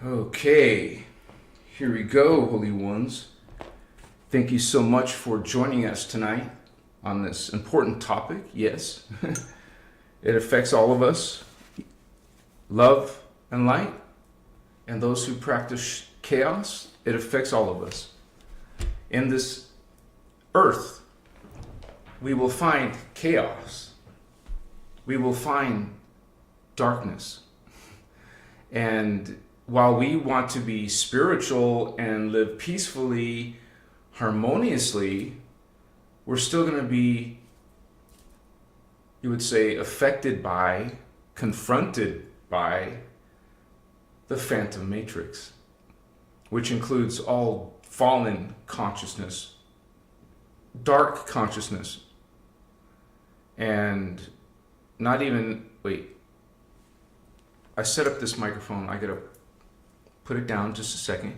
Okay, here we go, Holy Ones. Thank you so much for joining us tonight on this important topic. Yes, it affects all of us. Love and light, and those who practice chaos, it affects all of us. In this earth, we will find chaos. We will find darkness. And while we want to be spiritual and live peacefully, harmoniously, we're still going to be, you would say, affected by, confronted by the phantom matrix, which includes all fallen consciousness, dark consciousness, and not even, wait, I set up this microphone. I gotta put it down just a second.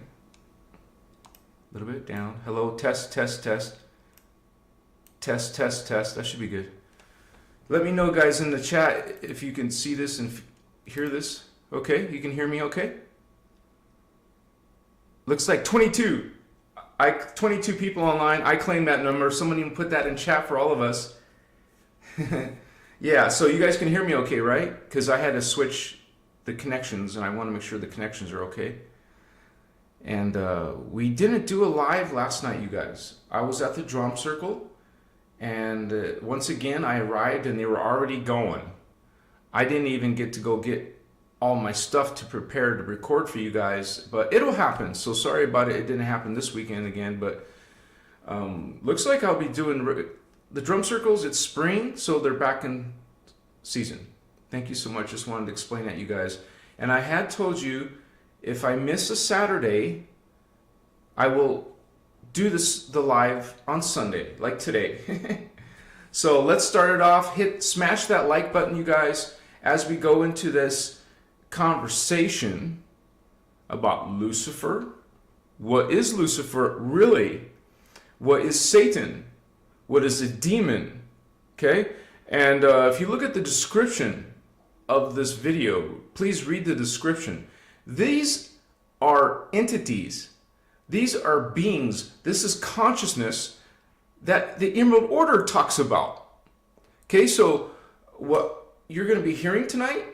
A little bit down. Hello, test, test, test. Test, test, test. That should be good. Let me know, guys, in the chat if you can see this and hear this. Okay, you can hear me okay? Looks like 22. 22 people online. I claim that number. Someone even put that in chat for all of us. Yeah, so you guys can hear me okay, right? Because I had to switch the connections, and I want to make sure the connections are okay. And we didn't do a live last night, you guys. I was at the drum circle, and once again, I arrived, and they were already going. I didn't even get to go get all my stuff to prepare to record for you guys, but it'll happen. So sorry about it. It didn't happen this weekend again, but looks like I'll be doing the drum circles. It's spring, so they're back in season. Thank you so much. Just wanted to explain that, you guys. And I had told you, if I miss a Saturday, I will do the live on Sunday, like today. So let's start it off. Smash that like button, you guys, as we go into this conversation about Lucifer. What is Lucifer really? What is Satan? What is a demon? Okay? And if you look at the description of this video, please read the description. These are entities. These are beings. This is consciousness that the Emerald Order talks about. Okay, so what you're going to be hearing tonight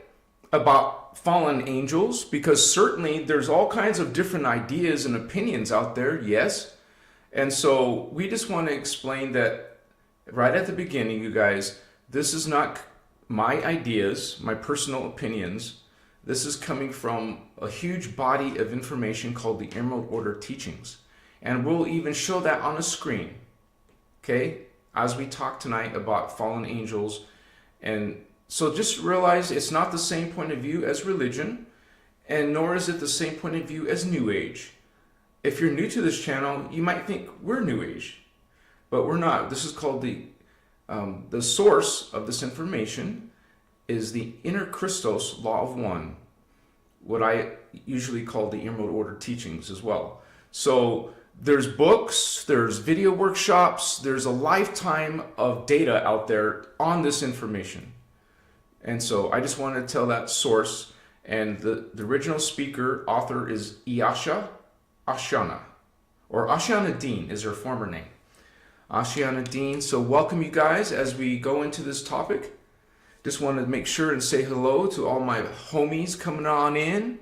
about fallen angels, because certainly there's all kinds of different ideas and opinions out there, yes. And so we just want to explain that right at the beginning, you guys, this is not my ideas, my personal opinions. This is coming from a huge body of information called the Emerald Order Teachings. And we'll even show that on a screen, okay, as we talk tonight about fallen angels. And so just realize it's not the same point of view as religion, and nor is it the same point of view as New Age. If you're new to this channel, you might think we're New Age, but we're not. This is called the source of this information is the innerchristos law of one, what I usually call the Emerald Order Teachings as well. So there's books, there's video workshops, there's a lifetime of data out there on this information. And so I just wanted to tell that source, and the original speaker, author is Ashana, or Ashana Dean is her former name. Ashana Dean. So welcome, you guys, as we go into this topic. Just wanted to make sure and say hello to all my homies coming on in.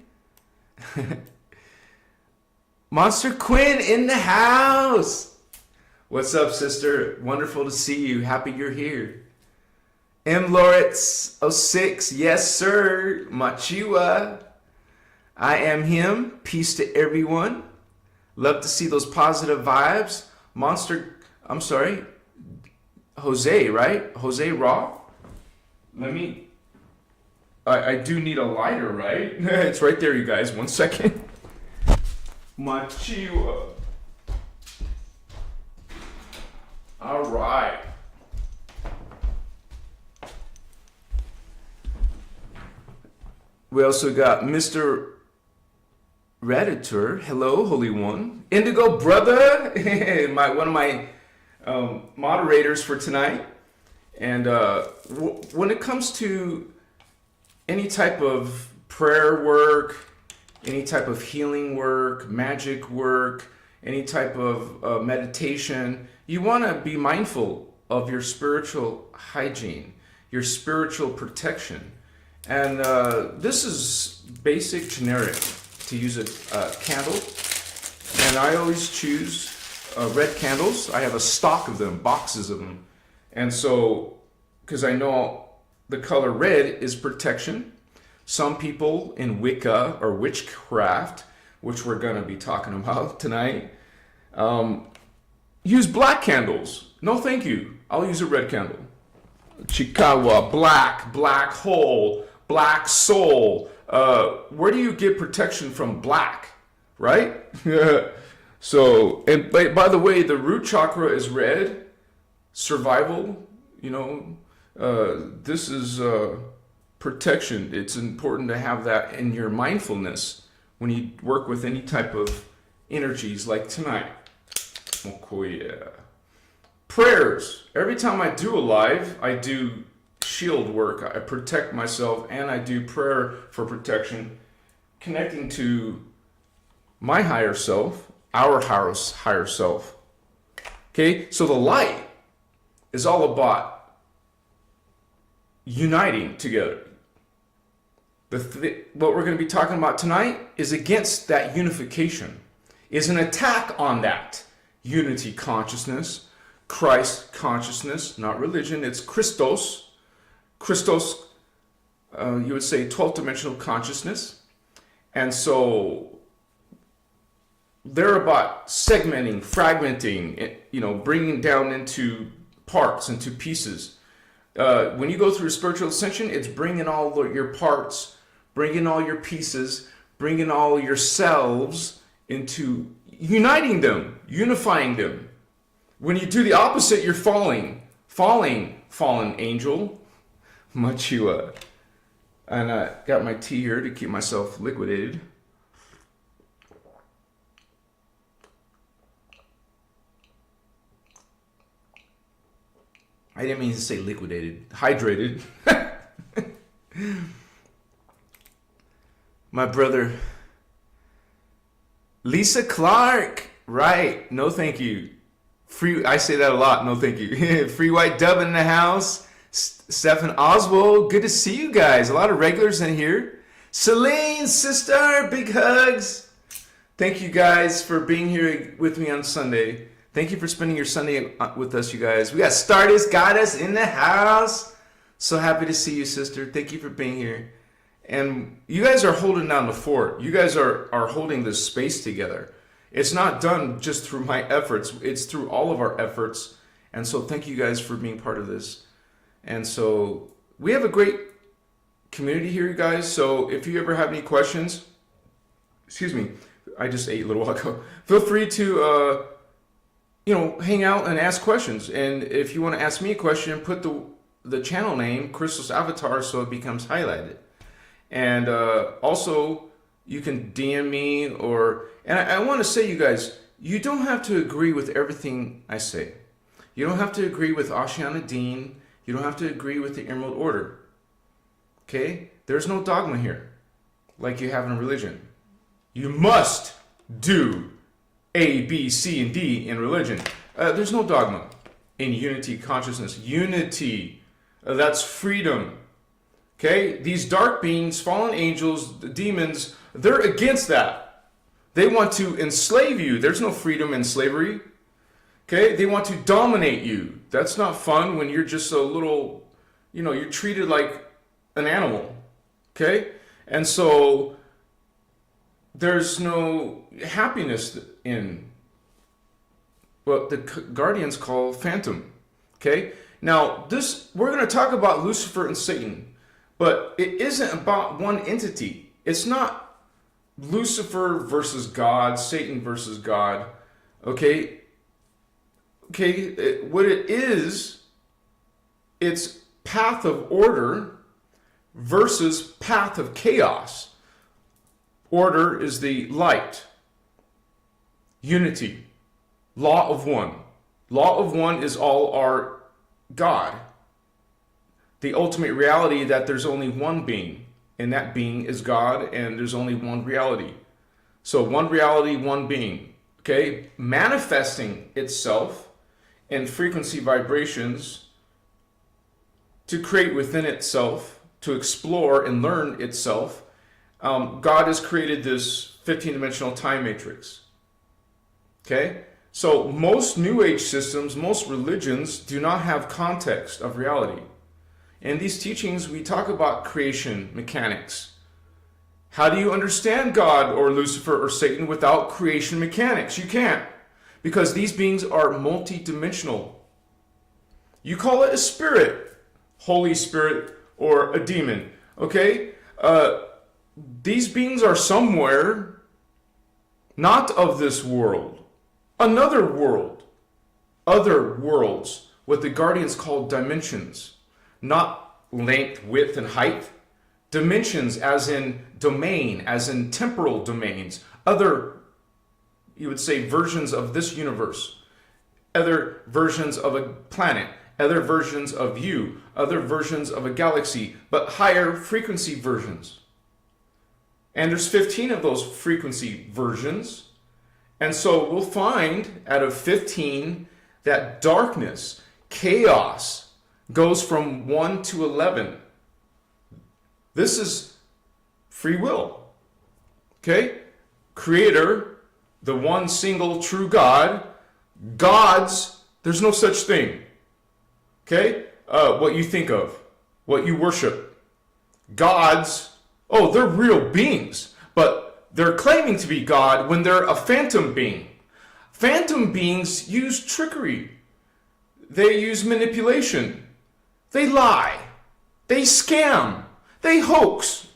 Monster Quinn in the house. What's up, sister? Wonderful to see you. Happy you're here. M. Loritz 06. Yes, sir. Machua. I am him. Peace to everyone. Love to see those positive vibes. Jose, right? Jose Raw. I do need a lighter, right? It's right there, you guys. 1 second. Machua. All right. We also got Mr. Redditor. Hello, Holy One. Indigo Brother. One of my moderators for tonight. And when it comes to any type of prayer work, any type of healing work, magic work, any type of meditation, you want to be mindful of your spiritual hygiene, your spiritual protection. And this is basic, generic, to use a candle. And I always choose red candles. I have a stock of them, boxes of them. And so, because I know the color red is protection. Some people in Wicca or witchcraft, which we're going to be talking about tonight, use black candles. No, thank you. I'll use a red candle. Chikawa, black hole, black soul. Where do you get protection from black, right? So, and by the way, the root chakra is red. Survival, this is protection. It's important to have that in your mindfulness when you work with any type of energies like tonight. Prayers. Every time I do a live, I do shield work. I protect myself and I do prayer for protection, connecting to my higher self, our higher self. Okay, so the light is all about uniting together. What we're going to be talking about tonight is against that unification, is an attack on that unity consciousness, Christ consciousness, not religion. It's Christos. Christos, you would say 12th dimensional consciousness. And so they're about segmenting, fragmenting, bringing down into parts, into pieces. When you go through spiritual ascension, it's bringing all your parts, bringing all your pieces, bringing all yourselves into uniting them, unifying them. When you do the opposite, you're falling, fallen angel. Machua. And I got my tea here to keep myself liquidated. I didn't mean to say liquidated, hydrated. My brother, Lisa Clark, right? No, thank you. Free. I say that a lot. No, thank you. Free White Dub in the house. Stephen Oswald, good to see you guys. A lot of regulars in here. Celine, sister, big hugs. Thank you guys for being here with me on Sunday. Thank you for spending your Sunday with us, you guys. We got Stardust Goddess in the house. So happy to see you, sister. Thank you for being here. And you guys are holding down the fort. You guys are holding this space together. It's not done just through my efforts. It's through all of our efforts. And so thank you guys for being part of this. And so we have a great community here, you guys. So if you ever have any questions, excuse me, I just ate a little while ago. Feel free to, hang out and ask questions. And if you want to ask me a question, put the channel name, Christos Avatar, so it becomes highlighted. And also, you can DM me and I want to say, you guys, you don't have to agree with everything I say. You don't have to agree with Ashiana Dean. You don't have to agree with the Emerald Order. Okay? There's no dogma here, like you have in religion. You must do A, B, C, and D in religion. There's no dogma in unity consciousness. Unity, that's freedom. Okay? These dark beings, fallen angels, the demons, they're against that. They want to enslave you. There's no freedom in slavery. Okay? They want to dominate you. That's not fun when you're just a little, you're treated like an animal. Okay? And so there's no happiness in what the Guardians call phantom. Okay? Now, we're going to talk about Lucifer and Satan, but it isn't about one entity. It's not Lucifer versus God, Satan versus God. Okay? What it is, it's path of order versus path of chaos. Order is the light. Unity. Law of one. Law of one is all our God. The ultimate reality that there's only one being. and that being is God, and there's only one reality. So one reality, one being, okay? Manifesting itself in frequency vibrations to create within itself, to explore and learn itself. God has created this 15-dimensional time matrix, okay? So most New Age systems, most religions do not have context of reality. In these teachings, we talk about creation mechanics. How do you understand God or Lucifer or Satan without creation mechanics? You can't, because these beings are multidimensional. You call it a spirit, Holy Spirit, or a demon, okay? These beings are somewhere not of this world, another world, other worlds, what the Guardians call dimensions. Not length, width, and height. Dimensions as in domain, as in temporal domains. Other, you would say, versions of this universe. Other versions of a planet. Other versions of you. Other versions of a galaxy. But higher frequency versions. And there's 15 of those frequency versions. And so we'll find out of 15 that darkness, chaos, goes from 1 to 11. This is free will. Okay? Creator, the one single true God. Gods, there's no such thing. Okay? What you think of, what you worship. Gods, oh, they're real beings, but they're claiming to be God when they're a phantom being. Phantom beings use trickery. They use manipulation. They lie, they scam, they hoax.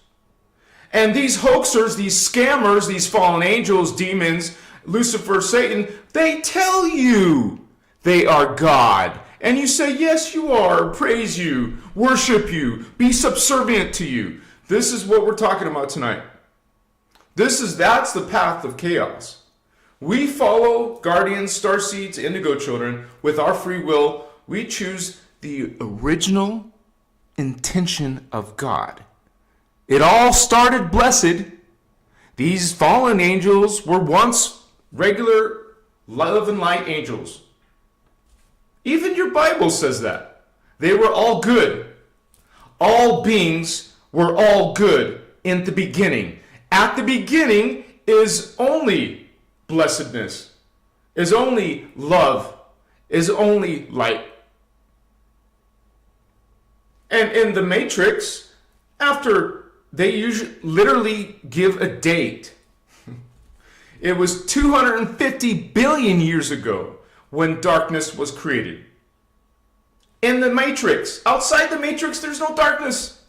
And these hoaxers, these scammers, these fallen angels, demons, Lucifer, Satan, they tell you they are God. And you say, yes, you are, praise you, worship you, be subservient to you. This is what we're talking about tonight. That's the path of chaos. We follow guardians, starseeds, indigo children with our free will. We choose the original intention of God. It all started blessed. These fallen angels were once regular love and light angels. Even your Bible says that. They were all good. All beings were all good in the beginning. At the beginning is only blessedness, is only love, is only light. And in the Matrix, after they usually literally give a date, it was 250 billion years ago when darkness was created. In the Matrix, outside the Matrix, there's no darkness.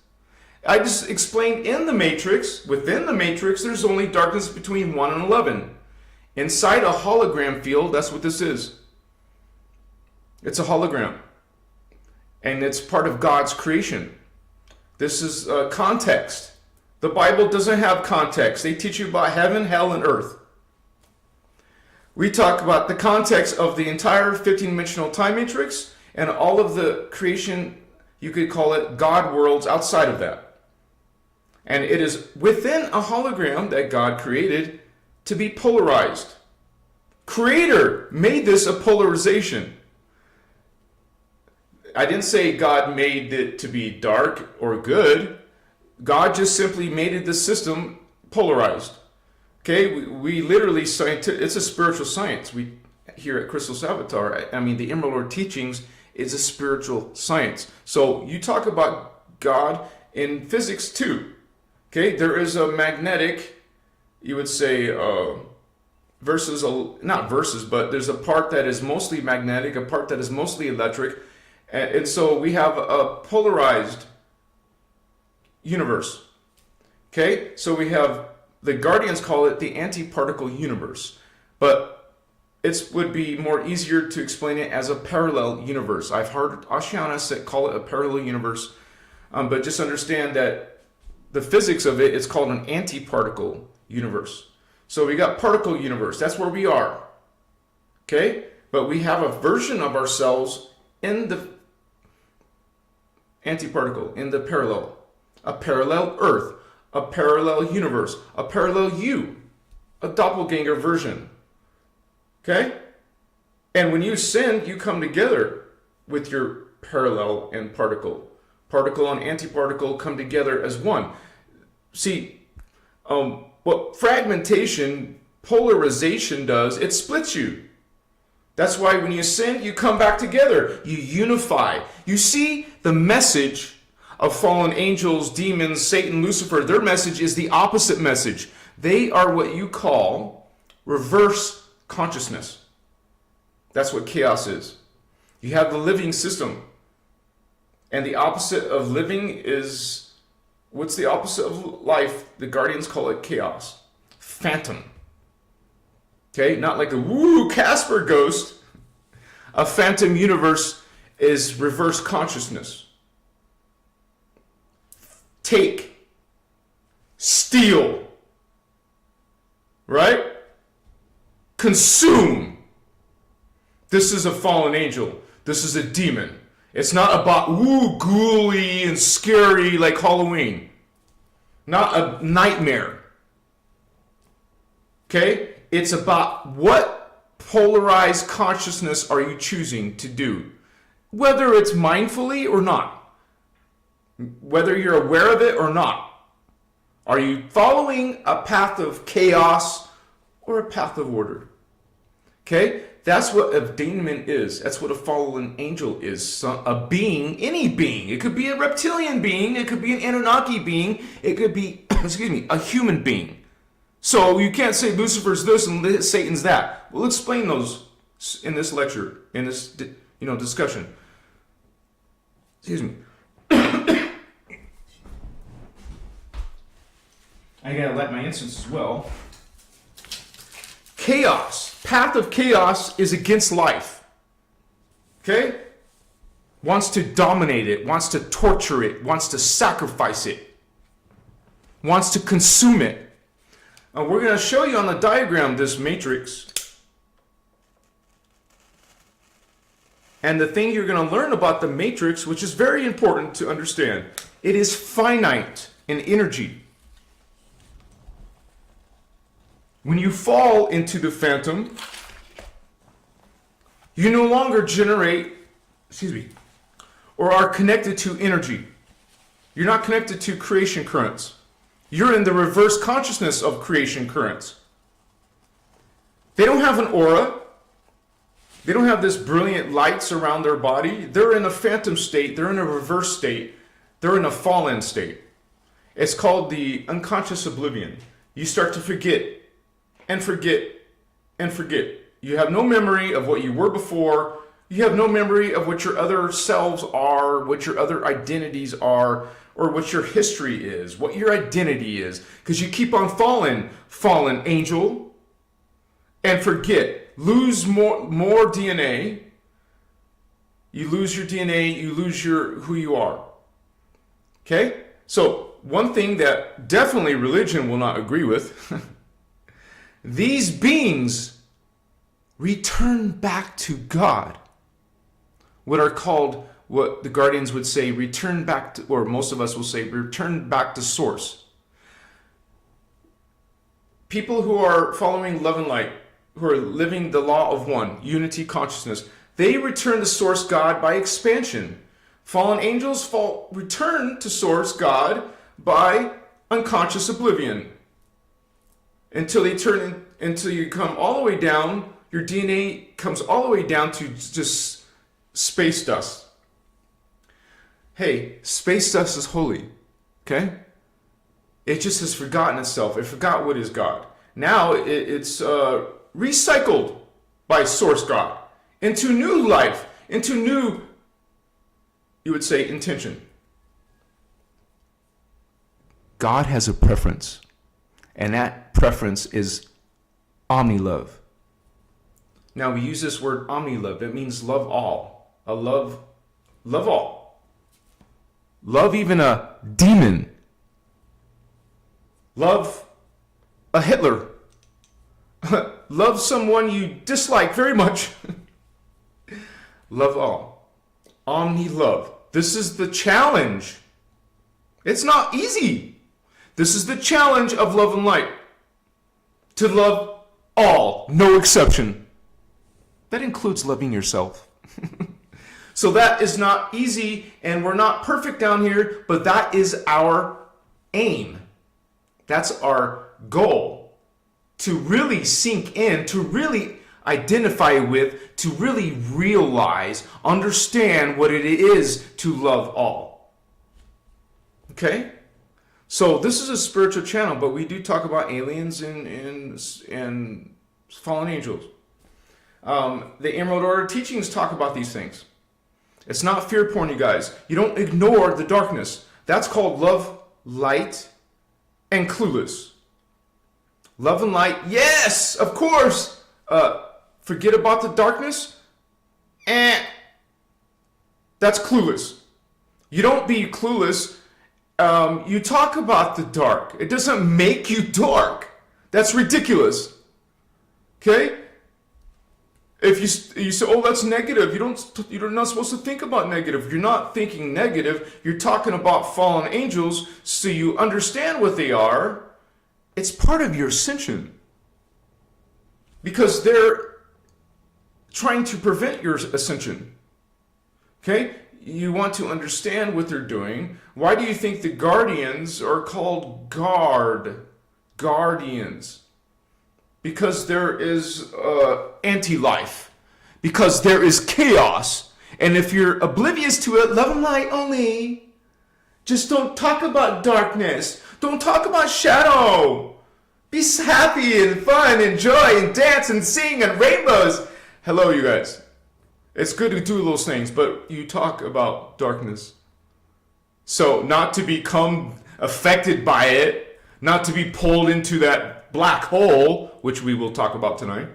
I just explained in the Matrix, within the Matrix, there's only darkness between 1 and 11. Inside a hologram field, that's what this is. It's a hologram. And it's part of God's creation. This is context. The Bible doesn't have context. They teach you about heaven, hell, and earth. We talk about the context of the entire 15-dimensional time matrix and all of the creation, you could call it God worlds outside of that. And it is within a hologram that God created to be polarized. Creator made this a polarization. I didn't say God made it to be dark or good. God just simply made the system polarized. Okay, we literally, it's a spiritual science. We here at Christos Avatar, the Emerald Lord teachings is a spiritual science. So you talk about God in physics too. Okay, there is a magnetic, you would say, not versus, but there's a part that is mostly magnetic, a part that is mostly electric. And so we have a polarized universe. Okay, so we have, the Guardians call it the antiparticle universe, but it would be more easier to explain it as a parallel universe. I've heard Oceanists call it a parallel universe, but just understand that the physics of it is called an antiparticle universe. So we got particle universe, that's where we are. Okay, but we have a version of ourselves in the antiparticle, in the parallel, a parallel Earth. a parallel universe, a parallel you, a doppelganger version. Okay? And when you sin, you come together with your parallel and particle. Particle and antiparticle come together as one. See, what fragmentation, polarization does, it splits you. That's why when you sin, you come back together. You unify. You see, the message of fallen angels, demons, Satan, Lucifer, their message is the opposite message. They are what you call reverse consciousness. That's what chaos is. You have the living system. And the opposite of living is, what's the opposite of life? The Guardians call it chaos. Phantom. Okay, not like the woo Casper ghost. A phantom universe is reverse consciousness. Take, steal, right? Consume. This is a fallen angel. This is a demon. It's not about woo ghouly and scary like Halloween. Not a nightmare. Okay? It's about what polarized consciousness are you choosing to do? Whether it's mindfully or not. Whether you're aware of it or not. Are you following a path of chaos or a path of order? Okay? That's what a demon is. That's what a fallen angel is. A being, any being. It could be a reptilian being. It could be an Anunnaki being. It could be, excuse me, a human being. So you can't say Lucifer's this and Satan's that. We'll explain those in this lecture, in this discussion. Excuse me. I gotta light my incense as well. Chaos, path of chaos is against life. Okay? Wants to dominate it, wants to torture it, wants to sacrifice it, wants to consume it. We're going to show you on the diagram this matrix. And the thing you're going to learn about the matrix, which is very important to understand, it is finite in energy. When you fall into the phantom, you no longer generate, or are connected to energy. You're not connected to creation currents. You're in the reverse consciousness of creation currents. They don't have an aura. They don't have this brilliant lights around their body. They're in a phantom state. They're in a reverse state. They're in a fallen state. It's called the unconscious oblivion. You start to forget and forget and forget. You have no memory of what you were before. You have no memory of what your other selves are, what your other identities are, or what your history is, what your identity is. Because you keep on fallen angel, and forget. Lose more DNA. You lose your DNA, you lose who you are. Okay? So, one thing that definitely religion will not agree with, these beings return back to God. What are called, what the Guardians would say, return back to, or most of us will say, return back to source. People who are following love and light, who are living the law of one, unity consciousness, they return to source God by expansion. Fallen angels return to source God by unconscious oblivion. Until you come all the way down, your DNA comes all the way down to just space dust. Hey, space dust is holy, okay? It just has forgotten itself. It forgot what is God. Now it's recycled by source God into new life, into new, you would say, intention. God has a preference, and that preference is omni-love. Now we use this word omni-love. That means love all. Love all. Love even a demon. Love a Hitler. Love someone you dislike very much. Love all. Omni-love. This is the challenge. It's not easy. This is the challenge of love and light. To love all, no exception. That includes loving yourself. So that is not easy, and we're not perfect down here, but that is our aim. That's our goal. To really sink in, to really identify with, to really realize, understand what it is to love all. Okay? So this is a spiritual channel, but we do talk about aliens and fallen angels. The Emerald Order teachings talk about these things. It's not fear porn, you guys. You don't ignore the darkness. That's called love, light, and clueless. Love and light, yes, of course. Forget about the darkness. That's clueless. You don't be clueless. You talk about the dark. It doesn't make you dark. That's ridiculous. Okay? If you say, oh, that's negative, you're not supposed to think about negative. You're not thinking negative. You're talking about fallen angels, so you understand what they are. It's part of your ascension. Because they're trying to prevent your ascension. Okay? You want to understand what they're doing. Why do you think the guardians are called guardians? Because there is anti-life. Because there is chaos. And if you're oblivious to it, love and light only. Just don't talk about darkness. Don't talk about shadow. Be happy and fun, enjoy and dance and sing and rainbows. Hello, you guys. It's good to do those things, but you talk about darkness. So not to become affected by it, not to be pulled into that black hole, which we will talk about tonight,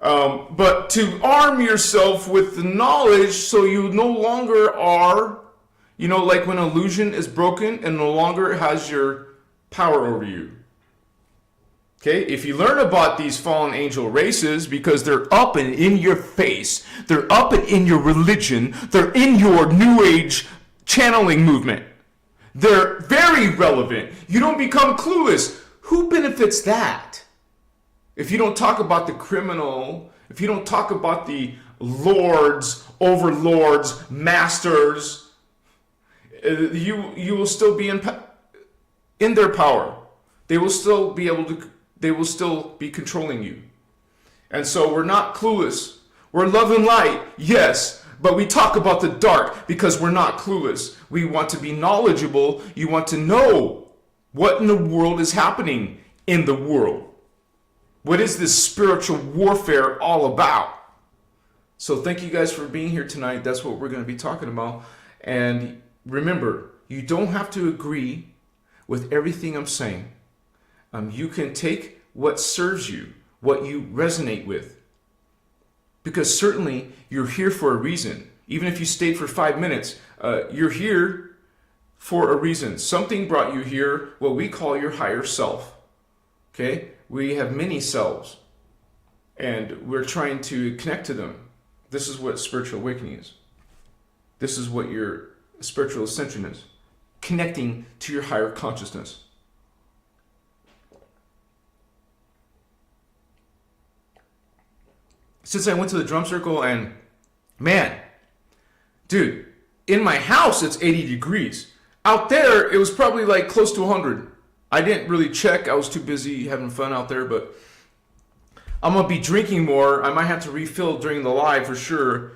but to arm yourself with the knowledge so you no longer are, like when illusion is broken and no longer has your power over you. Okay, if you learn about these fallen angel races because they're up and in your face, they're up and in your religion, they're in your New Age channeling movement, they're very relevant. You don't become clueless. Who benefits that? If you don't talk about the criminal, if you don't talk about the lords, overlords, masters, you will still be in their power. They will still be able to. They will still be controlling you. And so we're not clueless. We're love and light, yes, but we talk about the dark because we're not clueless. We want to be knowledgeable. You want to know what in the world is happening in the world. What is this spiritual warfare all about? So thank you guys for being here tonight. That's what we're going to be talking about. And remember, you don't have to agree with everything I'm saying. You can take what serves you, what you resonate with. Because certainly you're here for a reason. Even if you stayed for 5 minutes, you're here for a reason. Something brought you here, what we call your higher self. Okay? We have many selves. And we're trying to connect to them. This is what spiritual awakening is. This is what your spiritual ascension is. Connecting to your higher consciousness. Since I went to the drum circle and, man, dude, in my house it's 80 degrees. Out there it was probably like close to 100. I didn't really check. I was too busy having fun out there, but I'm going to be drinking more. I might have to refill during the live for sure.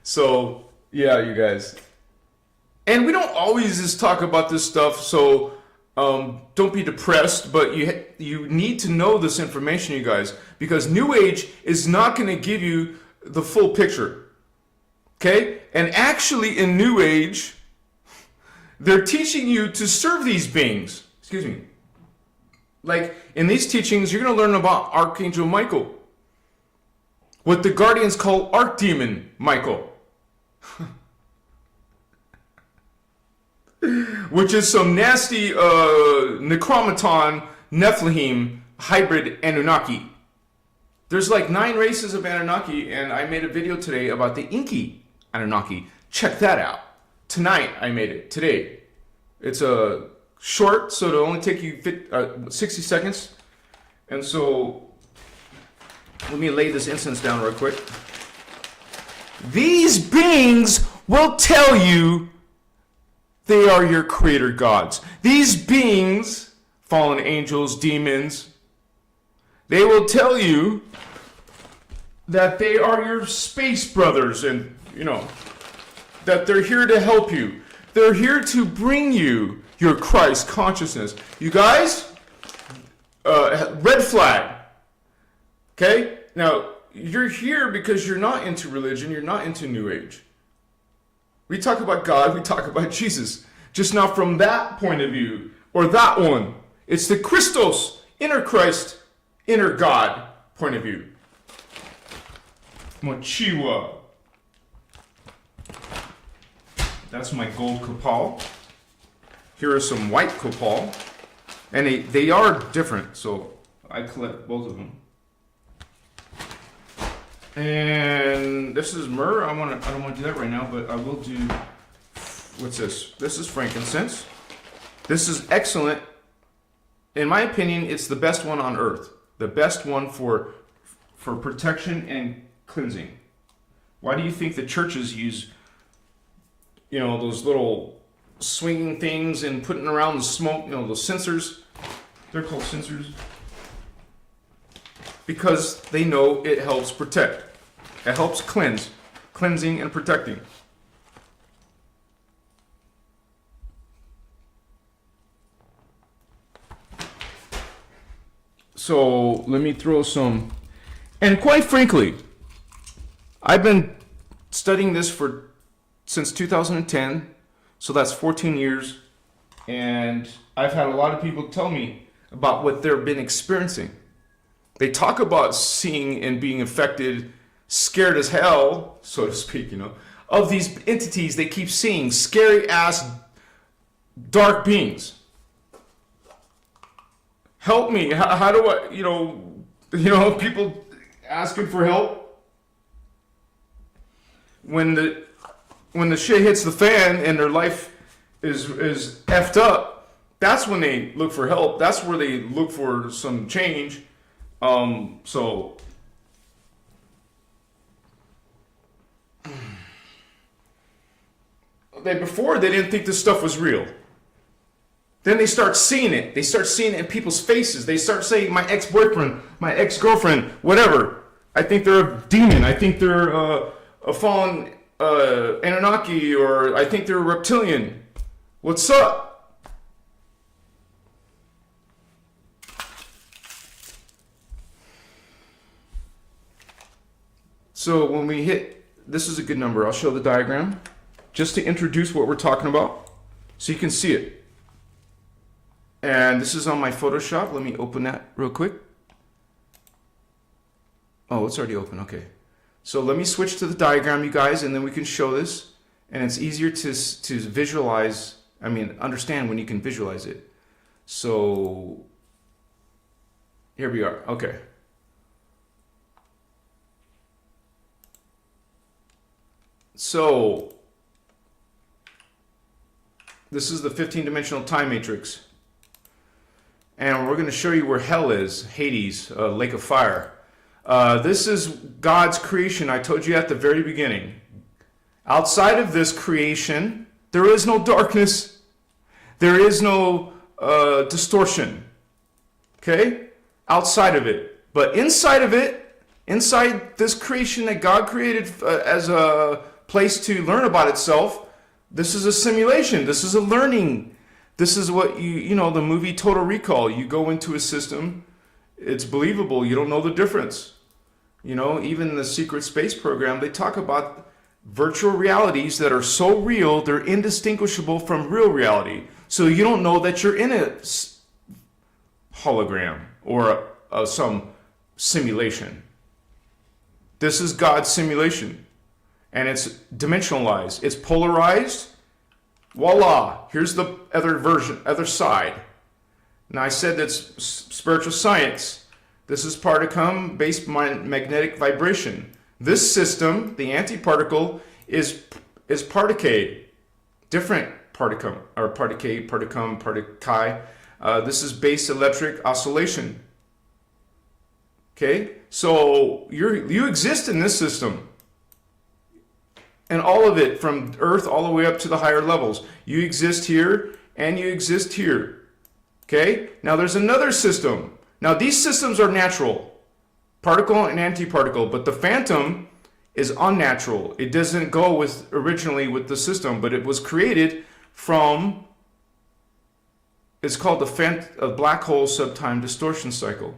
So, yeah, you guys. And we don't always just talk about this stuff, so don't be depressed, but you need to know this information, you guys, because New Age is not going to give you the full picture. Okay? And actually in New Age, they're teaching you to serve these beings. Excuse me. Like in these teachings, you're going to learn about Archangel Michael. What the Guardians call Archdemon Michael. Which is some nasty Necromaton Nephilim hybrid Anunnaki. There's like 9 races of Anunnaki, and I made a video today about the Inky Anunnaki. Check that out. Tonight I made it. Today. It's a short, so it'll only take you 60 seconds. And so, let me lay this incense down real quick. These beings will tell you they are your creator gods. These beings, fallen angels, demons, they will tell you that they are your space brothers and, that they're here to help you. They're here to bring you your Christ consciousness. You guys, red flag. Okay? Now, you're here because you're not into religion, you're not into New Age. We talk about God, we talk about Jesus. Just not from that point of view, or that one. It's the Christos, inner Christ, inner God point of view. Mochiwa. That's my gold copal. Here are some white copal. And they are different, so I collect both of them. And this is myrrh. I don't want to do that right now, but I will do. What's this? This is frankincense. This is excellent. In my opinion, it's the best one on earth. The best one for protection and cleansing. Why do you think the churches use, those little swinging things and putting around the smoke, those censers? They're called censers. Because they know it helps protect. It helps cleansing and protecting. So let me throw some, and quite frankly, I've been studying this since 2010, so that's 14 years, and I've had a lot of people tell me about what they've been experiencing. They talk about seeing and being affected, scared as hell, so to speak, of these entities they keep seeing, scary ass dark beings. Help me. How do I, people asking for help. When the shit hits the fan and their life is effed up, that's when they look for help. That's where they look for some change. So before they didn't think this stuff was real. Then they start seeing it. They start seeing it in people's faces. They start saying, my ex-boyfriend, my ex-girlfriend, whatever. I think they're a demon. I think they're a fallen Anunnaki, or I think they're a reptilian. What's up? So when we hit, this is a good number. I'll show the diagram just to introduce what we're talking about so you can see it. And this is on my Photoshop. Let me open that real quick. Oh, it's already open. Okay. So let me switch to the diagram, you guys, and then we can show this. And it's easier to visualize, understand when you can visualize it. So here we are. Okay. So this is the 15-dimensional time matrix. And we're going to show you where hell is, Hades, lake of fire. This is God's creation. I told you at the very beginning. Outside of this creation, there is no darkness. There is no distortion. Okay? Outside of it. But inside of it, inside this creation that God created as a place to learn about itself, this is a simulation. This is a learning. This is what the movie Total Recall. You go into a system, it's believable. You don't know the difference. Even the secret space program, they talk about virtual realities that are so real, they're indistinguishable from real reality. So you don't know that you're in a hologram or some simulation. This is God's simulation. And it's dimensionalized. It's polarized. Voila, here's the other side. Now I said that's spiritual science. This is particum based on magnetic vibration. This system, the antiparticle, is particade, different. particum, or particate, particum, partici. This is base electric oscillation. Okay, so you exist in this system. And all of it, from Earth all the way up to the higher levels. You exist here, and you exist here. Okay, now there's another system. Now these systems are natural, particle and antiparticle, but the phantom is unnatural. It doesn't go originally with the system, but it was created from, it's called a black hole subtime distortion cycle.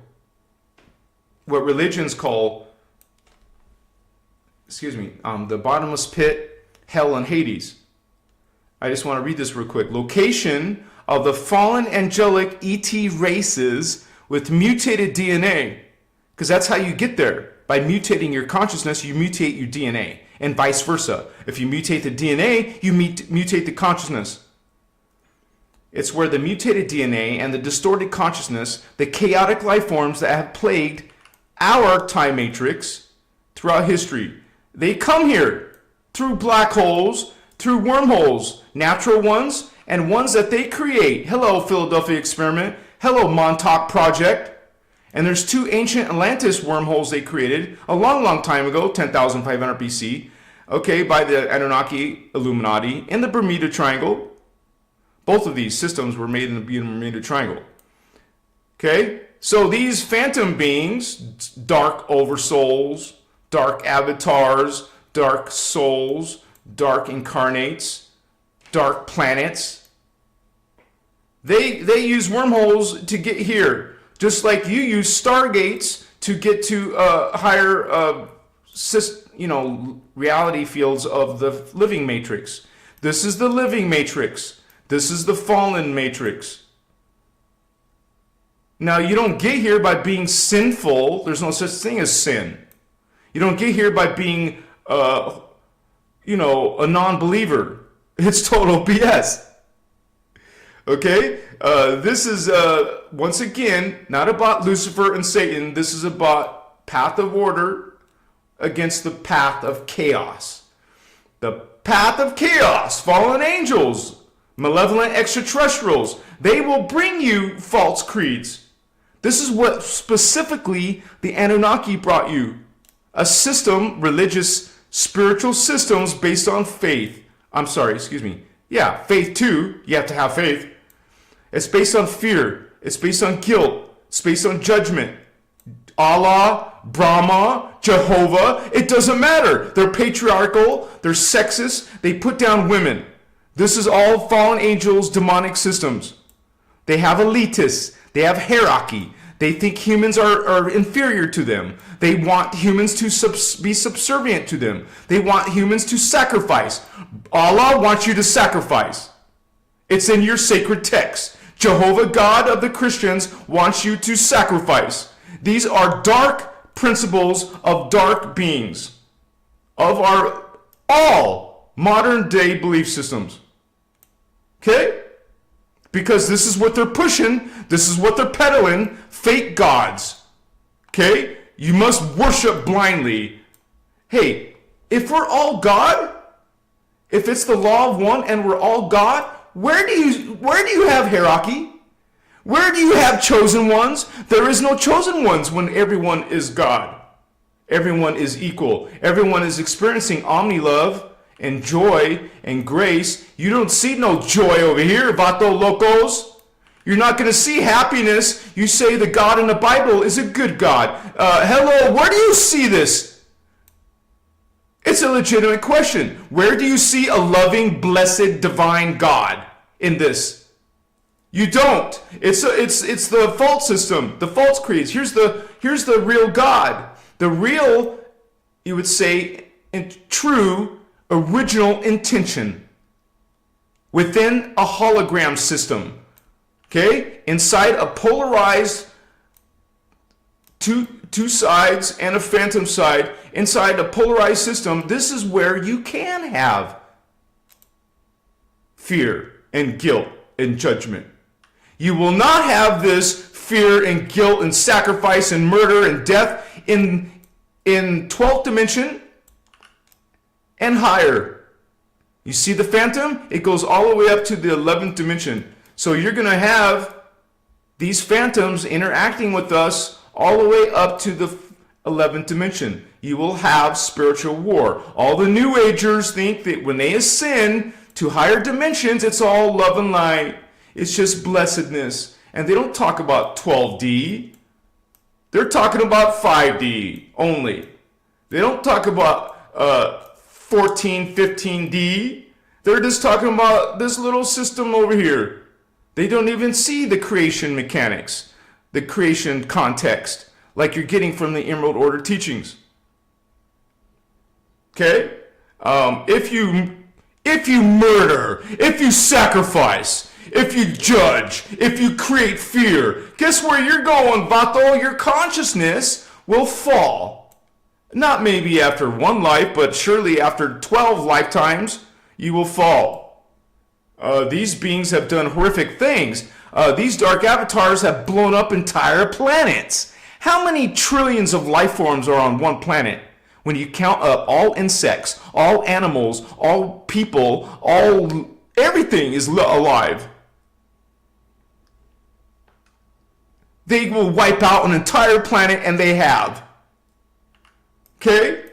What religions call, the bottomless pit, hell, and Hades. I just want to read this real quick. Location of the fallen angelic ET races with mutated DNA. Because that's how you get there. By mutating your consciousness, you mutate your DNA. And vice versa. If you mutate the DNA, you mutate the consciousness. It's where the mutated DNA and the distorted consciousness, the chaotic life forms that have plagued our time matrix throughout history, they come here through black holes, through wormholes, natural ones, and ones that they create. Hello, Philadelphia Experiment. Hello, Montauk Project. And there's 2 ancient Atlantis wormholes they created a long, long time ago, 10,500 BC, okay, by the Anunnaki Illuminati in the Bermuda Triangle. Both of these systems were made in the Bermuda Triangle. Okay, so these phantom beings, dark oversouls, dark avatars, dark souls, dark incarnates, dark planets, they use wormholes to get here, just like you use stargates to get to higher reality fields of the living matrix. This is the living matrix. This is the fallen matrix. Now, you don't get here by being sinful. There's no such thing as sin. You don't get here by being, a non-believer. It's total BS. Okay? This is, once again, not about Lucifer and Satan. This is about path of order against the path of chaos. The path of chaos, fallen angels, malevolent extraterrestrials, they will bring you false creeds. This is what specifically the Anunnaki brought you. A system, religious, spiritual systems based on faith. Yeah, faith too. You have to have faith. It's based on fear. It's based on guilt. It's based on judgment. Allah, Brahma, Jehovah, it doesn't matter. They're patriarchal. They're sexist. They put down women. This is all fallen angels, demonic systems. They have elitists. They have hierarchy. They think humans are inferior to them. They want humans to be subservient to them. They want humans to sacrifice. Allah wants you to sacrifice. It's in your sacred text. Jehovah, God of the Christians, wants you to sacrifice. These are dark principles of dark beings, of our all modern day belief systems. Okay? Because this is what they're pushing. This is what they're peddling. Fake gods. Okay? You must worship blindly. Hey, if we're all God, if it's the law of one and we're all God, where do you have hierarchy? Where do you have chosen ones? There is no chosen ones when everyone is God. Everyone is equal. Everyone is experiencing omni-love and joy and grace. You don't see no joy over here, vato locos. You're not going to see happiness. You say the God in the Bible is a good God. Hello, where do you see this? It's a legitimate question. Where do you see a loving, blessed, divine God in this? You don't. It's the false system, the false creeds. Here's the real God. The real, you would say, true, original intention within a hologram system. Okay? Inside a polarized two sides and a phantom side, inside a polarized system, this is where you can have fear and guilt and judgment. You will not have this fear and guilt and sacrifice and murder and death in 12th dimension and higher. You see the phantom? It goes all the way up to the 11th dimension. So you're going to have these phantoms interacting with us all the way up to the 11th dimension. You will have spiritual war. All the New Agers think that when they ascend to higher dimensions, it's all love and light. It's just blessedness. And they don't talk about 12D. They're talking about 5D only. They don't talk about 14, 15D. They're just talking about this little system over here. They don't even see the creation mechanics, the creation context, like you're getting from the Emerald Order teachings. Okay? If you murder, if you sacrifice, if you judge, if you create fear, guess where you're going, Vato? Your consciousness will fall. Not maybe after one life, but surely after 12 lifetimes, you will fall. These beings have done horrific things. These dark avatars have blown up entire planets. How many trillions of life forms are on one planet? When you count up all insects, all animals, all people, everything is alive. They will wipe out an entire planet, and they have. Okay?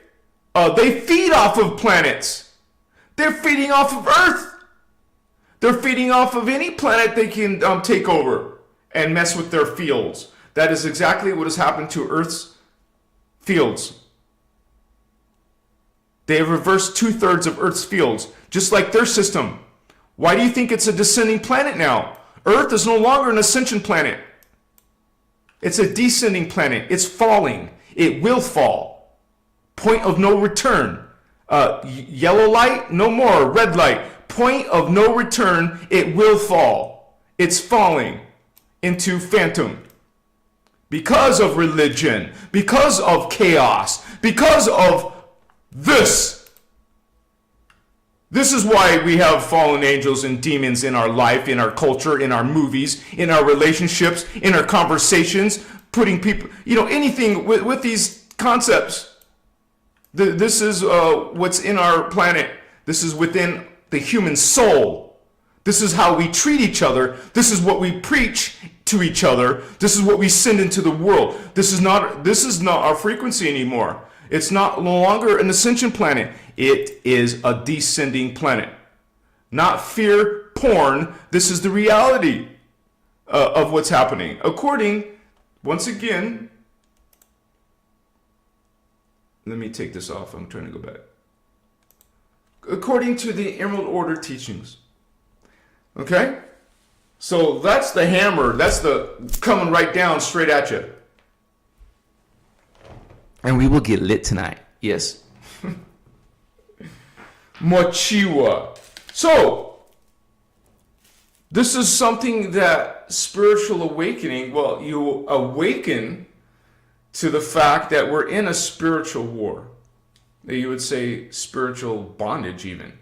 They feed off of planets. They're feeding off of Earth. They're feeding off of any planet they can take over and mess with their fields. That is exactly what has happened to Earth's fields. They have reversed 2/3 of Earth's fields, just like their system. Why do you think it's a descending planet now? Earth is no longer an ascension planet. It's a descending planet. It's falling. It will fall. Point of no return. Yellow light, no more. Red light. Point of no return. It will fall. It's falling into phantom. Because of religion. Because of chaos. Because of this is why we have fallen angels and demons in our life, in our culture, in our movies, in our relationships, in our conversations, putting people, anything with these concepts. This is what's in our planet. This is within the human soul. This is how we treat each other. This is what we preach to each other. This is what we send into the world. This is not our frequency anymore. It's no longer an ascension planet. It is a descending planet. Not fear porn. This is the reality of what's happening. Once again, let me take this off. I'm trying to go back. According to the Emerald Order teachings. Okay? So that's the hammer. That's the coming right down straight at you. And we will get lit tonight. Yes. Mochiwa. So, this is something that spiritual awakening, you awaken to the fact that we're in a spiritual war. You would say spiritual bondage even.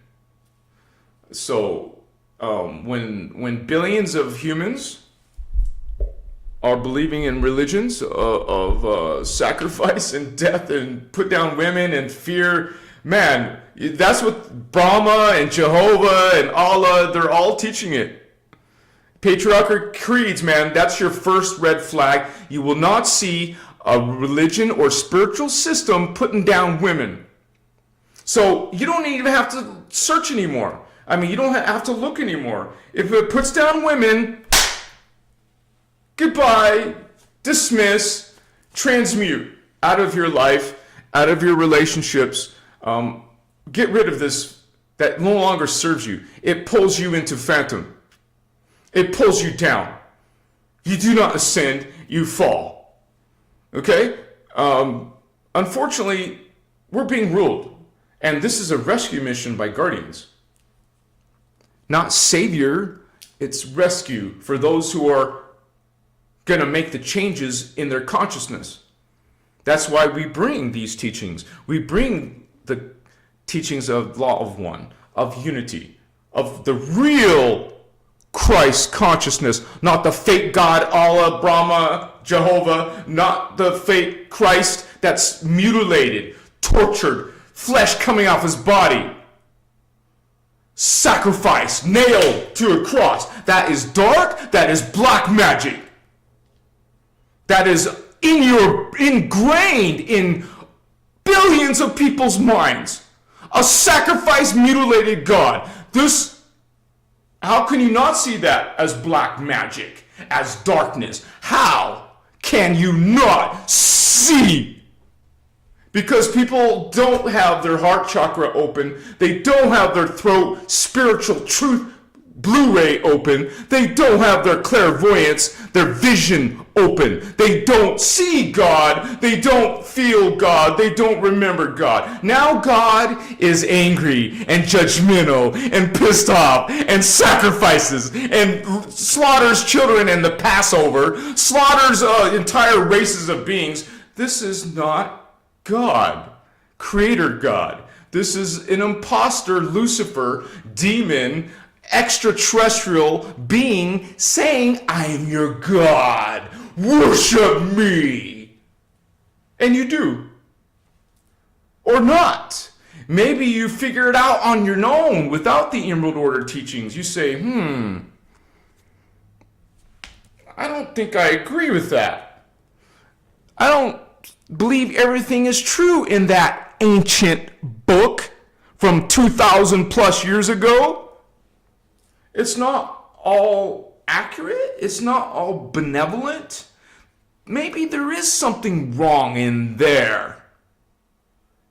So, when billions of humans are believing in religions of sacrifice and death and put down women and fear, man, that's what Brahma and Jehovah and Allah, they're all teaching it. Patriarchal creeds, man, that's your first red flag. You will not see a religion or spiritual system putting down women. So you don't even have to search anymore. You don't have to look anymore. If it puts down women, goodbye, dismiss, transmute out of your life, out of your relationships. Get rid of this that no longer serves you. It pulls you into phantom. It pulls you down. You do not ascend, you fall. Okay? Unfortunately, we're being ruled. And this is a rescue mission by Guardians. Not savior, it's rescue for those who are going to make the changes in their consciousness. That's why we bring these teachings. We bring the teachings of law of one, of unity, of the real Christ consciousness, not the fake God, Allah, Brahma, Jehovah, not the fake Christ that's mutilated, tortured, flesh coming off his body. sacrifice, nailed to a cross. That is dark. That is black magic. That is ingrained in billions of people's minds. A sacrifice mutilated God. How can you not see that as black magic, as darkness? How can you not see? Because people don't have their heart chakra open. They don't have their throat spiritual truth Blu-ray open. They don't have their clairvoyance, their vision open. They don't see God. They don't feel God. They don't remember God. Now God is angry and judgmental and pissed off and sacrifices and slaughters children in the Passover, slaughters entire races of beings. This is not God, Creator God. This is an imposter, Lucifer, demon, extraterrestrial being saying, I am your God. Worship me. And you do. Or not. Maybe you figure it out on your own without the Emerald Order teachings. You say, I don't think I agree with that. I don't believe everything is true in that ancient book from 2,000 plus years ago. It's not all accurate. It's not all benevolent. Maybe there is something wrong in there.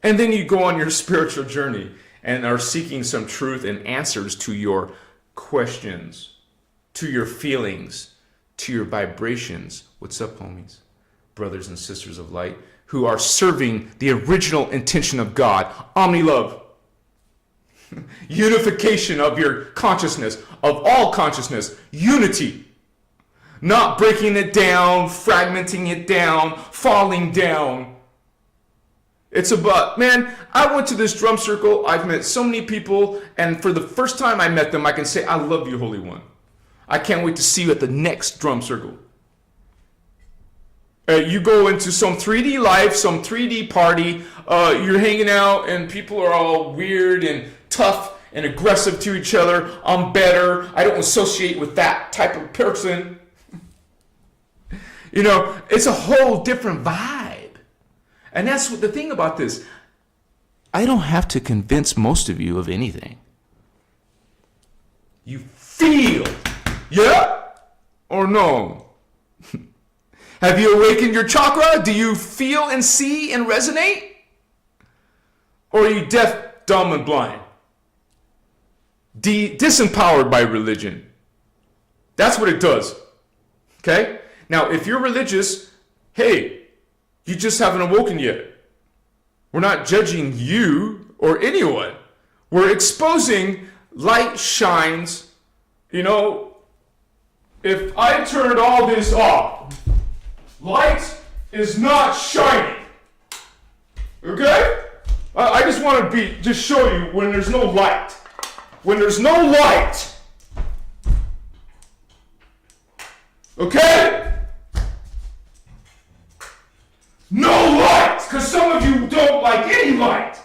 And then you go on your spiritual journey and are seeking some truth and answers to your questions, to your feelings, to your vibrations. What's up, homies, brothers and sisters of light, who are serving the original intention of God, omni-love. Unification of your consciousness, of all consciousness, unity. Not breaking it down, fragmenting it down, falling down. It's about, man, I went to this drum circle, I've met so many people, and for the first time I met them, I can say, I love you, Holy One. I can't wait to see you at the next drum circle. You go into some 3D life, some 3D party, you're hanging out, and people are all weird and tough and aggressive to each other. I'm better. I don't associate with that type of person. You know, it's a whole different vibe. And that's what the thing about this. I don't have to convince most of you of anything. You feel, yeah or no? Have you awakened your chakra? Do you feel and see and resonate? Or are you deaf, dumb, and blind? Disempowered by religion. That's what it does. Okay? Now, if you're religious, hey, you just haven't awoken yet. We're not judging you or anyone. We're exposing light shines. You know, if I turned all this off, light is not shining. Okay? I just want to just show you when there's no light. When there's no light. Okay? No light, because some of you don't like any light.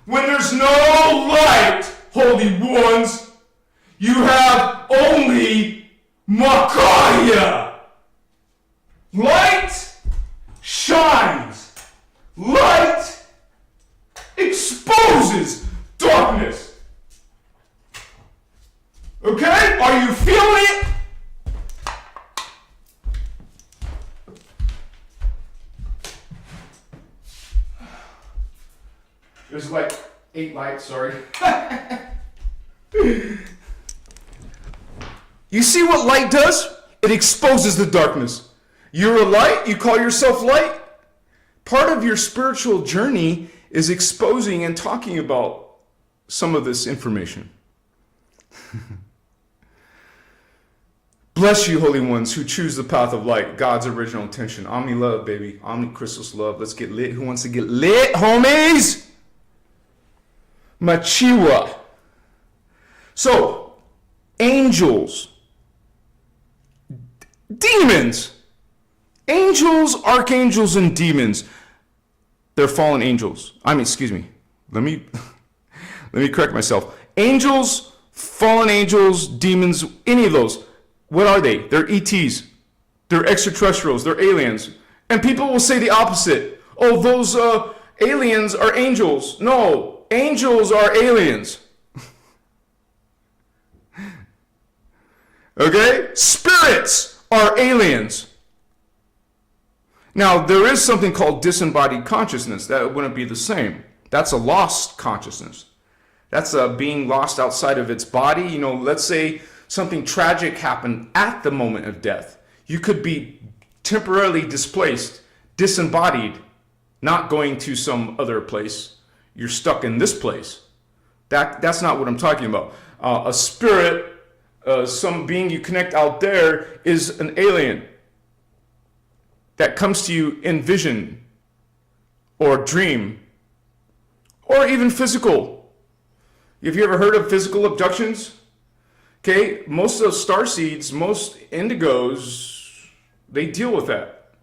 When there's no light, holy ones, you have only Makaya. Light shines. Light exposes darkness. Okay? Are you feeling it? There's like 8 lights, sorry. You see what light does? It exposes the darkness. You're a light, you call yourself light. Part of your spiritual journey is exposing and talking about some of this information. Bless you, holy ones, who choose the path of light, God's original intention. Omni love, baby. Omni-Christos love. Let's get lit. Who wants to get lit, homies? Machiwa. So, angels, demons, angels, archangels, and demons. They're fallen angels. Excuse me. Let me correct myself. Angels, fallen angels, demons, any of those. What are they? They're ETs. They're extraterrestrials. They're aliens. And people will say the opposite. Oh, those aliens are angels. No, angels are aliens. Okay? Spirits are aliens. Now, there is something called disembodied consciousness. That wouldn't be the same. That's a lost consciousness. That's being lost outside of its body. You know, let's say something tragic happened at the moment of death. You could be temporarily displaced, disembodied, not going to some other place. You're stuck in this place. That's not what I'm talking about. A spirit, some being you connect out there, is an alien that comes to you in vision or dream or even physical. Have you ever heard of physical abductions? Okay, most of starseeds, most indigos, they deal with that.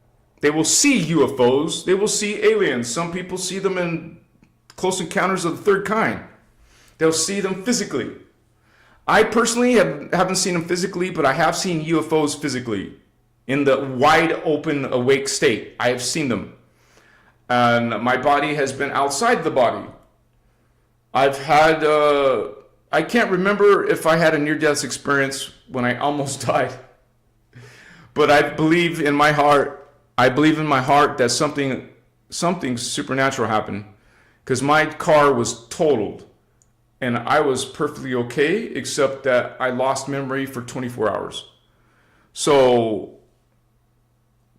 They will see UFOs, they will see aliens. Some people see them in close encounters of the third kind. They'll see them physically. I personally haven't seen them physically, but I have seen UFOs physically. In the wide open awake state, I have seen them. And my body has been outside the body. I've had, I can't remember if I had a near-death experience when I almost died. But I believe in my heart that something supernatural happened. Because my car was totaled. And I was perfectly okay, except that I lost memory for 24 hours. So,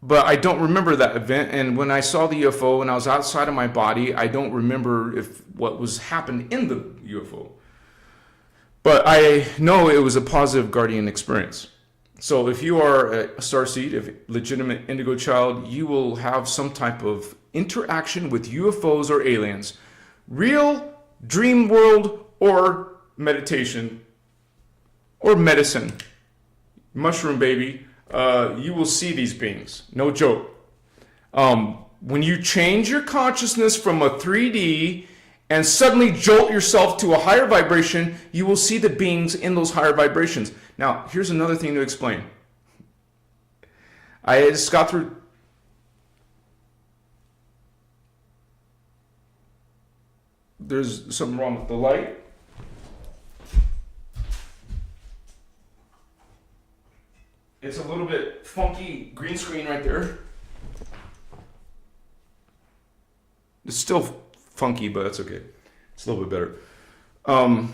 but I don't remember that event. And when I saw the UFO and I was outside of my body, I don't remember what was happened in the UFO. But I know it was a positive guardian experience. So if you are a starseed, a legitimate indigo child, you will have some type of interaction with UFOs or aliens. Real, dream world, or meditation, or medicine. Mushroom baby. You will see these beings. No joke. When you change your consciousness from a 3D and suddenly jolt yourself to a higher vibration, you will see the beings in those higher vibrations. Now, here's another thing to explain. I just got through... There's something wrong with the light. It's a little bit funky green screen right there. It's still funky, but that's okay. It's a little bit better. I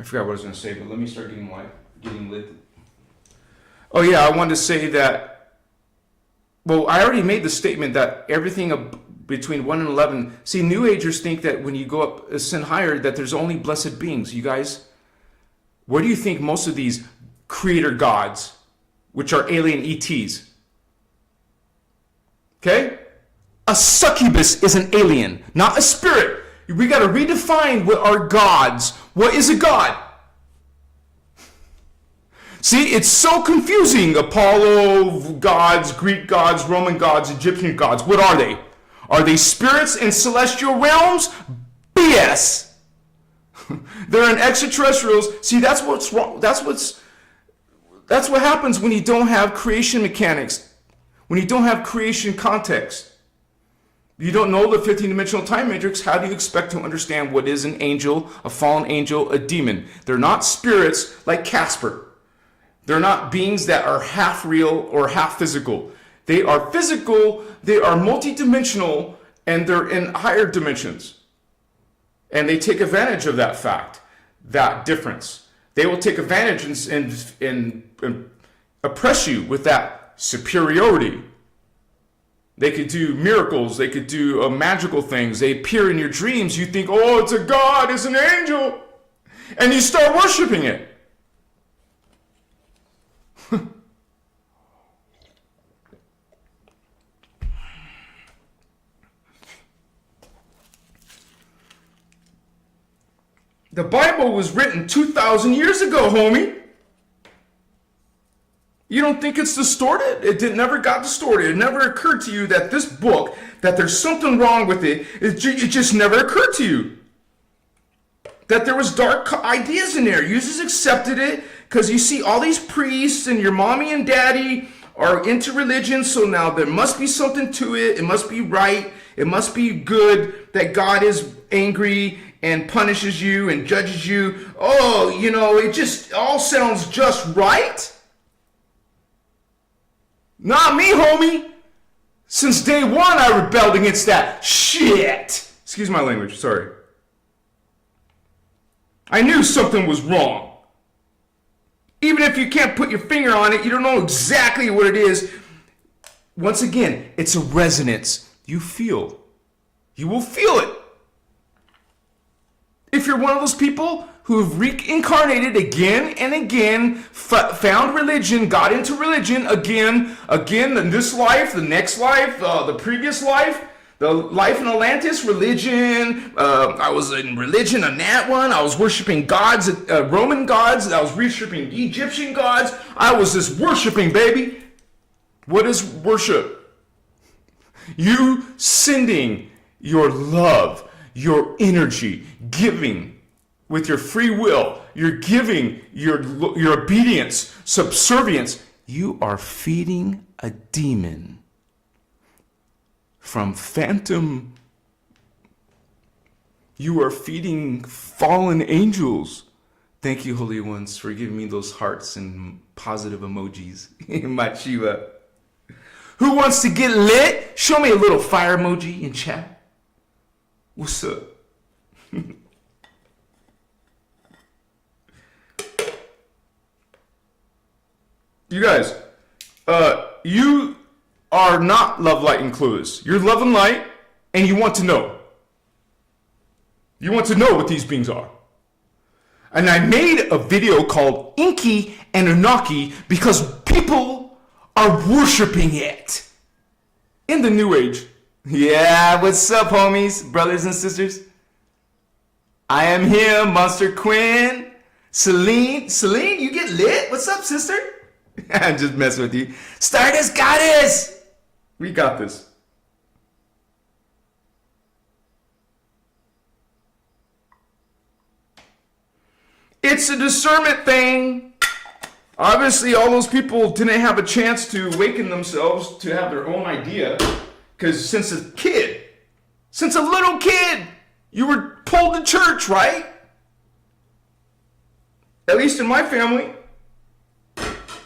forgot what I was going to say, but let me start getting lit. Oh yeah, I wanted to say that, well, I already made the statement that everything between 1 and 11, see, New Agers think that when you go up, ascend higher, that there's only blessed beings. You guys, where do you think most of these creator gods, which are alien ETs? Okay? A succubus is an alien, not a spirit. We got to redefine what are gods. What is a god? See, it's so confusing. Apollo gods, Greek gods, Roman gods, Egyptian gods. What are they? Are they spirits in celestial realms? BS. They're in extraterrestrials. See, that's what's wrong. That's what happens when you don't have creation mechanics. When you don't have creation context. You don't know the 15-dimensional time matrix. How do you expect to understand what is an angel, a fallen angel, a demon? They're not spirits like Casper. They're not beings that are half real or half physical. They are physical, they are multidimensional, and they're in higher dimensions. And they take advantage of that fact, that difference. They will take advantage and oppress you with that superiority. They could do miracles. They could do magical things. They appear in your dreams. You think, oh, it's a god, it's an angel. And you start worshiping it. The Bible was written 2,000 years ago, homie. You don't think it's distorted? Never got distorted. It never occurred to you that this book, that there's something wrong with it. It just never occurred to you. That there was dark ideas in there. You just accepted it because you see all these priests and your mommy and daddy are into religion. So now there must be something to it. It must be right. It must be good that God is angry and punishes you and judges you. Oh, it just all sounds just right. Not me, homie. Since day one, I rebelled against that shit. Excuse my language, sorry. I knew something was wrong. Even if you can't put your finger on it, you don't know exactly what it is. Once again, it's a resonance. You feel. You will feel it. If you're one of those people who have reincarnated again and again, found religion, got into religion again, in this life, the next life, the previous life, the life in Atlantis, religion, I was in religion on that one, I was worshiping gods, Roman gods, I was worshiping Egyptian gods, I was just worshiping, baby. What is worship? You sending your love, your energy, giving with your free will, you're giving your obedience, subservience. You are feeding a demon from phantom. You are feeding fallen angels. Thank you, Holy Ones, for giving me those hearts and positive emojis. Machiva. Who wants to get lit? Show me a little fire emoji in chat. What's up? You guys, you are not love, light, and clueless. You're love and light, and you want to know. You want to know what these beings are. And I made a video called Inky and Inaki because people are worshiping it. In the new age. Yeah, what's up, homies, brothers and sisters? I am here, Monster Quinn. Celine, you get lit? What's up, sister? I'm just messing with you. Stardust Goddess! We got this. It's a discernment thing. Obviously, all those people didn't have a chance to awaken themselves to have their own idea. Because since a little kid, you were pulled to church, right? At least in my family.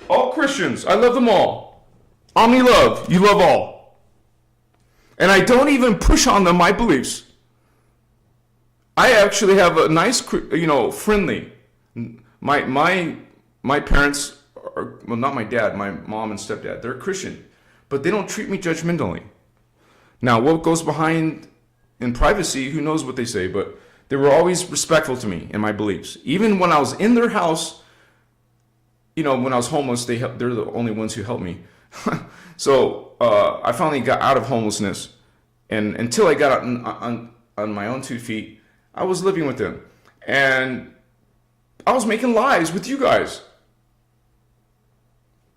All Christians, I love them all. Omni love, you love all. And I don't even push on them my beliefs. I actually have a nice, friendly. My parents, well, not my dad, my mom and stepdad, they're Christian. But they don't treat me judgmentally. Now, what goes behind in privacy, who knows what they say, but they were always respectful to me and my beliefs. Even when I was in their house, when I was homeless, they're the only ones who helped me. So I finally got out of homelessness. And until I got on my own 2 feet, I was living with them. And I was making lives with you guys.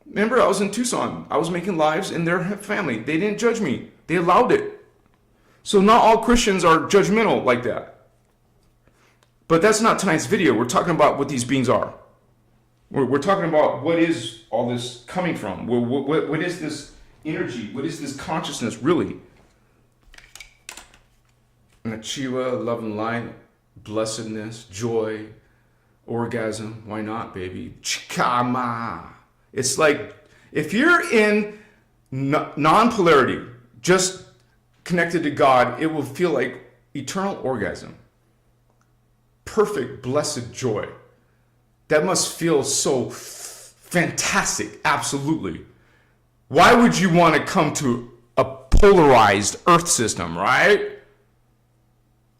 Remember, I was in Tucson. I was making lives in their family. They didn't judge me. They allowed it. So not all Christians are judgmental like that. But that's not tonight's video. We're talking about what these beings are. We're talking about what is all this coming from? What is this energy? What is this consciousness really? Nachiwa, love and light, blessedness, joy, orgasm. Why not, baby? Chikama. It's like if you're in non-polarity, just connected to God, it will feel like eternal orgasm. Perfect, blessed joy. That must feel so fantastic, absolutely. Why would you want to come to a polarized Earth system, right?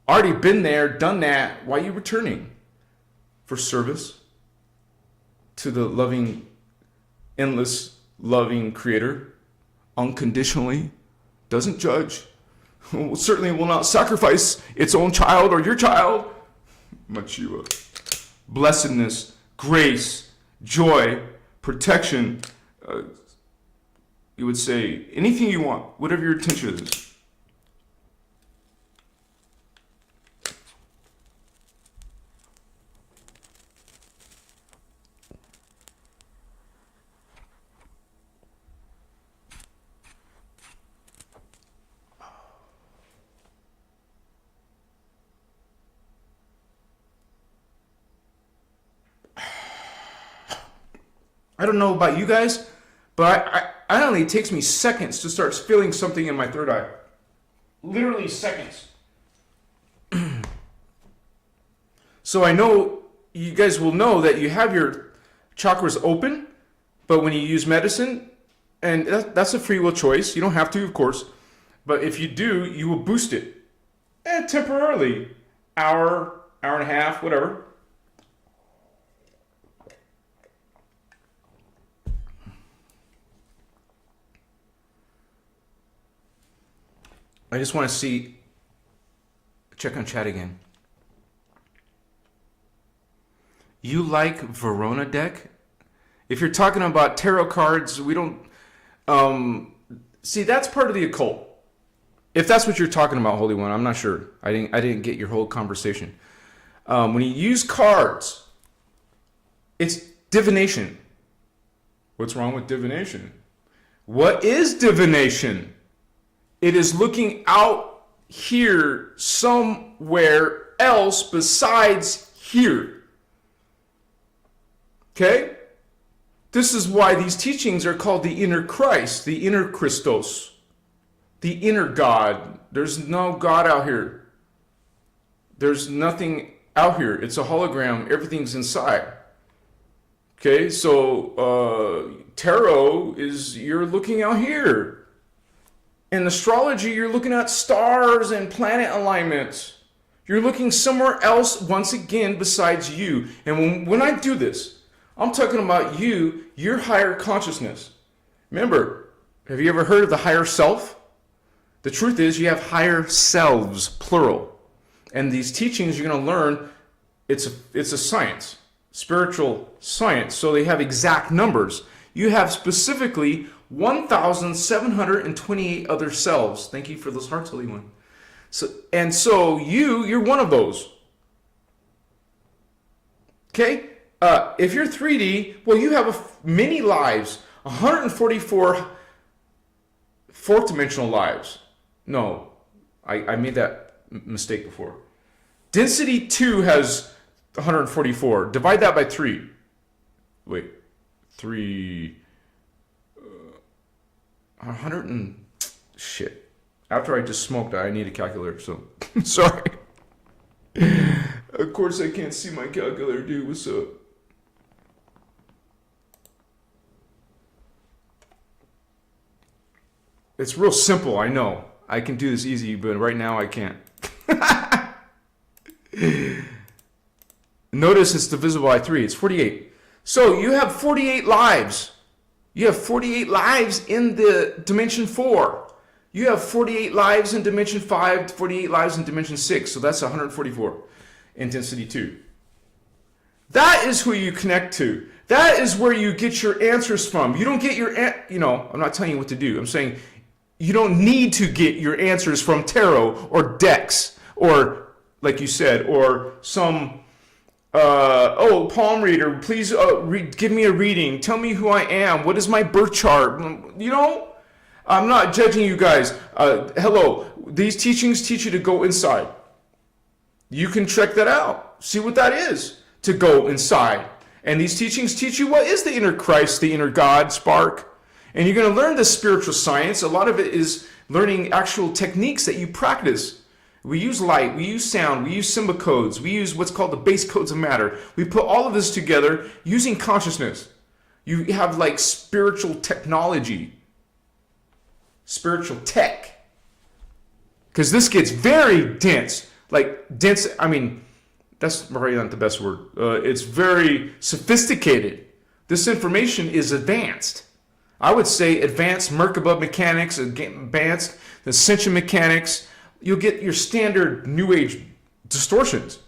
Already been there, done that. Why are you returning? For service to the loving, endless, loving Creator, unconditionally, doesn't judge, certainly will not sacrifice its own child or your child. Machiwa. Blessedness, grace, joy, protection, you would say anything you want, whatever your intention is. I don't know about you guys, but I only, it takes me seconds to start feeling something in my third eye. Literally seconds. So I know you guys will know that you have your chakras open, but when you use medicine, and that's a free will choice. You don't have to, of course, but if you do, you will boost it. And temporarily, hour and a half, whatever. I just want to check on chat again. You like Verona deck? If you're talking about tarot cards, we don't, see, that's part of the occult. If that's what you're talking about, Holy One, I'm not sure. I didn't get your whole conversation. When you use cards, it's divination. What's wrong with divination? What is divination? It is looking out here somewhere else besides here. Okay? This is why these teachings are called the inner Christ, the inner Christos, the inner God. There's no God out here. There's nothing out here. It's a hologram. Everything's inside. Okay? So tarot is, you're looking out here. In astrology, you're looking at stars and planet alignments. You're looking somewhere else, once again, besides you. And when I do this, I'm talking about you, your higher consciousness. Remember, have you ever heard of the higher self? The truth is, you have higher selves, plural. And these teachings you're going to learn, it's a science, spiritual science. So they have exact numbers. You have specifically 1,728 other selves. Thank you for those hearts, Holy One. So you're one of those. Okay? If you're 3D, well, you have many lives. 144 fourth dimensional lives. No, I made that mistake before. Density 2 has 144. Divide that by 3. Wait, 3... 100 and shit. After I just smoked, I need a calculator, so sorry. Of course I can't see my calculator, dude. What's up? It's real simple, I know. I can do this easy, but right now I can't. Notice it's divisible by 3. It's 48. So you have 48 lives. You have 48 lives in the dimension 4. You have 48 lives in dimension 5, 48 lives in dimension 6. So that's 144 in density 2. That is who you connect to. That is where you get your answers from. You don't get your, I'm not telling you what to do. I'm saying you don't need to get your answers from tarot or decks or, like you said, or some... palm reader, please give me a reading. Tell me who I am. What is my birth chart? I'm not judging you guys. Hello. These teachings teach you to go inside. You can check that out. See what that is, to go inside. And these teachings teach you what is the inner Christ, the inner God spark. And you're going to learn the spiritual science. A lot of it is learning actual techniques that you practice. We use light, we use sound, we use symbol codes, we use what's called the base codes of matter. We put all of this together using consciousness. You have like spiritual technology, spiritual tech. Because this gets very dense. Like dense, I mean, that's probably not the best word. It's very sophisticated. This information is advanced. I would say advanced Merkaba mechanics, advanced ascension mechanics. You'll get your standard New Age distortions.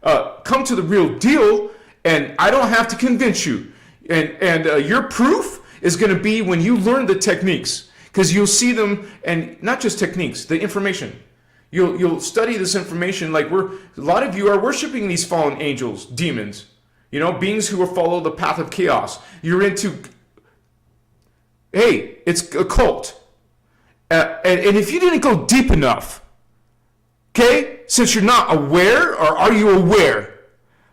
Come to the real deal, and I don't have to convince you. And your proof is going to be when you learn the techniques, because you'll see them, and not just techniques, the information. You'll study this information. Like a lot of you are worshiping these fallen angels, demons, beings who will follow the path of chaos. You're into, hey, it's a cult. And if you didn't go deep enough, okay, since you're not aware, or are you aware?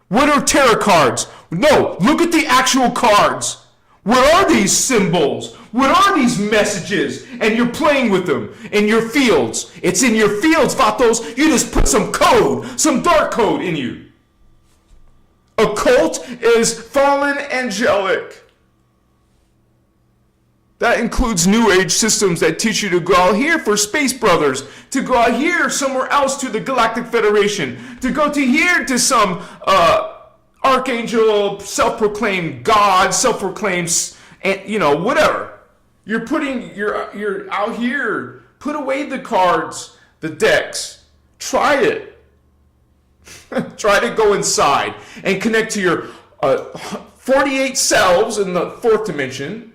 What are tarot cards? No, look at the actual cards. What are these symbols? What are these messages? And you're playing with them in your fields. It's in your fields, Vatos. You just put some code, some dark code in you. Occult is fallen angelic. That includes New Age systems that teach you to go out here for Space Brothers, to go out here somewhere else to the Galactic Federation, to go to here to some archangel, self-proclaimed God, self-proclaimed, whatever. You're out here. Put away the cards, the decks. Try it. Try to go inside and connect to your 48 selves in the fourth dimension.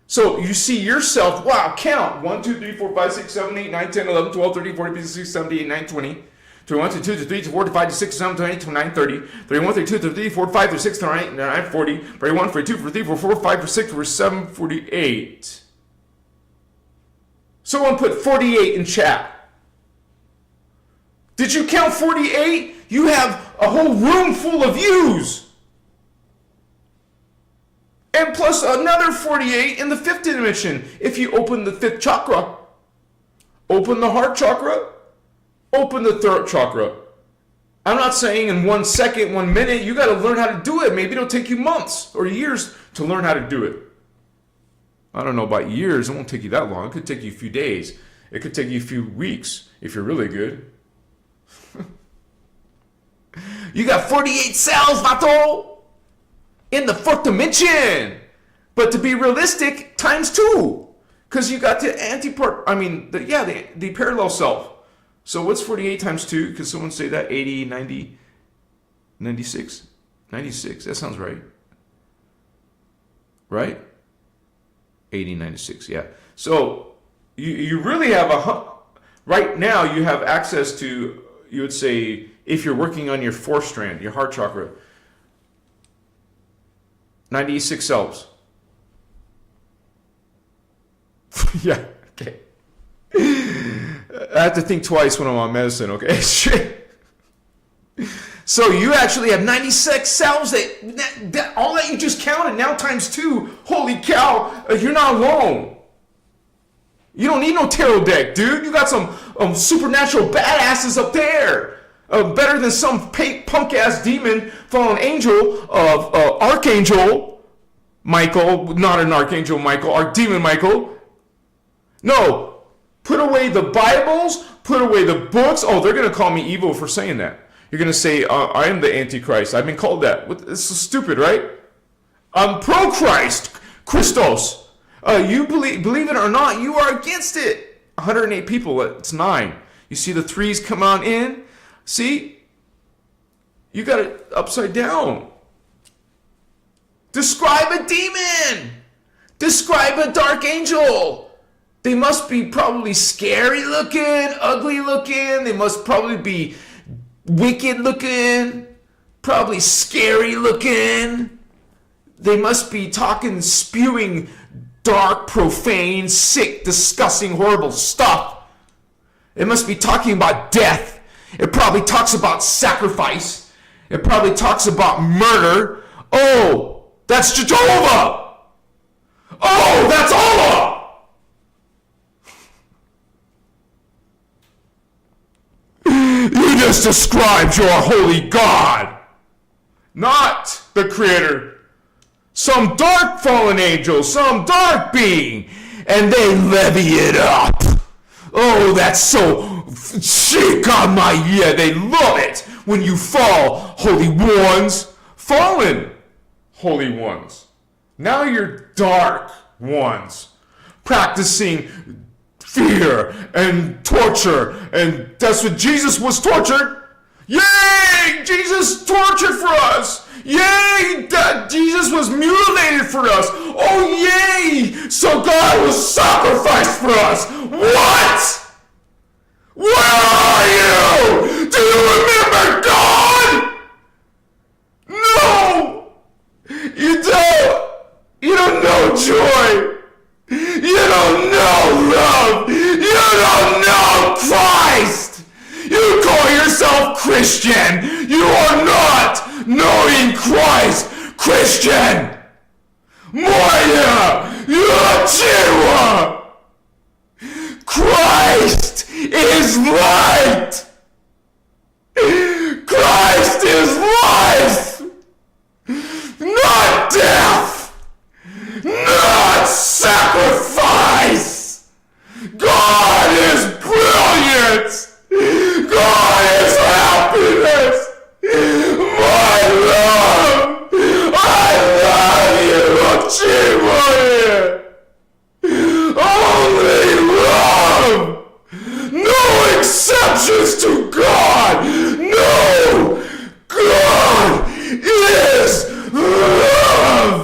So you see yourself, wow, count. 1, 2, 3, 4, 5, 6, 7, 8, 9, 10, 11, 12, 13, 14, 15, 16, 17, 18, 19, 20. 21, 22, 23, 24, 25, 26, 27, 28, 29, 30, 31, 32, 33, 45, 46, 39, 39, 40, 41, 42, 43, 44, 45, 46, 47, 48. Someone put 48 in chat. Did you count 48? You have a whole room full of yous. And plus another 48 in the fifth dimension. If you open the fifth chakra, open the heart chakra, open the third chakra. I'm not saying in 1 second, 1 minute, you got to learn how to do it. Maybe it'll take you months or years to learn how to do it. I don't know about years. It won't take you that long. It could take you a few days. It could take you a few weeks if you're really good. You got 48 cells, Vato, in the fourth dimension. But to be realistic, times 2. Because you got the the parallel self. So what's 48 times 2? Could someone say that? 80, 90, 96? 96, that sounds right. Right? 80, 96, yeah. So you really have right now you have access to, you would say, if you're working on your fourth strand, your heart chakra, 96 selves. Yeah, okay. I have to think twice when I'm on medicine, okay? So you actually have 96 cells that all that you just counted, now times 2. Holy cow, you're not alone. You don't need no tarot deck, dude. You got some supernatural badasses up there. Better than some punk-ass demon fallen angel of Archangel Michael, not an Archangel Michael, Archdemon Michael. No, put away the Bibles, put away the books. Oh, they're going to call me evil for saying that. You're going to say, I am the Antichrist. I've been called that. It's so stupid, right? I'm pro-Christ, Christos. You believe it or not, you are against it. 108 people, it's 9. You see the 3s come on in? See? You got it upside down. Describe a demon. Describe a dark angel. They must be probably scary looking, ugly looking. They must probably be wicked looking, probably scary looking. They must be talking, spewing dark, profane, sick, disgusting, horrible stuff. It must be talking about death. It probably talks about sacrifice. It probably talks about murder. Oh, that's Jehovah. Oh, that's Allah. You just described your holy God, not the Creator. Some dark fallen angel, some dark being, and they levy it up. Oh, that's so shit on my yeah. They love it when you fall, holy ones, fallen holy ones. Now you're dark ones, practicing fear and torture, and that's what Jesus was tortured. Yay! Jesus tortured for us! Yay! Jesus was mutilated for us! Oh, yay! So God was sacrificed for us! What? Where are you? Do you remember God? No! You don't! You don't know joy! You don't know love! You don't know Christ! You call yourself Christian! You are not knowing Christ! Christian! Moya! Yachira! Christ is light! Christ is life! Not death! Not sacrifice! God is brilliant! God is happiness! My love! I love you, Chimoye! Only love! No exceptions to God! No! God is love!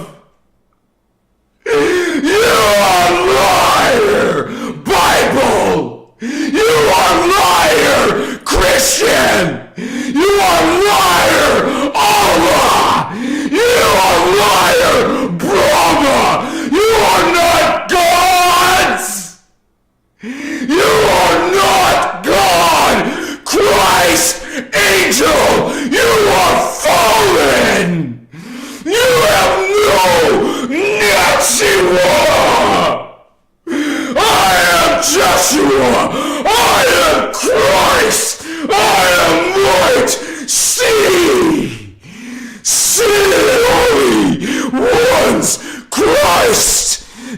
You are liar, Bible! You are liar, Christian! You are liar, Allah! You are liar, Brahma! You are not gods! You are not God! Christ, angel! You are fallen! You have no Yeshua! I am Joshua! I am Christ! I am light! See! See the Holy Ones! Christ!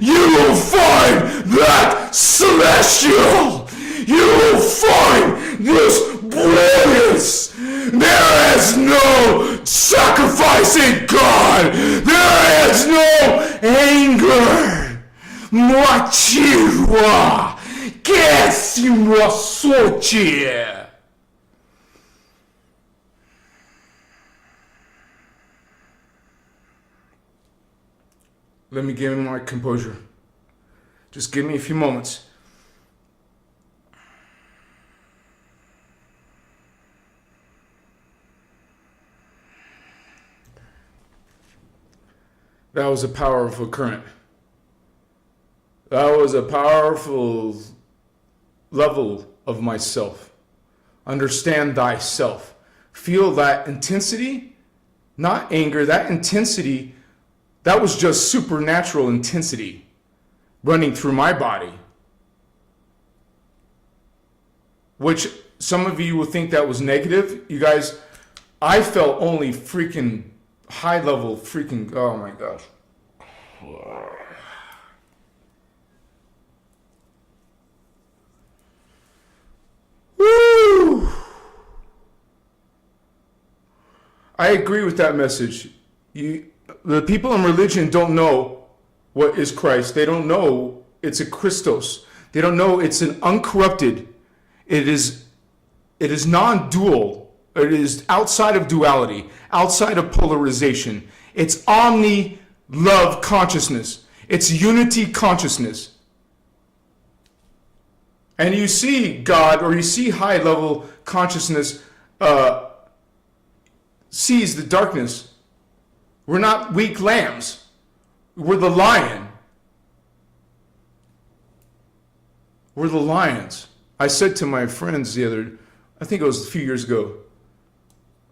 You will find that celestial! You will find this brilliance! There is no sacrifice in God! There is no anger! Mochirwa! Kesimo sochi! Let me give him my composure. Just give me a few moments. That was a powerful current. That was a powerful level of myself. Understand thyself. Feel that intensity, not anger, that intensity. That was just supernatural intensity running through my body. Which some of you will think that was negative. You guys, I felt only freaking high level freaking, oh my gosh. Woo! I agree with that message. The people in religion don't know what is Christ. They don't know it's a Christos. They don't know it's an uncorrupted. It is non-dual. It is outside of duality, outside of polarization. It's omni-love consciousness. It's unity consciousness. And you see God, or you see high-level consciousness sees the darkness. We're not weak lambs. We're the lion. We're the lions. I said to my friends I think it was a few years ago,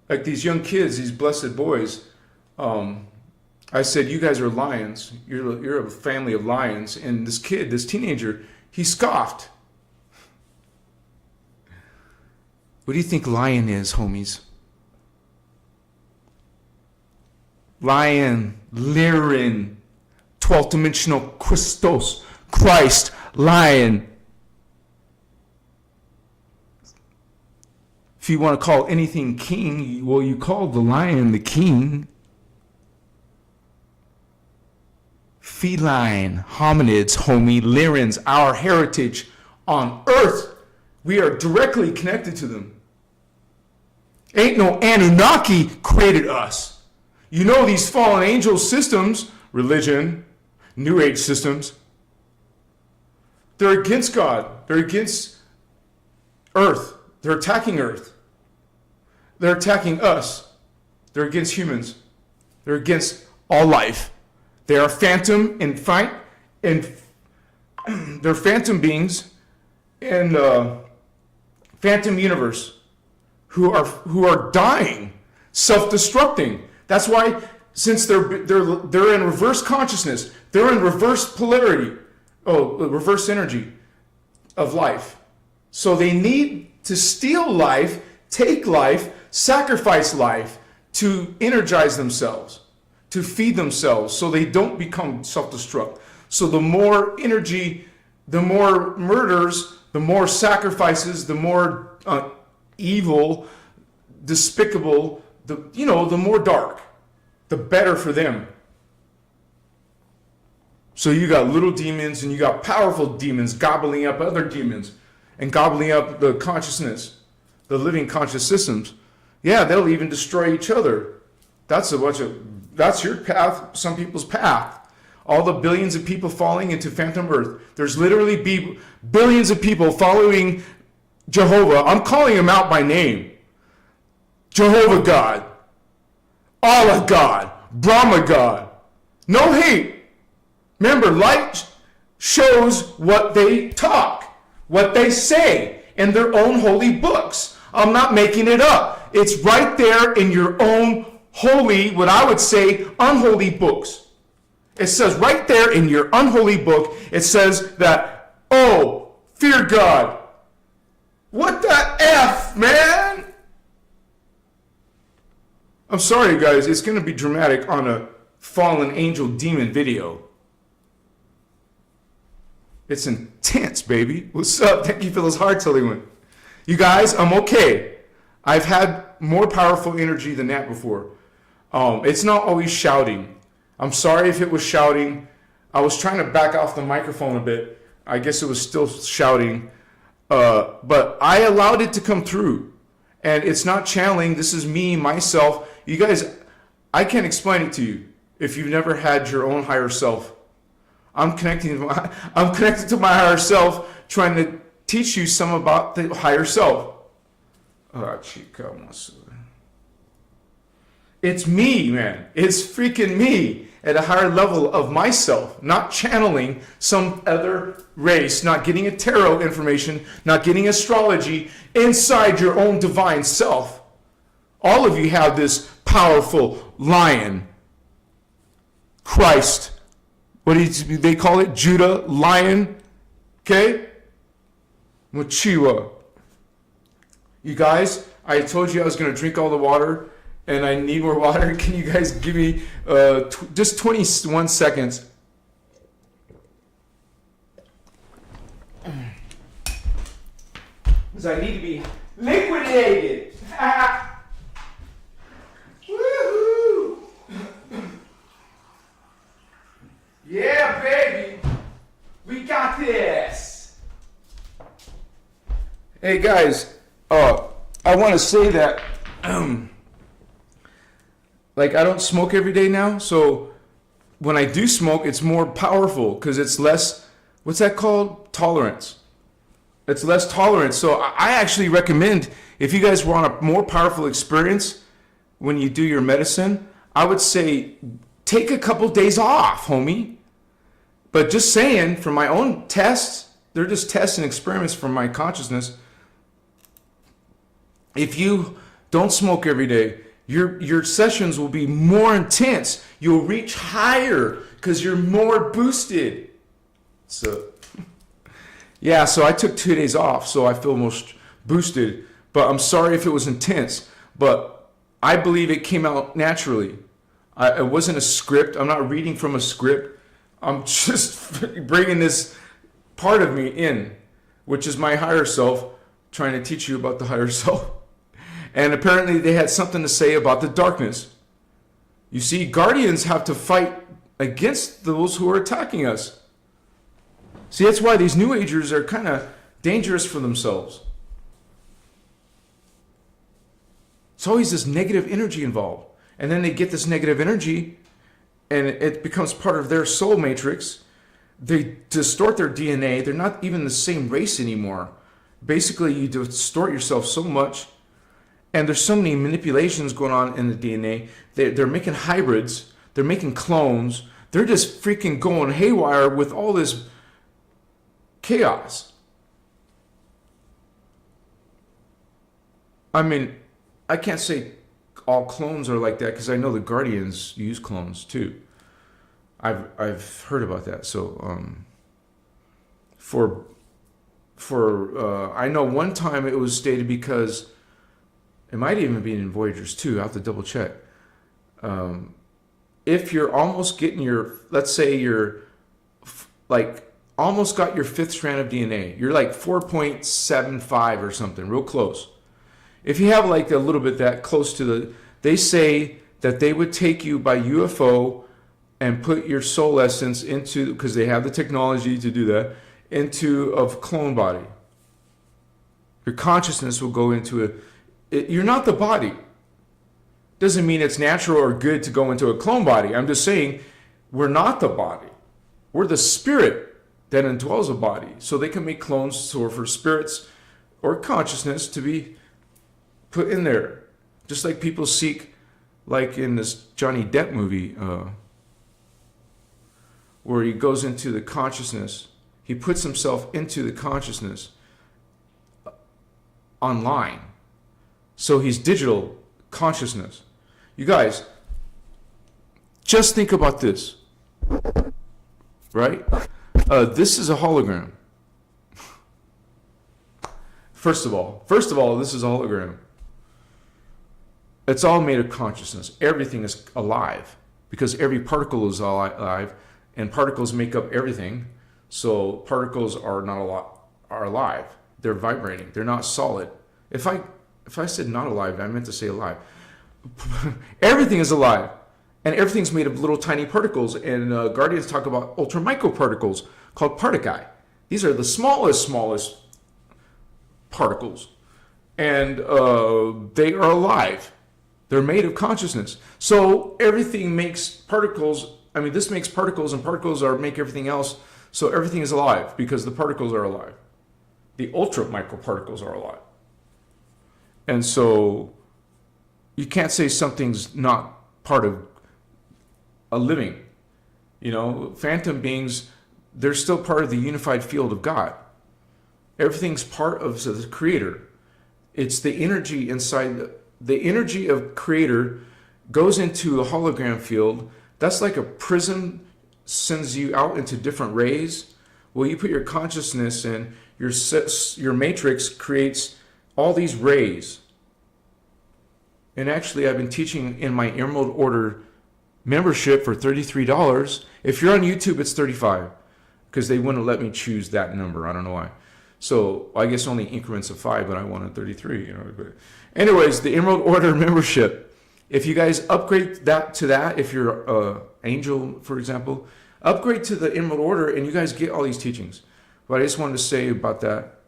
like these young kids, these blessed boys, I said, you guys are lions. You're a family of lions. And this kid, this teenager, he scoffed. What do you think lion is, homies? Lion, Lyran, 12th dimensional Christos, Christ, lion. If you want to call anything king, well, you call the lion the king. Feline, hominids, homie, Lyrans, our heritage on earth. We are directly connected to them. Ain't no Anunnaki created us. You know these fallen angel systems, religion, New Age systems, they're against God. They're against Earth. They're attacking Earth. They're attacking us. They're against humans. They're against all life. They are phantom and they're phantom beings in the phantom universe who are dying, self-destructing. That's why, since they're in reverse consciousness, they're in reverse polarity, reverse energy of life. So they need to steal life, take life, sacrifice life to energize themselves, to feed themselves, so they don't become self-destruct. So the more energy, the more murders, the more sacrifices, the more evil, despicable, the more dark, the better for them. So you got little demons and you got powerful demons gobbling up other demons and gobbling up the consciousness, the living conscious systems. Yeah, they'll even destroy each other. That's your path, some people's path. All the billions of people falling into phantom earth. There's literally billions of people following Jehovah. I'm calling him out by name. Jehovah God, Allah God, Brahma God. No hate. Remember, light shows what they talk, what they say in their own holy books. I'm not making it up. It's right there in your own holy, what I would say, unholy books. It says right there in your unholy book, it says that, oh, fear God. What the F, man? I'm sorry, guys. It's going to be dramatic on a fallen angel demon video. It's intense, baby. What's up? Thank you for those hearts, everyone. You guys, I'm okay. I've had more powerful energy than that before. It's not always shouting. I'm sorry if it was shouting. I was trying to back off the microphone a bit. I guess it was still shouting. But I allowed it to come through. And it's not channeling. This is me, myself. You guys, I can't explain it to you if you've never had your own higher self. I'm connected to my higher self, trying to teach you some about the higher self. It's me, man. It's freaking me at a higher level of myself, not channeling some other race, not getting a tarot information, not getting astrology inside your own divine self. All of you have this powerful lion, Christ. What do they call it? Judah, lion. Okay? Mochiwa. You guys, I told you I was going to drink all the water, and I need more water. Can you guys give me just 21 seconds? Because I need to be liquidated. Woohoo! Yeah, baby. We got this. Hey, guys. I want to say that... Like, I don't smoke every day now, so when I do smoke, it's more powerful because it's less, what's that called? Tolerance. It's less tolerance. So I actually recommend, if you guys want a more powerful experience when you do your medicine, I would say take a couple days off, homie. But just saying, from my own tests, they're just tests and experiments from my consciousness. If you don't smoke every day, your sessions will be more intense. You'll reach higher because you're more boosted. So, yeah, so I took 2 days off, so I feel most boosted. But I'm sorry if it was intense. But I believe it came out naturally. It wasn't a script. I'm not reading from a script. I'm just bringing this part of me in, which is my higher self, trying to teach you about the higher self. And apparently they had something to say about the darkness. You see, guardians have to fight against those who are attacking us. See, that's why these New Agers are kind of dangerous for themselves. It's always this negative energy involved. And then they get this negative energy and it becomes part of their soul matrix. They distort their DNA. They're not even the same race anymore. Basically, you distort yourself so much. And there's so many manipulations going on in the DNA. They're making hybrids. They're making clones. They're just freaking going haywire with all this chaos. I mean, I can't say all clones are like that because I know the Guardians use clones too. I've heard about that. So I know one time it was stated, because it might even be in Voyagers too. I have to double check. If you're almost getting your, let's say you're like almost got your 5th strand of DNA, you're like 4.75 or something, real close. If you have like a little bit that close to the, they say that they would take you by UFO and put your soul essence into, because they have the technology to do that, into a clone body. Your consciousness will go into you're not the body. Doesn't mean it's natural or good to go into a clone body. I'm just saying we're not the body. We're the spirit that indwells a body. So they can make clones for spirits or consciousness to be put in there. Just like people seek, like in this Johnny Depp movie, where he goes into the consciousness. He puts himself into the consciousness online. So he's digital consciousness. You guys, just think about this, right? This is a hologram. First of all, this is a hologram. It's all made of consciousness. Everything is alive because every particle is alive, and particles make up everything. So particles are alive. They're vibrating. They're not solid. If I said not alive, I meant to say alive. Everything is alive, and everything's made of little tiny particles. And Guardians talk about ultra micro particles called partici. These are the smallest particles, and they are alive. They're made of consciousness. So everything makes particles. I mean, this makes particles, and particles make everything else. So everything is alive because the particles are alive. The ultra microparticles are alive. And so you can't say something's not part of a living. You know, phantom beings, they're still part of the unified field of God. Everything's part of the Creator. It's the energy inside. The energy of Creator goes into a hologram field. That's like a prism, sends you out into different rays. Well, you put your consciousness in, your matrix creates all these rays. And actually, I've been teaching in my Emerald Order membership for $33. If you're on YouTube, it's $35 because they wouldn't let me choose that number. I don't know why. So I guess only increments of 5, but I wanted 33. You know. But anyways, the Emerald Order membership. If you guys upgrade to that, if you're angel, for example, upgrade to the Emerald Order, and you guys get all these teachings. But I just wanted to say about that,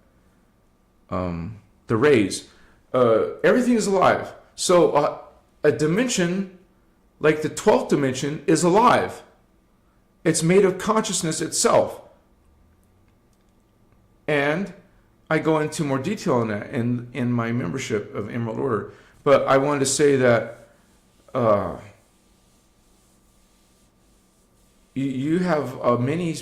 the rays. Everything is alive. So a dimension, like the 12th dimension, is alive. It's made of consciousness itself. And I go into more detail on that in my membership of Emerald Order. But I wanted to say that you have a mini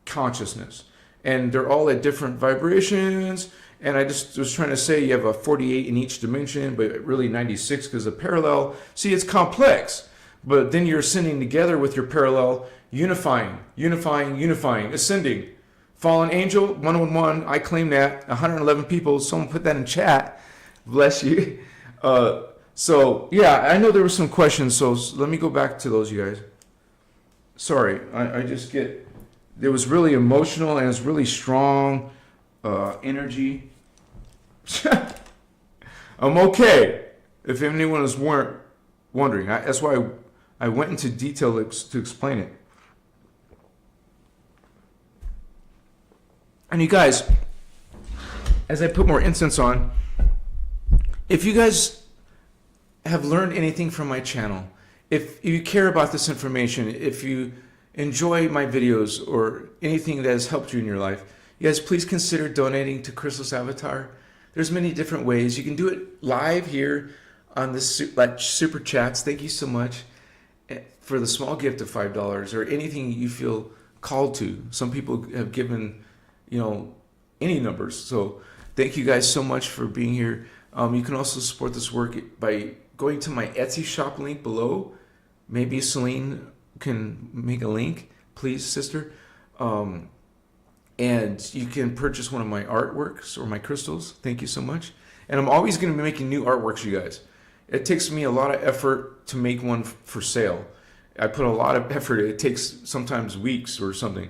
consciousness, and they're all at different vibrations. And I just was trying to say you have a 48 in each dimension, but really 96 because of parallel. See, it's complex. But then you're ascending together with your parallel, unifying, ascending. Fallen angel, 111, I claim that. 111 people, someone put that in chat. Bless you. So, yeah, I know there were some questions, so let me go back to those, you guys. Sorry, I just get, it was really emotional and it's really strong energy. I'm okay, if anyone was wondering. That's why I went into detail to explain it. And you guys, as I put more incense on, if you guys have learned anything from my channel, if you care about this information, if you enjoy my videos or anything that has helped you in your life, you guys please consider donating to Christos Avatar. There's many different ways. You can do it live here on this like super chats. Thank you so much for the small gift of $5 or anything you feel called to. Some people have given, you know, any numbers. So thank you guys so much for being here. You can also support this work by going to my Etsy shop link below. Maybe Feline can make a link, please, sister. And you can purchase one of my artworks or my crystals. Thank you so much. And I'm always going to be making new artworks, you guys. It takes me a lot of effort to make one for sale. I put a lot of effort. It takes sometimes weeks or something.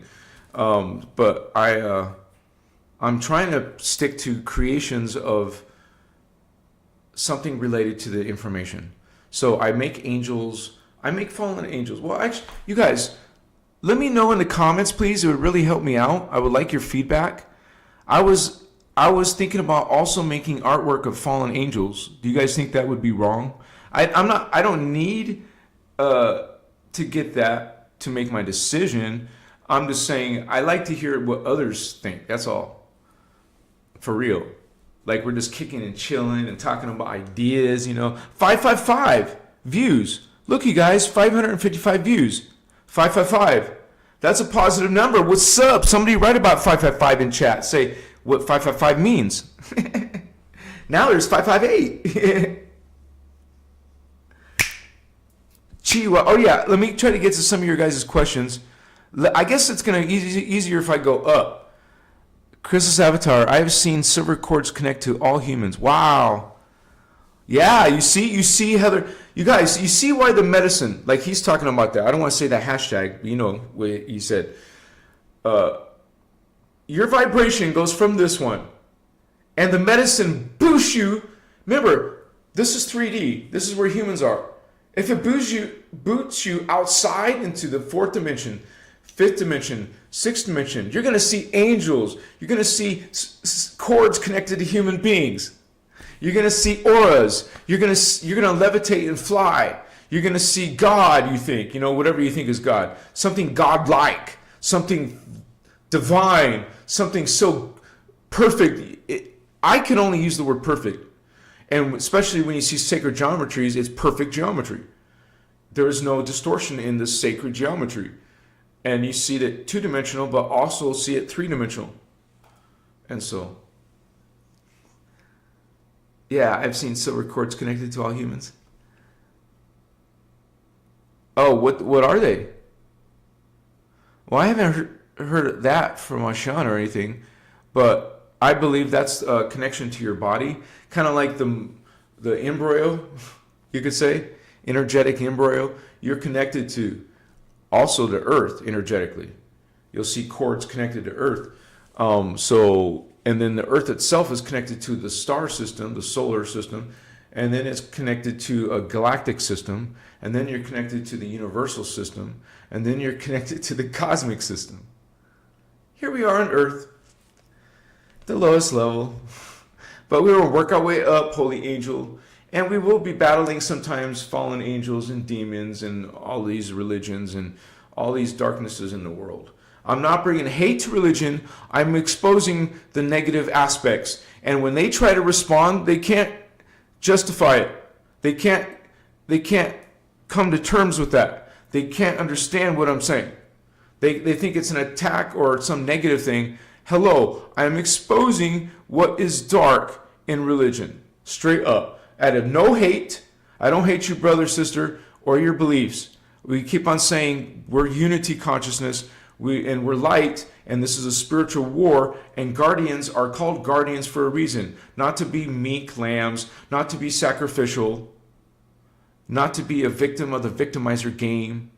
But I'm trying to stick to creations of something related to the information. So I make angels. I make fallen angels. Well, actually, you guys, let me know in the comments, please. It would really help me out. I would like your feedback. I was thinking about also making artwork of fallen angels. Do you guys think that would be wrong? I don't need to get that to make my decision. I'm just saying I like to hear what others think. That's all. For real. Like we're just kicking and chilling and talking about ideas, you know. 555 views. Look, you guys, 555 views. 555. That's a positive number. What's up? Somebody write about 555 in chat. Say what 555 means. Now there's 558. Chiwa. Oh yeah, let me try to get to some of your guys' questions. I guess it's going to be easier if I go up. Christos Avatar, I have seen silver cords connect to all humans. Wow. Yeah, you see, Heather. You guys, you see why the medicine, like he's talking about that. I don't want to say that hashtag, but you know what he said. Your vibration goes from this one, and the medicine boosts you. Remember, this is 3D. This is where humans are. If it boots you outside into the fourth dimension, fifth dimension, sixth dimension, you're going to see angels. You're going to see cords connected to human beings. You're going to see auras. You're going to levitate and fly. You're going to see God, you think, you know, whatever you think is God. Something godlike, something divine, something so perfect. I can only use the word perfect. And especially when you see sacred geometries, it's perfect geometry. There is no distortion in the sacred geometry. And you see it two-dimensional, but also see it three-dimensional. And so, yeah, I've seen silver cords connected to all humans. Oh, what are they? Well, I haven't heard that from Ashan or anything, but I believe that's a connection to your body, kind of like the embryo, you could say, energetic embryo. You're connected to also the earth energetically. You'll see cords connected to earth. And then the earth itself is connected to the star system, the solar system, and then it's connected to a galactic system, and then you're connected to the universal system, and then you're connected to the cosmic system. Here we are on earth, the lowest level, but we will work our way up, holy angel, and we will be battling sometimes fallen angels and demons and all these religions and all these darknesses in the world. I'm not bringing hate to religion. I'm exposing the negative aspects. And when they try to respond, they can't justify it. They can't come to terms with that. They can't understand what I'm saying. They think it's an attack or some negative thing. Hello, I'm exposing what is dark in religion. Straight up. Out of no hate. I don't hate you, brother, sister, or your beliefs. We keep on saying we're unity consciousness. We're light, and this is a spiritual war, and guardians are called guardians for a reason. Not to be meek lambs, not to be sacrificial, not to be a victim of the victimizer game.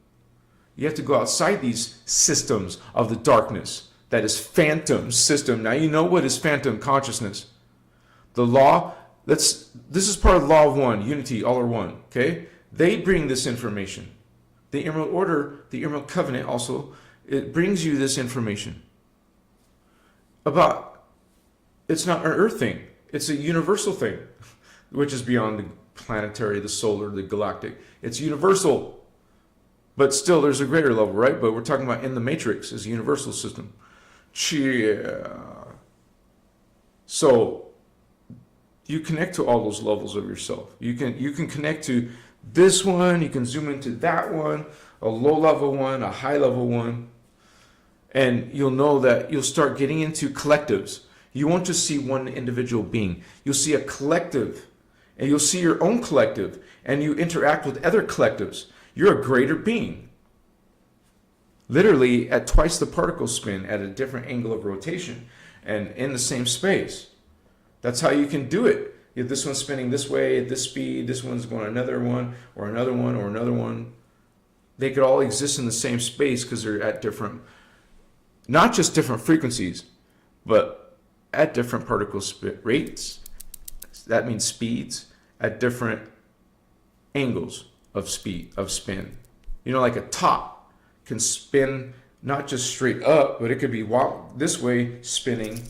You have to go outside these systems of the darkness. That is phantom system. Now you know what is phantom consciousness. The law, this is part of the law of one, unity, all are one, okay? They bring this information. The Emerald Order, the Emerald Covenant also, it brings you this information about, it's not an earth thing, it's a universal thing, which is beyond planetary, the solar, the galactic. It's universal. But still, there's a greater level, right? But we're talking about in the matrix is a universal system. Yeah. So you connect to all those levels of yourself. You can connect to this one. You can zoom into that one, a low level one, a high level one. And you'll know that you'll start getting into collectives. You won't just see one individual being. You'll see a collective. And you'll see your own collective. And you interact with other collectives. You're a greater being. Literally at twice the particle spin at a different angle of rotation and in the same space. That's how you can do it. If this one's spinning this way at this speed, this one's going another one or another one or another one. They could all exist in the same space because they're at different, not just different frequencies, but at different particle rates. That means speeds at different angles of spin. You know, like a top can spin not just straight up, but it could be this way spinning.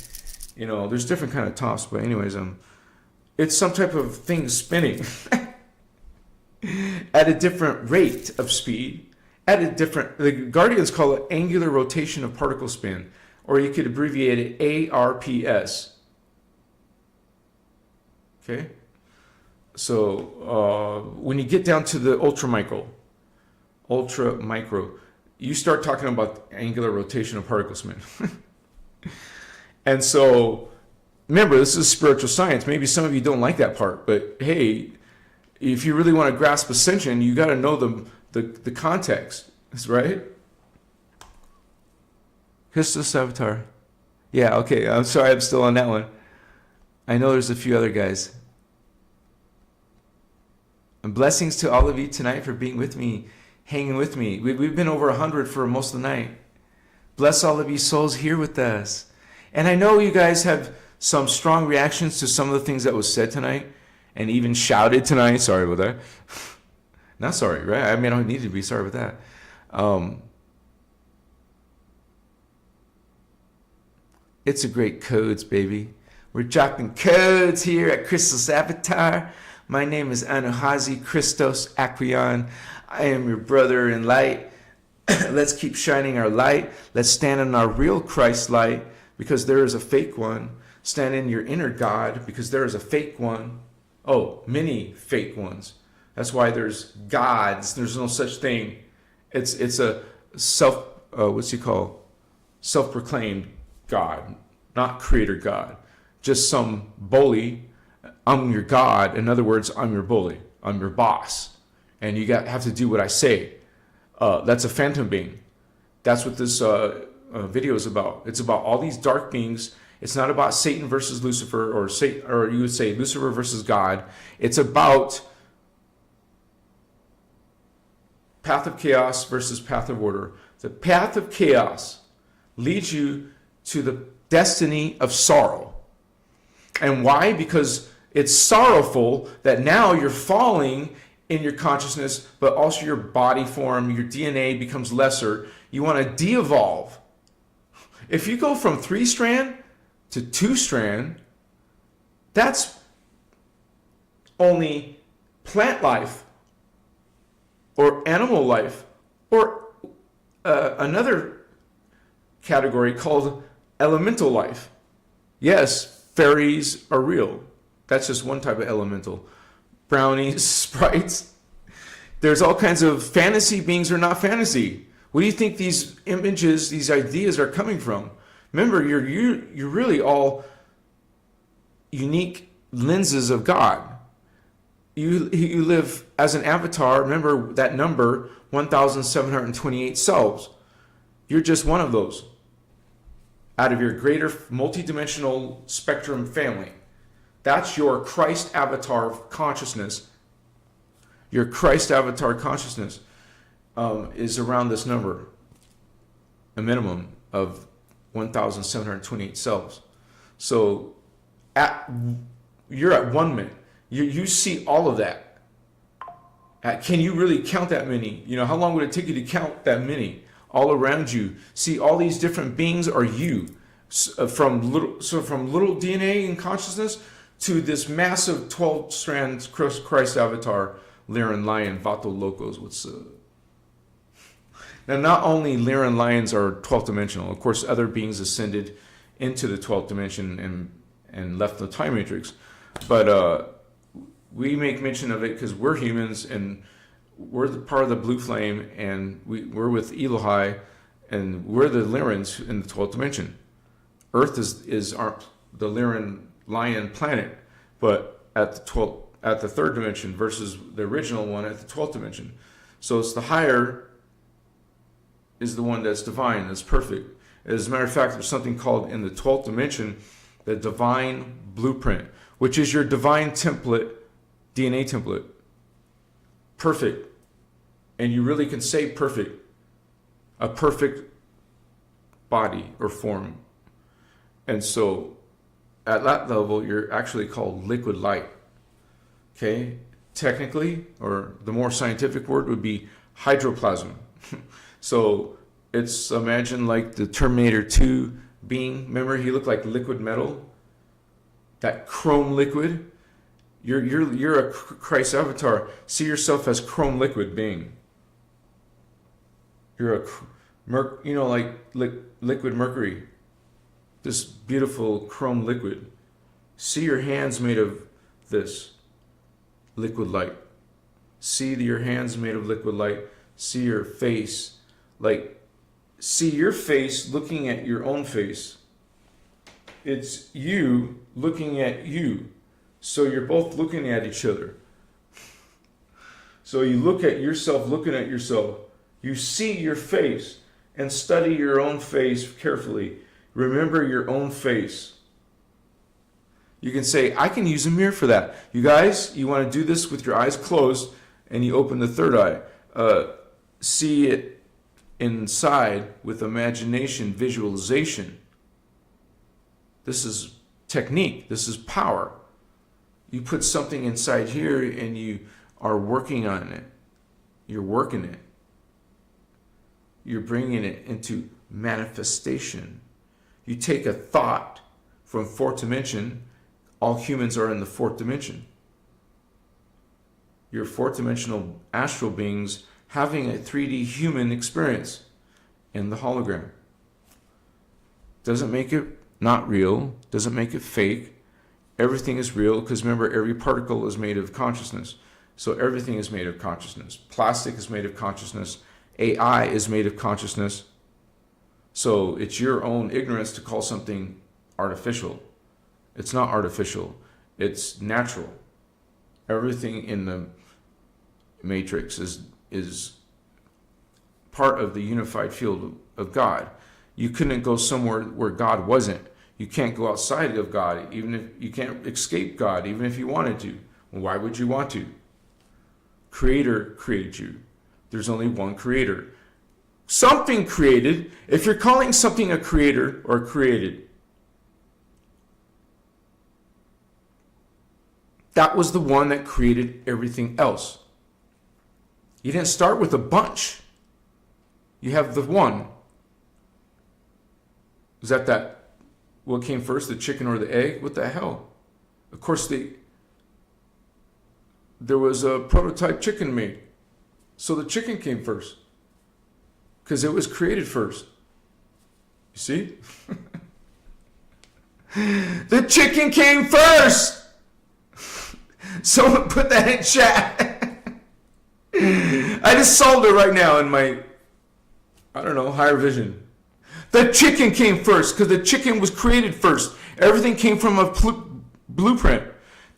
You know, there's different kind of tops, but anyways, it's some type of thing spinning at a different rate of speed, at a different, the Guardians call it angular rotation of particle spin, or you could abbreviate it ARPS. Okay? So when you get down to the ultra micro, you start talking about angular rotation of particle spin. And so, remember, this is spiritual science. Maybe some of you don't like that part, but hey, if you really want to grasp ascension, you got to know the context, right? Christos Avatar. Yeah, okay. I'm sorry, I'm still on that one. I know there's a few other guys. And blessings to all of you tonight for being with me, hanging with me. We've been over 100 for most of the night. Bless all of you souls here with us. And I know you guys have some strong reactions to some of the things that was said tonight and even shouted tonight. Sorry about that. Not sorry, right? I mean, I don't need to be sorry about that. It's a great codes, baby. We're dropping codes here at Christos Avatar. My name is Anuhazi Christos Aquion. I am your brother in light. Let's keep shining our light. Let's stand in our real Christ light, because there is a fake one. Stand in your inner God, because there is a fake one. Oh, many fake ones. That's why there's gods. There's no such thing. It's a self-proclaimed God, not creator God. Just some bully. I'm your God. In other words, I'm your bully. I'm your boss. And you have to do what I say. That's a phantom being. That's what this video is about. It's about all these dark beings. It's not about Satan versus Lucifer, or you would say Lucifer versus God. It's about path of chaos versus path of order. The path of chaos leads you to the destiny of sorrow. And why? Because it's sorrowful that now you're falling in your consciousness, but also your body form, your DNA becomes lesser. You want to de-evolve. If you go from 3-strand to 2-strand, that's only plant life or animal life, or another category called elemental life. Yes, fairies are real. That's just one type of elemental. Brownies, sprites. There's all kinds of fantasy beings are not fantasy. What do you think these images, these ideas are coming from? Remember, you're really all unique lenses of God. You live as an avatar. Remember that number, 1,728 selves. You're just one of those out of your greater multidimensional spectrum family. That's your Christ avatar consciousness. Your Christ avatar consciousness is around this number, a minimum of 1,728 selves. So you're at 1 minute. You see all of that. Can you really count that many? You know, how long would it take you to count that many all around you? See, all these different beings are you. From little DNA and consciousness to this massive 12-strand Christ avatar, Lyran Lion, Vato Locos. What's Now, not only Lyran Lions are 12th dimensional, of course, other beings ascended into the 12th dimension and left the time matrix, but we make mention of it because we're humans and we're part of the blue flame, and we're with Elohai, and we're the Lyrans in the 12th dimension. Earth is the Lyran Lion planet, but at the third dimension versus the original one at the 12th dimension. So it's the higher is the one that's divine, that's perfect. As a matter of fact, there's something called in the 12th dimension the divine blueprint, which is your divine template, DNA template. Perfect. And you really can say perfect. A perfect body or form. And so at that level, you're actually called liquid light. Okay? Technically, or the more scientific word would be hydroplasm. So it's, imagine like the Terminator 2 being. Remember, he looked like liquid metal? That chrome liquid. You're a Christ avatar. See yourself as chrome liquid being. You're a, like liquid mercury. This beautiful chrome liquid. See your hands made of this liquid light. See your hands made of liquid light. See your face. See your face looking at your own face. It's you looking at you. So you're both looking at each other. So you look at yourself looking at yourself. You see your face and study your own face carefully. Remember your own face. You can say, I can use a mirror for that. You guys, you want to do this with your eyes closed and you open the third eye. See it inside with imagination, visualization. This is technique. This is power. You put something inside here and you are working on it. You're working it. You're bringing it into manifestation. You take a thought from fourth dimension. All humans are in the fourth dimension. You're fourth dimensional astral beings having a 3D human experience in the hologram. Doesn't make it not real. Doesn't make it fake. Everything is real because remember, every particle is made of consciousness. So everything is made of consciousness. Plastic is made of consciousness. AI is made of consciousness. So it's your own ignorance to call something artificial. It's not artificial. It's natural. Everything in the matrix is part of the unified field of God. You couldn't go somewhere where God wasn't. You can't go outside of God, even if you can't escape God, even if you wanted to. Why would you want to? Creator created you. There's only one creator. Something created. If you're calling something a creator or created, that was the one that created everything else. You didn't start with a bunch. You have the one. Is that what came first, the chicken or the egg? What the hell? Of course, there was a prototype chicken made. So the chicken came first. Because it was created first. You see? The chicken came first! Someone put that in chat. I just solved it right now in my, higher vision. The chicken came first because the chicken was created first. Everything came from a blueprint.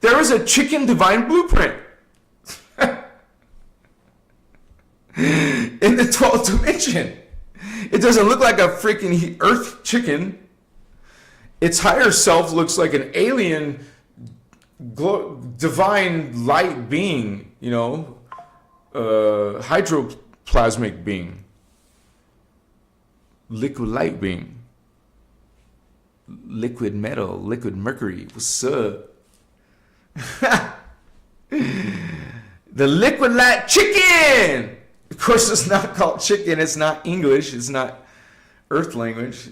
There is a chicken divine blueprint. In the 12th dimension. It doesn't look like a freaking earth chicken. Its higher self looks like an alien divine light being, hydroplasmic being, liquid light being, liquid metal, liquid mercury. What's up? The liquid light chicken. Of course, it's not called chicken. It's not English. It's not Earth language.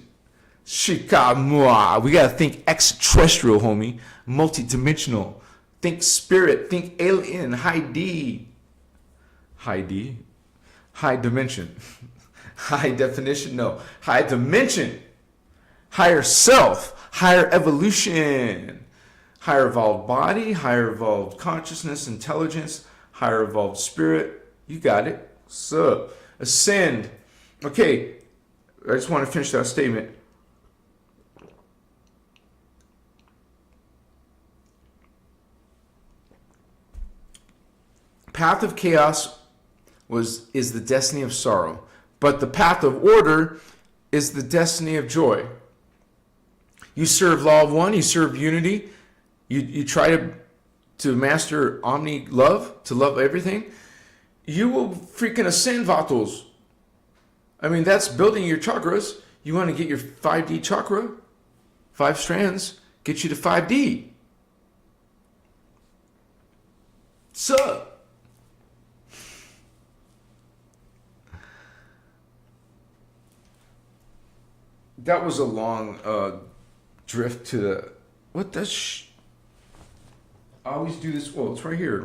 Shikamua. We gotta think extraterrestrial, homie. Multi-dimensional. Think spirit. Think alien. High D. High D? High dimension. High definition? No. High dimension. Higher self. Higher evolution. Higher evolved body. Higher evolved consciousness, intelligence. Higher evolved spirit. You got it. So, ascend. Okay. I just want to finish that statement. Path of chaos is the destiny of sorrow, but the path of order is the destiny of joy. You serve law of one, you serve unity, you try to master omni love, to love everything. You will freaking ascend, Vatos. I mean, that's building your chakras. You want to get your 5D chakra, 5 strands, get you to 5D. Sup? That was a long drift to the... What the I always do this... Well, it's right here.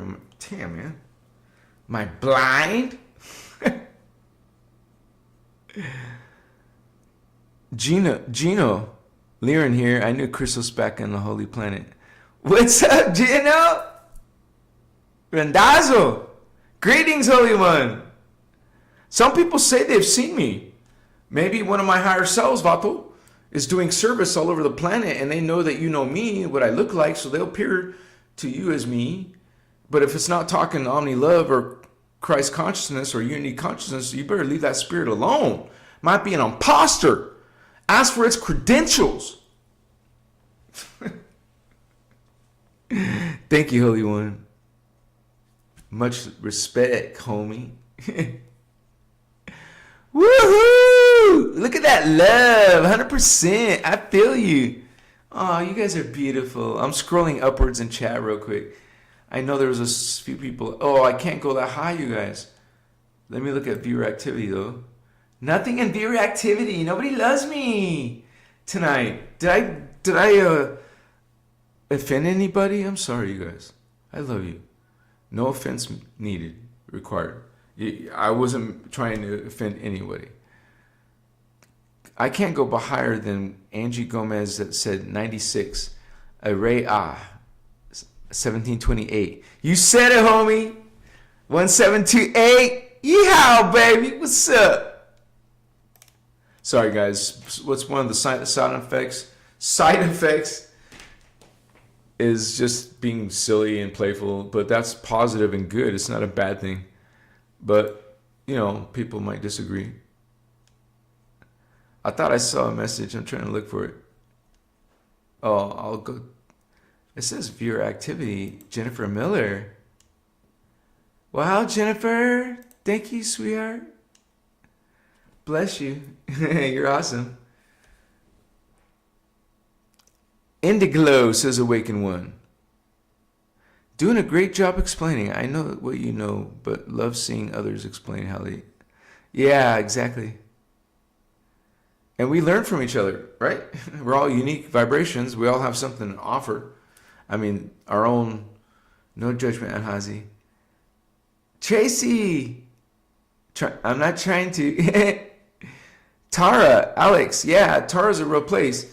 Damn, man. Am I blind? Gino. Liren here. I knew Christos back on the Holy Planet. What's up, Gino? Randazzo. Greetings, Holy One. Some people say they've seen me. Maybe one of my higher selves, Vato, is doing service all over the planet, and they know that you know me, what I look like, so they'll appear to you as me. But if it's not talking omni love or Christ consciousness or unity consciousness, you better leave that spirit alone. Might be an imposter. Ask for its credentials. Thank you, Holy One. Much respect, homie. Woohoo! Look at that love. 100%. I feel you. Oh, you guys are beautiful. I'm scrolling upwards in chat real quick. I know there was a few people. Oh, I can't go that high, you guys. Let me look at viewer activity, though. Nothing in viewer activity. Nobody loves me tonight. Did I offend anybody? I'm sorry, you guys. I love you. No offense needed, required. I wasn't trying to offend anybody. I can't go higher than Angie Gomez that said 96. Ray 1728. You said it, homie. 1728. Yeehaw, baby. What's up? Sorry, guys. What's one of the side effects? Side effects is just being silly and playful, but that's positive and good. It's not a bad thing. But, you know, people might disagree. I thought I saw a message. I'm trying to look for it. Oh, I'll go. It says viewer activity. Jennifer Miller. Wow, Jennifer. Thank you, sweetheart. Bless you. You're awesome. Indiglow, says Awakened One. Doing a great job explaining. I know what you know, but love seeing others explain how they... Yeah, exactly. And we learn from each other, right? We're all unique vibrations. We all have something to offer. I mean, our own... No judgment, Anhazi. Tracy! I'm not trying to... Tara, Alex. Yeah, Tara's a real place.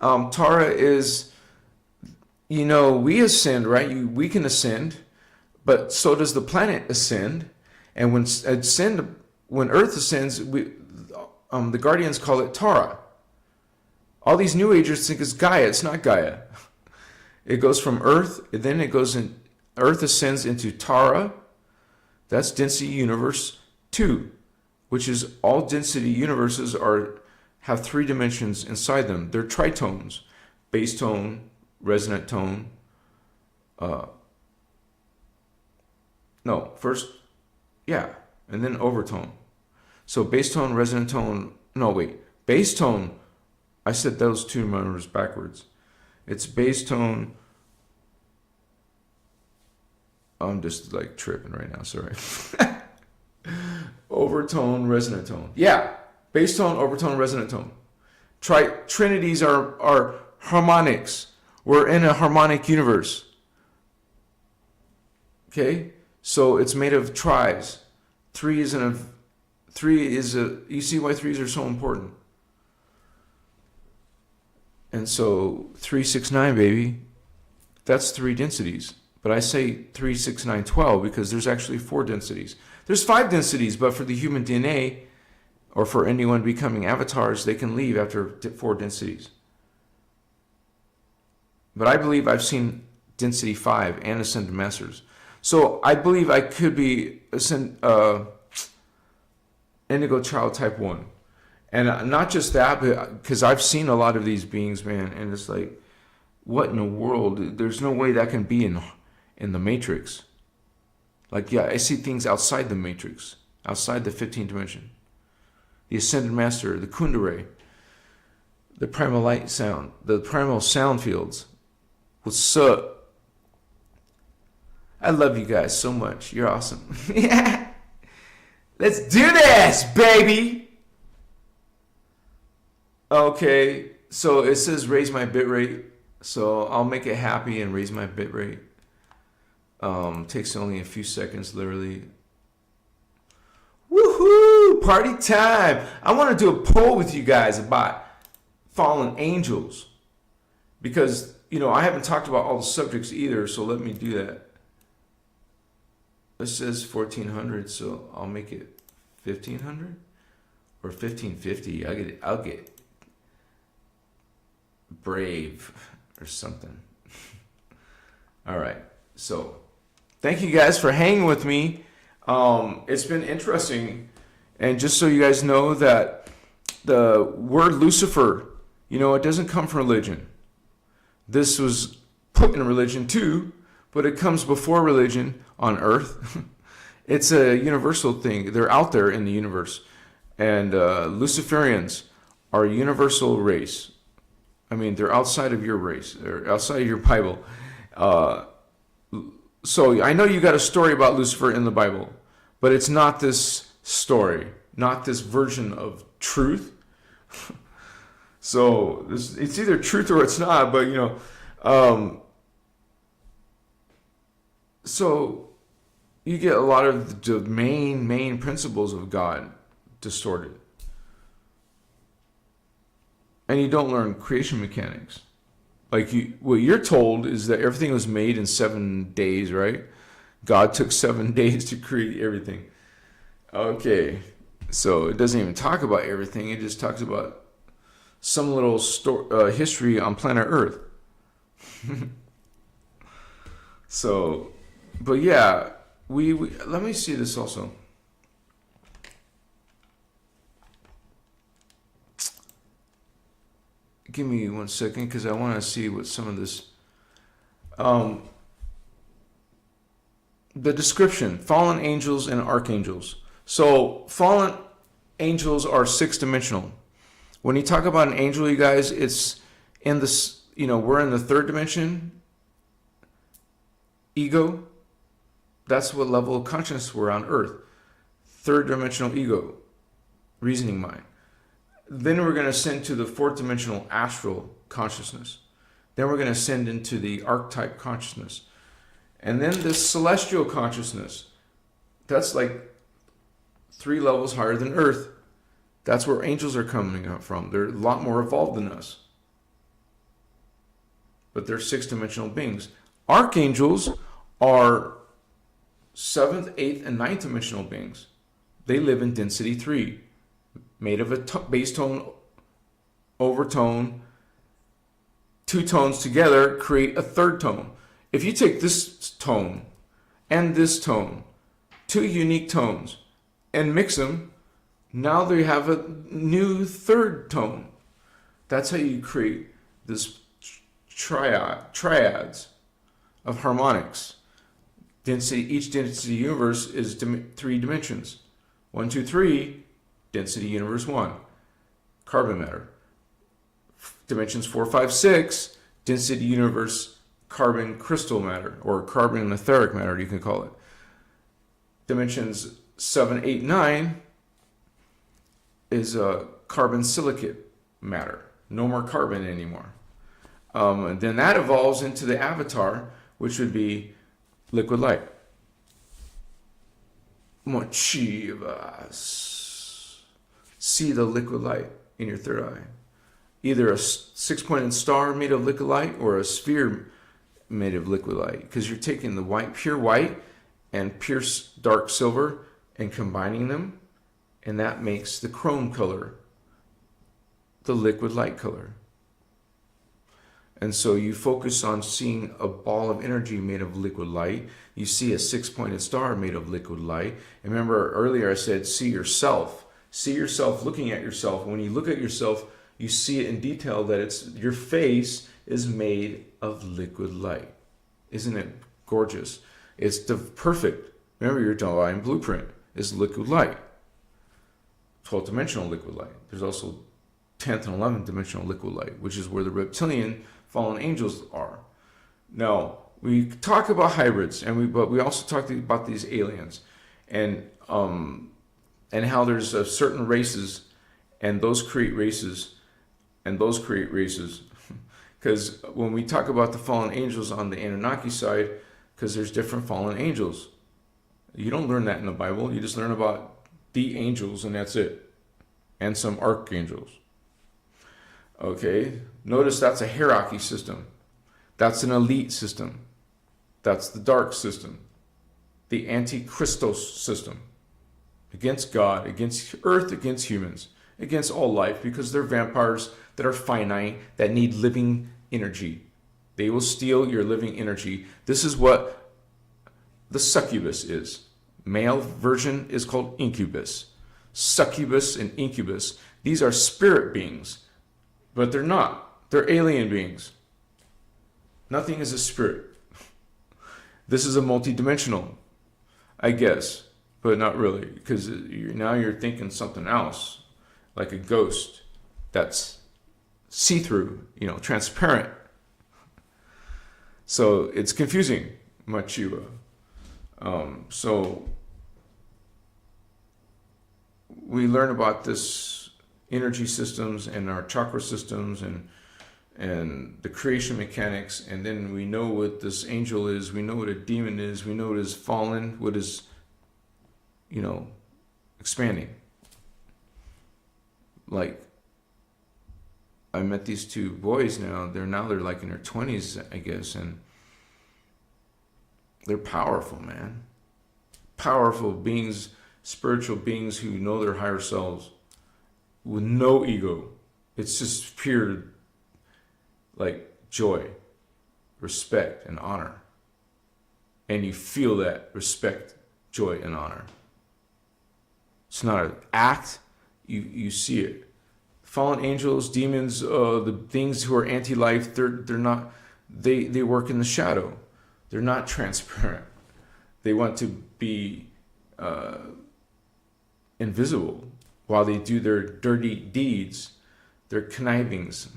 Tara is... You know, we ascend, right? We can ascend, but so does the planet ascend. And when Earth ascends, the Guardians call it Tara. All these New Agers think it's Gaia. It's not Gaia. It goes from Earth, and then it goes in. Earth ascends into Tara. That's density universe 2, which is all density universes have 3 dimensions inside them. They're tritones: base tone, resonant tone. And then overtone. So base tone, resonant tone. No, wait. Base tone. I said those 2 numbers backwards. It's base tone. I'm just like tripping right now. Sorry. Overtone, resonant tone. Yeah. Base tone, overtone, resonant tone. Trinities are harmonics. We're in a harmonic universe. Okay? So it's made of tries. You see why threes are so important. And so 3, 6, 9, baby, that's 3 densities. But I say 3, 6, 9, 12 because there's actually 4 densities. There's 5 densities, but for the human DNA, or for anyone becoming avatars, they can leave after 4 densities. But I believe I've seen density 5 and ascended masters. So I believe I could be indigo child type 1. And not just that, but because I've seen a lot of these beings, man, and it's like, what in the world? There's no way that can be in the matrix. Like, yeah, I see things outside the matrix, outside the 15th dimension. The ascended master, the kundalini, the primal light sound, the primal sound fields. What's up? I love you guys so much. You're awesome. Yeah. Let's do this, baby. Okay, so it says raise my bitrate. So I'll make it happy and raise my bitrate. Takes only a few seconds, literally. Woohoo! Party time! I want to do a poll with you guys about fallen angels. Because, I haven't talked about all the subjects either, so let me do that. It says 1400, so I'll make it 1500 or 1550. I'll get brave or something. All right. So, thank you guys for hanging with me. It's been interesting. And just so you guys know that the word Lucifer, it doesn't come from religion. This was put in religion too, but it comes before religion on Earth. It's a universal thing. They're out there in the universe. And Luciferians are a universal race. I mean, they're outside of your race. They're outside of your Bible. So I know you got a story about Lucifer in the Bible, but it's not this story, not this version of truth. So it's either truth or it's not, but so you get a lot of the main principles of God distorted. And you don't learn creation mechanics. Like what you're told is that everything was made in 7 days, right? God took 7 days to create everything. Okay, so it doesn't even talk about everything. It just talks about some little history on planet Earth. So, but yeah, we let me see this also. Give me 1 second because I want to see what some of this. The description: fallen angels and archangels. So fallen angels are 6-dimensional. When you talk about an angel, you guys, it's in this. We're in the 3rd dimension. Ego. That's what level of consciousness we're on Earth. 3rd dimensional ego, reasoning mind. Then we're going to ascend to the 4th dimensional astral consciousness. Then we're going to ascend into the archetype consciousness. And then this celestial consciousness, that's like 3 levels higher than Earth. That's where angels are coming up from. They're a lot more evolved than us. But they're 6-dimensional beings. Archangels are 7th, 8th, and 9th dimensional beings. They live in density 3. Made of a bass tone, overtone, 2 tones together create a 3rd tone. If you take this tone and this tone, 2 unique tones, and mix them, now they have a new 3rd tone. That's how you create this triads of harmonics. Each density universe is 3 dimensions. 1, 2, 3. Density universe 1, carbon matter. Dimensions 4, 5, 6, density universe carbon crystal matter, or carbon etheric matter, you can call it. Dimensions 7, 8, 9 is carbon silicate matter. No more carbon anymore. And then that evolves into the avatar, which would be liquid light. Mochivas. See the liquid light in your third eye. Either a six-pointed star made of liquid light or a sphere made of liquid light. Because you're taking the white, pure white and pure dark silver and combining them. And that makes the chrome color, the liquid light color. And so you focus on seeing a ball of energy made of liquid light. You see a six-pointed star made of liquid light. And remember earlier I said, see yourself. See yourself looking at yourself. When you look at yourself, you see it in detail that it's your face is made of liquid light. Isn't it gorgeous? It's the perfect. Remember your divine blueprint is liquid light. 12th dimensional liquid light. There's also 10th and 11th dimensional liquid light, which is where the reptilian fallen angels are. Now, we talk about hybrids, but we also talk about these aliens, and how there's certain races, and those create races, and those create races. Because when we talk about the fallen angels on the Anunnaki side, because there's different fallen angels. You don't learn that in the Bible. You just learn about the angels, and that's it. And some archangels. Okay, notice that's a hierarchy system. That's an elite system. That's the dark system. The anti-Christos system. Against God, against earth, against humans, against all life, because they're vampires that are finite, that need living energy. They will steal your living energy. This is what the succubus is. Male version is called incubus. Succubus and incubus, these are spirit beings. But they're not. They're alien beings. Nothing is a spirit. This is a multi-dimensional, I guess, but not really, because now you're thinking something else, like a ghost that's see-through, transparent. So it's confusing, Machiwa. So we learn about this energy systems and our chakra systems and the creation mechanics, and then we know what this angel is, we know what a demon is, we know what is fallen, what is expanding. Like, I met these two boys now, they're like in their 20s, I guess, and they're powerful, man. Powerful beings, spiritual beings who know their higher selves. With no ego. It's just pure, like, joy, respect, and honor. And you feel that respect, joy, and honor. It's not an act. You see it. Fallen angels, demons, the things who are anti-life, they're not. They work in the shadow. They're not transparent. They want to be invisible. While they do their dirty deeds, their connivings,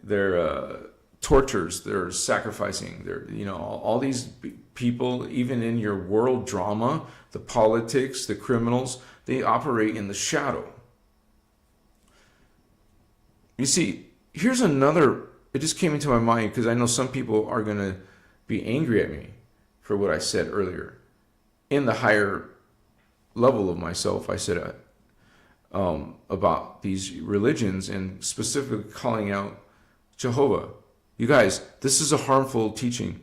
their tortures, their sacrificing, their all these people, even in your world drama, the politics, the criminals, they operate in the shadow. You see, here's another. It just came into my mind because I know some people are going to be angry at me for what I said earlier. In the higher level of myself, I said about these religions and specifically calling out Jehovah. You guys, this is a harmful teaching.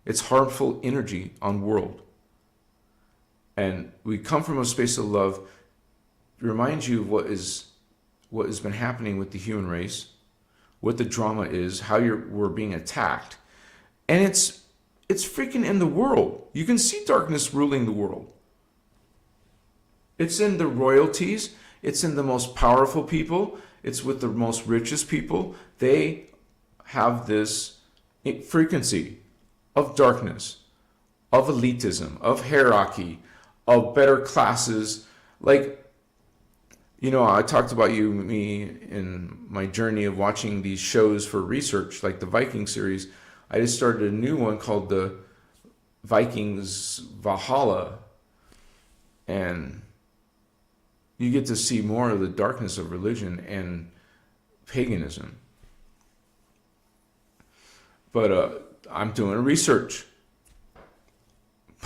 It's harmful energy on world. And we come from a space of love. It reminds you of what has been happening with the human race, what the drama is, how we're being attacked. And it's freaking in the world. You can see darkness ruling the world. It's in the royalties. It's in the most powerful people. It's with the most richest people. They have this frequency of darkness, of elitism, of hierarchy, of better classes. Like, I talked about me in my journey of watching these shows for research, like the Viking series. I just started a new one called the Vikings Valhalla. And you get to see more of the darkness of religion and paganism. But I'm doing research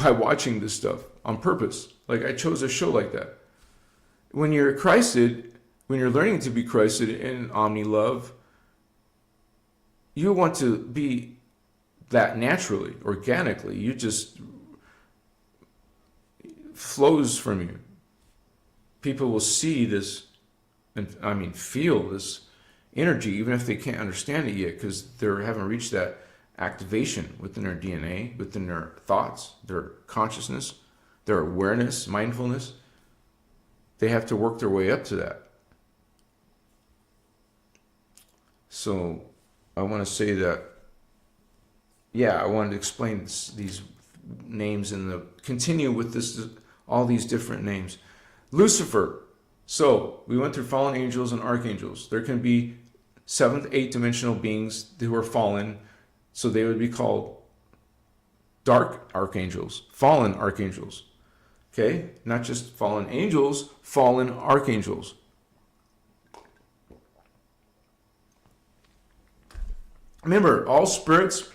by watching this stuff on purpose. Like, I chose a show like that. When you're Christed, when you're learning to be Christed in Omni Love, you want to be that naturally, organically. You just flows from you. People will see this, and feel this energy, even if they can't understand it yet, because they haven't reached that activation within their DNA, within their thoughts, their consciousness, their awareness, mindfulness. They have to work their way up to that. So I want to say that, I wanted to explain these names and continue with this, all these different names. Lucifer. So we went through fallen angels and archangels. There can be 7th, 8th dimensional beings who are fallen. So they would be called dark archangels, fallen archangels. Okay? Not just fallen angels, fallen archangels. Remember, all spirits,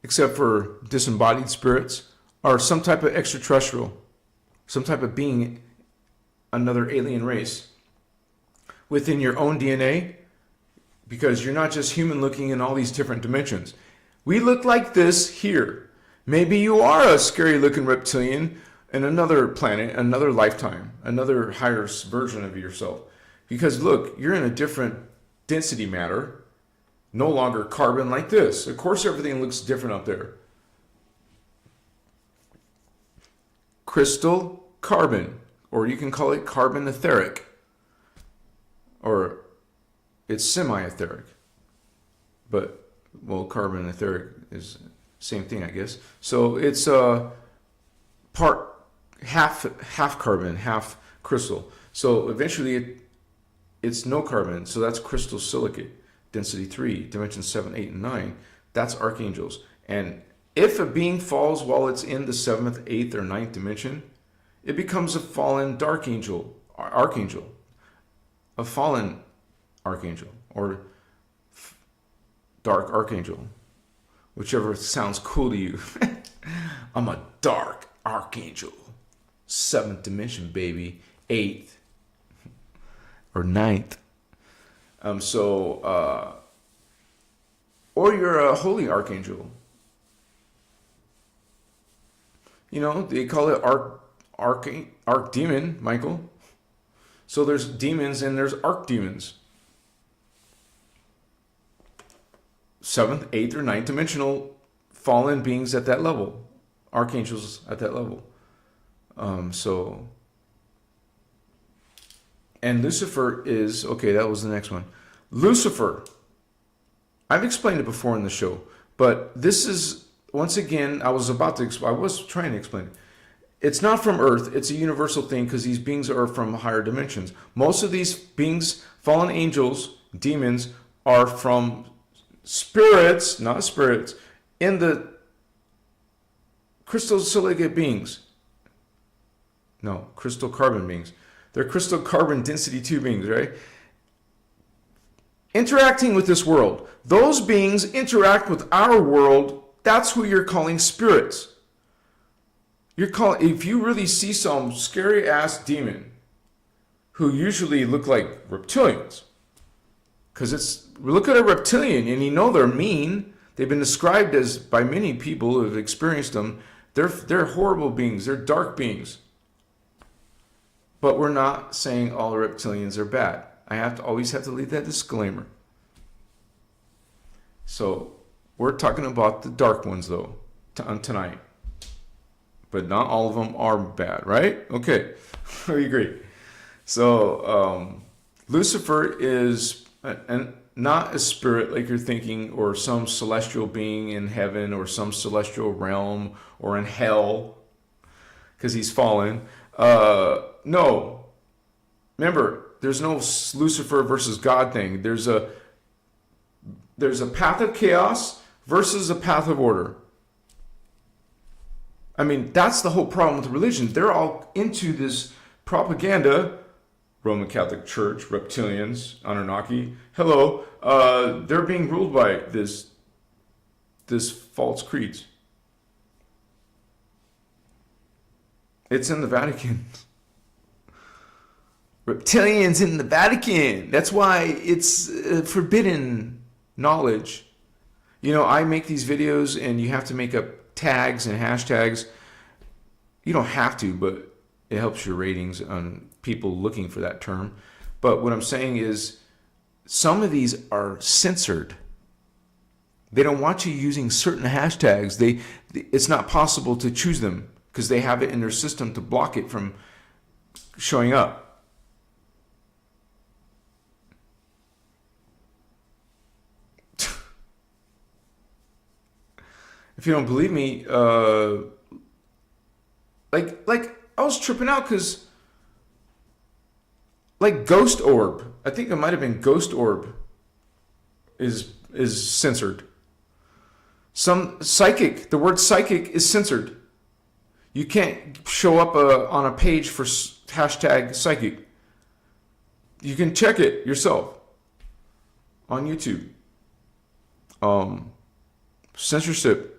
except for disembodied spirits, are some type of extraterrestrial, some type of being, another alien race within your own DNA, because you're not just human looking in all these different dimensions. We look like this here. Maybe you are a scary looking reptilian in another planet, another lifetime, another higher version of yourself. Because look, you're in a different density matter, no longer carbon like this. Of course, everything looks different up there. Crystal carbon, or you can call it carbon etheric, or it's semi-etheric. But, well, carbon etheric is same thing, I guess. So it's half carbon, half crystal. So eventually it's no carbon. So that's crystal silicate, density 3, dimensions 7, 8, and 9. That's archangels. And if a being falls while it's in the 7th, 8th, or 9th dimension, it becomes a fallen dark angel, archangel, a fallen archangel, or dark archangel, whichever sounds cool to you. I'm a dark archangel, 7th dimension, baby, 8th or 9th. Or you're a holy archangel. You know, they call it archdemon, Michael. So there's demons and there's archdemons. 7th, 8th, or 9th dimensional fallen beings at that level. Archangels at that level. And Lucifer is, okay, that was the next one. Lucifer. I've explained it before in the show, but this is, once again, I was trying to explain it. It's not from Earth. It's a universal thing because these beings are from higher dimensions. Most of these beings, fallen angels, demons, are from spirits, not spirits, in the crystal silicate beings. No, crystal carbon beings. They're crystal carbon density 2 beings, right? Interacting with this world. Those beings interact with our world. That's who you're calling spirits. If you really see some scary ass demon who usually look like reptilians, because look at a reptilian and you know they're mean. They've been described as, by many people who have experienced them, they're horrible beings. They're dark beings. But we're not saying all reptilians are bad. I always have to leave that disclaimer. So we're talking about the dark ones though tonight. But not all of them are bad, right? Okay, we agree. So Lucifer is not a spirit like you're thinking, or some celestial being in heaven, or some celestial realm, or in hell, because he's fallen. No. Remember, there's no Lucifer versus God thing. There's a path of chaos versus a path of order. I mean, that's the whole problem with religion. They're all into this propaganda Roman Catholic Church, reptilians, Anunnaki. Hello, they're being ruled by this false creeds. It's in the Vatican. Reptilians in the Vatican. That's why it's forbidden knowledge. You know, I make these videos and you have to make up tags and hashtags. You don't have to, but it helps your ratings on people looking for that term. But what I'm saying is some of these are censored. They don't want you using certain hashtags. It's not possible to choose them because they have it in their system to block it from showing up. If you don't believe me, like I was tripping out because like Ghost Orb, I think it might have been Ghost Orb is censored. Some psychic, the word psychic is censored. You can't show up on a page for hashtag psychic. You can check it yourself on YouTube. Censorship.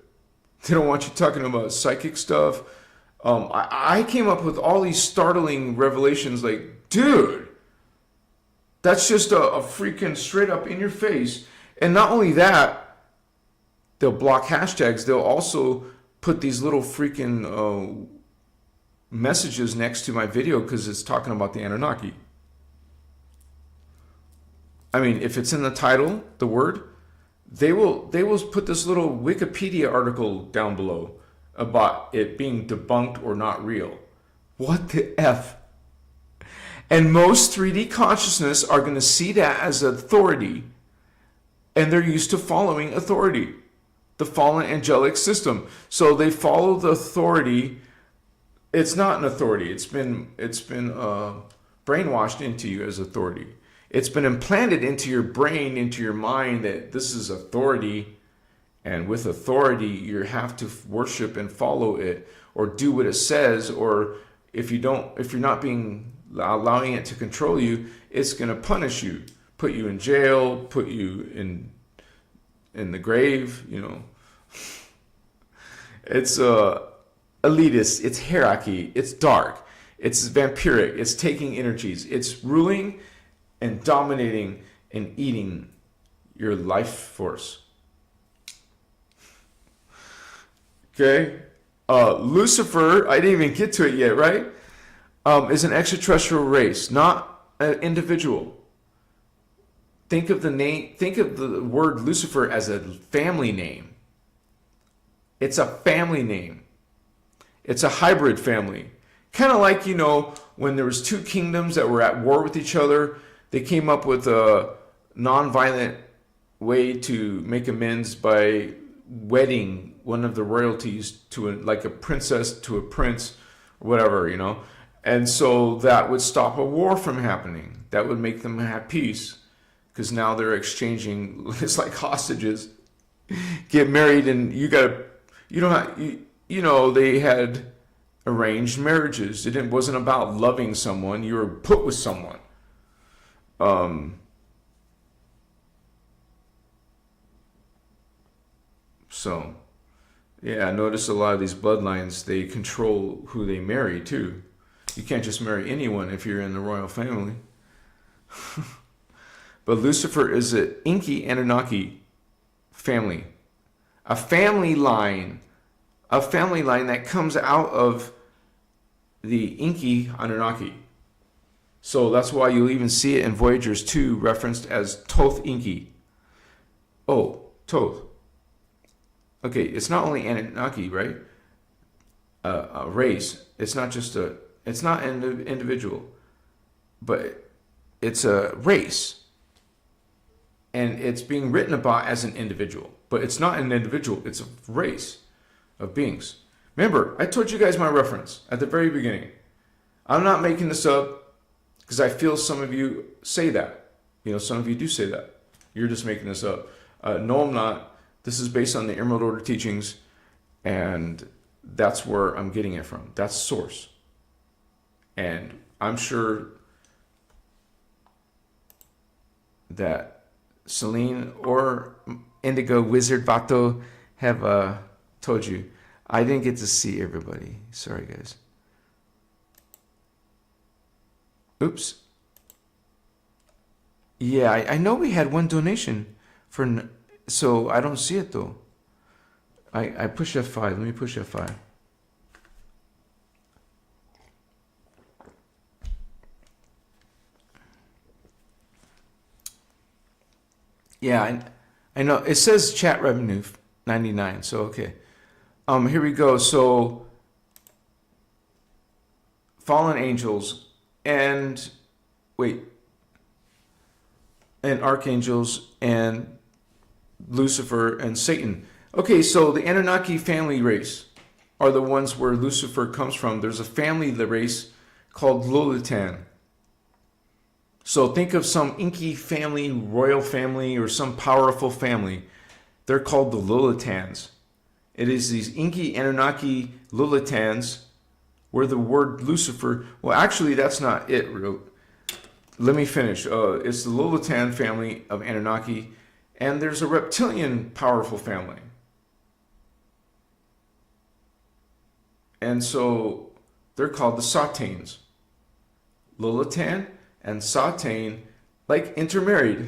They don't want you talking about psychic stuff. I came up with all these startling revelations like, dude, that's just a freaking straight up in your face. And not only that, they'll block hashtags. They'll also put these little freaking messages next to my video because it's talking about the Anunnaki. I mean, if it's in the title, the word, they will put this little Wikipedia article down below about it being debunked or not real. What the F? And most 3D consciousness are going to see that as authority, and they're used to following authority, the fallen angelic system. So they follow the authority. It's not an authority. It's been brainwashed into you as authority. It's been implanted into your brain, into your mind that this is authority, and with authority you have to worship and follow it or do what it says, or if you're not allowing it to control you, it's going to punish you, put you in jail, put you in the grave, you know. It's elitist, it's hierarchy, it's dark, it's vampiric, it's taking energies, it's ruling and dominating and eating your life force. Okay? Lucifer, I didn't even get to it yet, right? Is an extraterrestrial race, not an individual. Think of the word Lucifer as a family name. It's a family name. It's a hybrid family. Kind of like, you know, when there was two kingdoms that were at war with each other, they came up with a non-violent way to make amends by wedding one of the royalties to like a princess to a prince or whatever, you know. And so that would stop a war from happening. That would make them have peace because now they're exchanging, it's like hostages. Get married and they had arranged marriages. It wasn't about loving someone. You were put with someone. So, yeah, I notice a lot of these bloodlines, they control who they marry too. You can't just marry anyone if you're in the royal family. But Lucifer is an Inky Anunnaki family. A family line that comes out of the Inky Anunnaki. So that's why you'll even see it in Voyagers 2 referenced as Toth Inky. Oh, Toth. Okay, it's not only Anunnaki, right? A race. It's not just it's not an individual, but it's a race. And it's being written about as an individual, but it's not an individual, it's a race of beings. Remember, I told you guys my reference at the very beginning. I'm not making this up because I feel some of you say that. You know, some of you do say that. You're just making this up. No, I'm not. This is based on the Emerald Order teachings, and that's where I'm getting it from. That's source. And I'm sure that Celine or Indigo Wizard Vato have told you. I didn't get to see everybody. Sorry, guys. Oops. Yeah, I know we had one donation for, so I don't see it though. I push F5. Let me push F5. Yeah, I know. It says chat revenue 99. So okay. Here we go. So fallen angels and archangels and Lucifer and Satan. Okay, so the Anunnaki family race are the ones where Lucifer comes from. There's a family race called Lolitan. So think of some inky family, royal family, or some powerful family. They're called the Lolitans. It is these inky Anunnaki Lolitans where the word Lucifer, well, actually, that's not it. Let me finish. It's the Lolitan family of Anunnaki, and there's a reptilian powerful family. And so they're called the Satanes. Lolitan and Satane, like intermarried.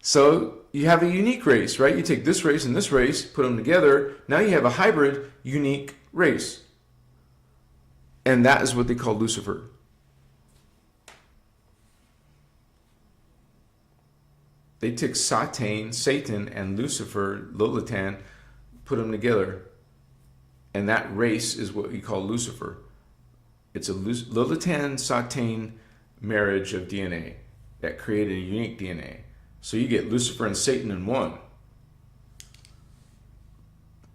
So you have a unique race, right? You take this race and this race, put them together. Now you have a hybrid, unique race. And that is what they call Lucifer. They took Satane, Satan, and Lucifer, Lolitan, put them together. And that race is what we call Lucifer. It's a Lolitan-Satane marriage of DNA that created a unique DNA. So you get Lucifer and Satan in one.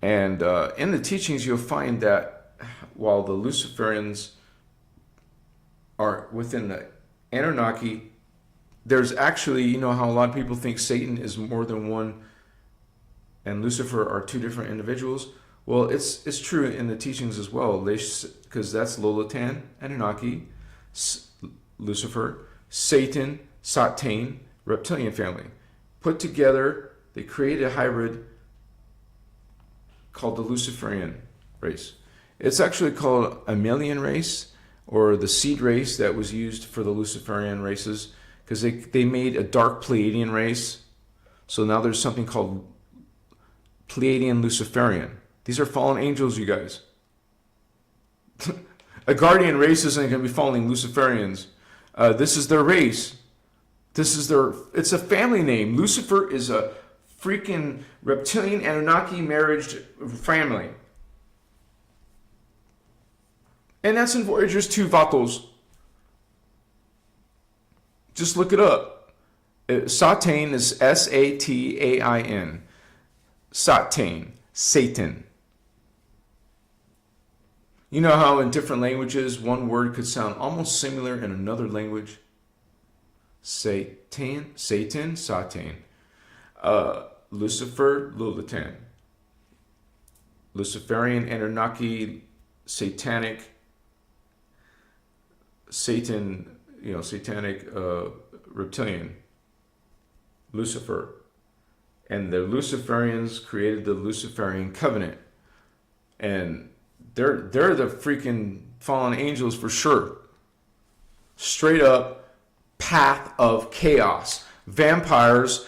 And in the teachings, you'll find that while the Luciferians are within the Anunnaki, there's actually, you know how a lot of people think Satan is more than one and Lucifer are two different individuals? Well, it's true in the teachings as well, because that's Lolitan, Anunnaki, Lucifer, Satan, Satane, reptilian family. Put together, they created a hybrid called the Luciferian race. It's actually called a Melian race, or the seed race that was used for the Luciferian races, because they made a dark Pleiadian race. So now there's something called Pleiadian Luciferian. These are fallen angels, you guys. A guardian race isn't going to be following Luciferians. This is their race. It's a family name. Lucifer is a freaking reptilian Anunnaki marriage family. And that's in Voyagers 2 Vatos. Just look it up. Satane is S-A-T-A-I-N. Satane. Satan. You know how in different languages one word could sound almost similar in another language? Satan, Satane. Lucifer, Lolitan. Luciferian, Anunnaki, Satanic, Satan, satanic, reptilian, Lucifer. And the Luciferians created the Luciferian covenant. And they're the freaking fallen angels for sure. Straight up path of chaos. Vampires,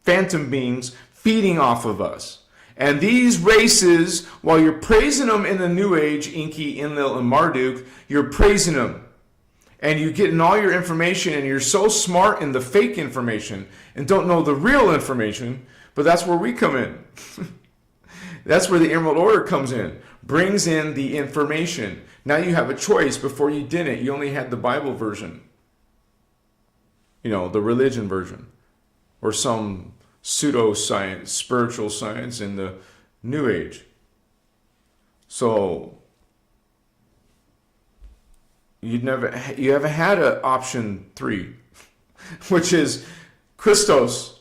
phantom beings feeding off of us. And these races, while you're praising them in the New Age, Inky, Enlil, and Marduk, you're praising them. And you getting all your information, and you're so smart in the fake information and don't know the real information, but that's where we come in. That's where the Emerald Order comes in, brings in the information. Now you have a choice. Before you didn't. You only had the Bible version, the religion version, or some pseudoscience, spiritual science in the New Age. So you haven't had an option 3, which is Christos,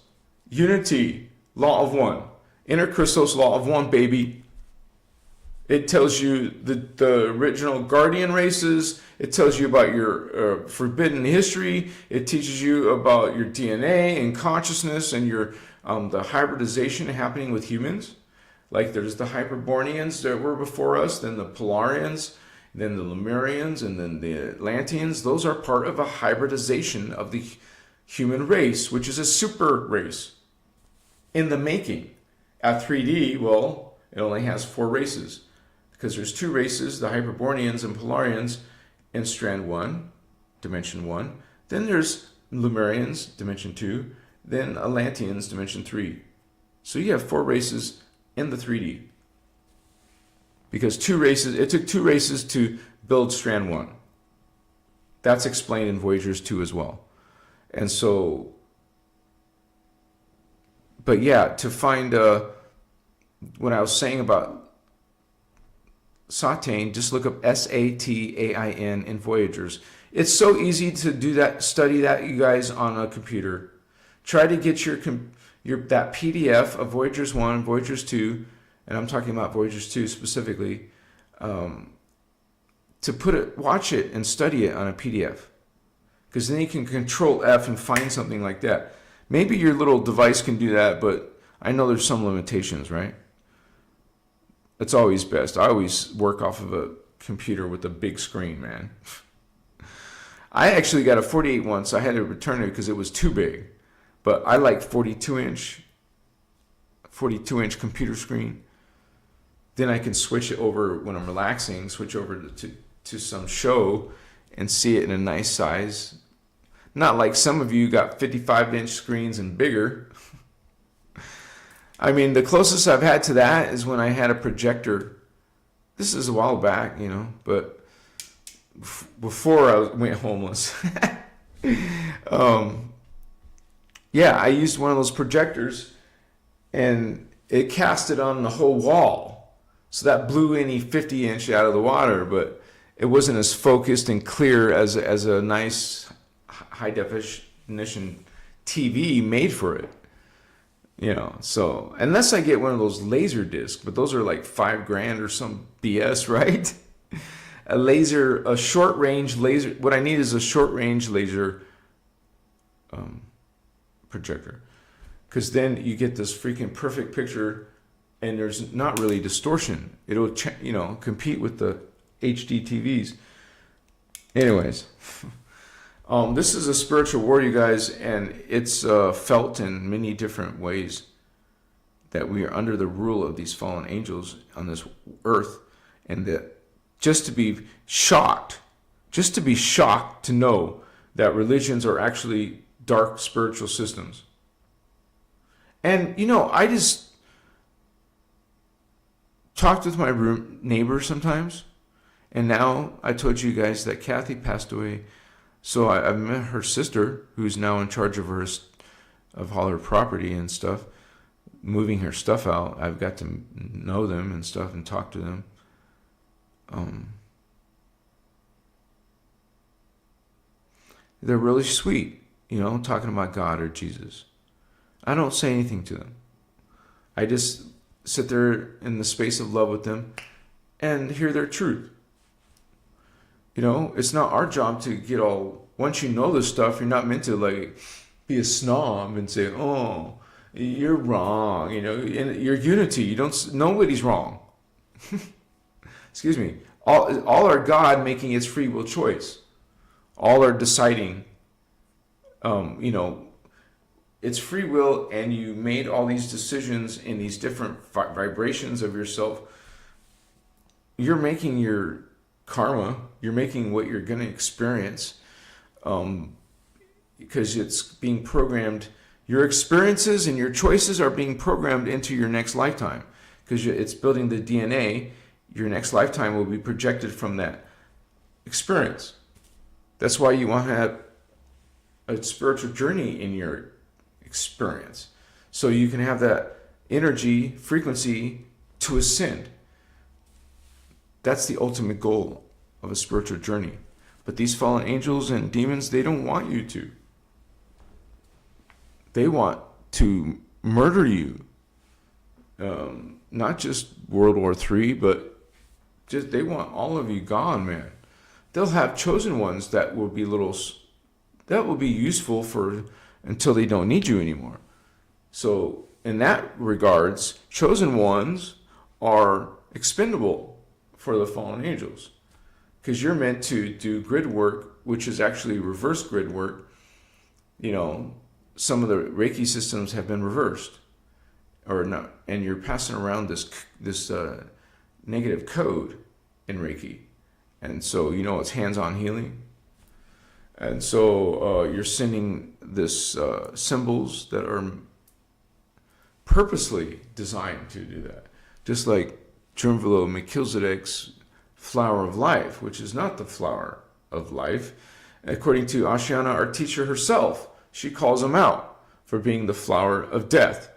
unity, law of one, innerchristos, law of one, baby. It tells you the original guardian races. It tells you about your forbidden history. It teaches you about your DNA and consciousness and your the hybridization happening with humans. Like there's the Hyperborneans that were before us, then the Polarians, then the Lemurians, and then the Atlanteans. Those are part of a hybridization of the human race, which is a super race in the making. At 3D, well, it only has 4 races. Because there's 2 races, the Hyperborneans and Polarians in strand 1, dimension 1. Then there's Lemurians, dimension 2. Then Atlanteans, dimension 3. So you have 4 races in the 3D. Because it took 2 races to build strand 1. That's explained in Voyagers 2 as well. And so, but yeah, to find what I was saying about Satain, just look up Satain in Voyagers. It's so easy to do that, study that, you guys, on a computer. Try to get your that PDF of Voyagers 1, Voyagers 2, and I'm talking about Voyagers 2 specifically, to watch it and study it on a PDF. Because then you can Control F and find something like that. Maybe your little device can do that, but I know there's some limitations, right? It's always best. I always work off of a computer with a big screen, man. I actually got a 48 once. I had to return it because it was too big. But I like 42-inch computer screen. Then I can switch it over when I'm relaxing, switch over to some show and see it in a nice size. Not like some of you got 55-inch screens and bigger. I mean, the closest I've had to that is when I had a projector. This is a while back, but before I went homeless. Yeah, I used one of those projectors, and it cast it on the whole wall. So that blew any 50-inch out of the water, but it wasn't as focused and clear as a nice high-definition TV made for it. So unless I get one of those laser discs, but those are like $5,000 or some BS, right? A short range laser. What I need is a short range laser projector, because then you get this freaking perfect picture, and there's not really distortion. It'll compete with the HD TVs. Anyways. This is a spiritual war, you guys, and it's felt in many different ways that we are under the rule of these fallen angels on this earth, and that just to be shocked to know that religions are actually dark spiritual systems. And, I just talked with my neighbor sometimes, and now I told you guys that Kathy passed away. So I met her sister, who's now in charge of all her property and stuff, moving her stuff out. I've got to know them and stuff and talk to them. They're really sweet, talking about God or Jesus. I don't say anything to them. I just sit there in the space of love with them and hear their truth. It's not our job to get all, once you know this stuff, you're not meant to be a snob and say, oh, you're wrong, in your unity, nobody's wrong. Excuse me. All are God making its free will choice. All are deciding, it's free will, and you made all these decisions in these different vibrations of yourself. You're making your karma, you're making what you're going to experience, because it's being programmed. Your experiences and your choices are being programmed into your next lifetime, because it's building the DNA. Your next lifetime will be projected from that experience. That's why you want to have a spiritual journey in your experience, so you can have that energy frequency to ascend. That's the ultimate goal of a spiritual journey. But these fallen angels and demons, they don't want you to. They want to murder you. Not just World War III, but Just they want all of you gone, man. They'll have chosen ones that will be useful for until they don't need you anymore. So in that regards, chosen ones are expendable for the fallen angels, because you're meant to do grid work, which is actually reverse grid work. You know, some of the Reiki systems have been reversed, or not, and you're passing around this negative code in Reiki, and so it's hands-on healing, and so you're sending this symbols that are purposely designed to do that, just like Drunvalo Melchizedek's flower of life, which is not the flower of life. According to Ashiana, our teacher herself, she calls him out for being the flower of death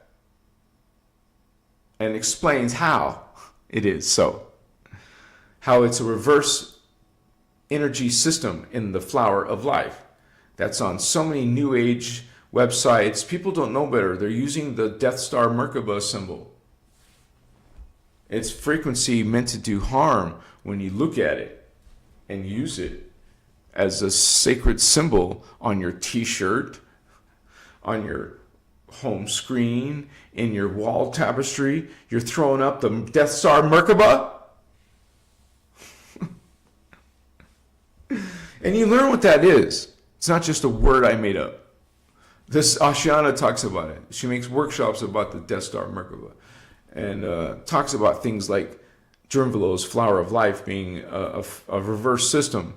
and explains how it is so. How it's a reverse energy system in the flower of life. That's on so many New Age websites. People don't know better. They're using the Death Star Merkaba symbol. It's frequency meant to do harm when you look at it and use it as a sacred symbol on your t-shirt, on your home screen, in your wall tapestry. You're throwing up the Death Star Merkaba. And you learn what that is. It's not just a word I made up. This Ashiana talks about it. She makes workshops about the Death Star Merkaba, and talks about things like Drunvalo's flower of life being a reverse system.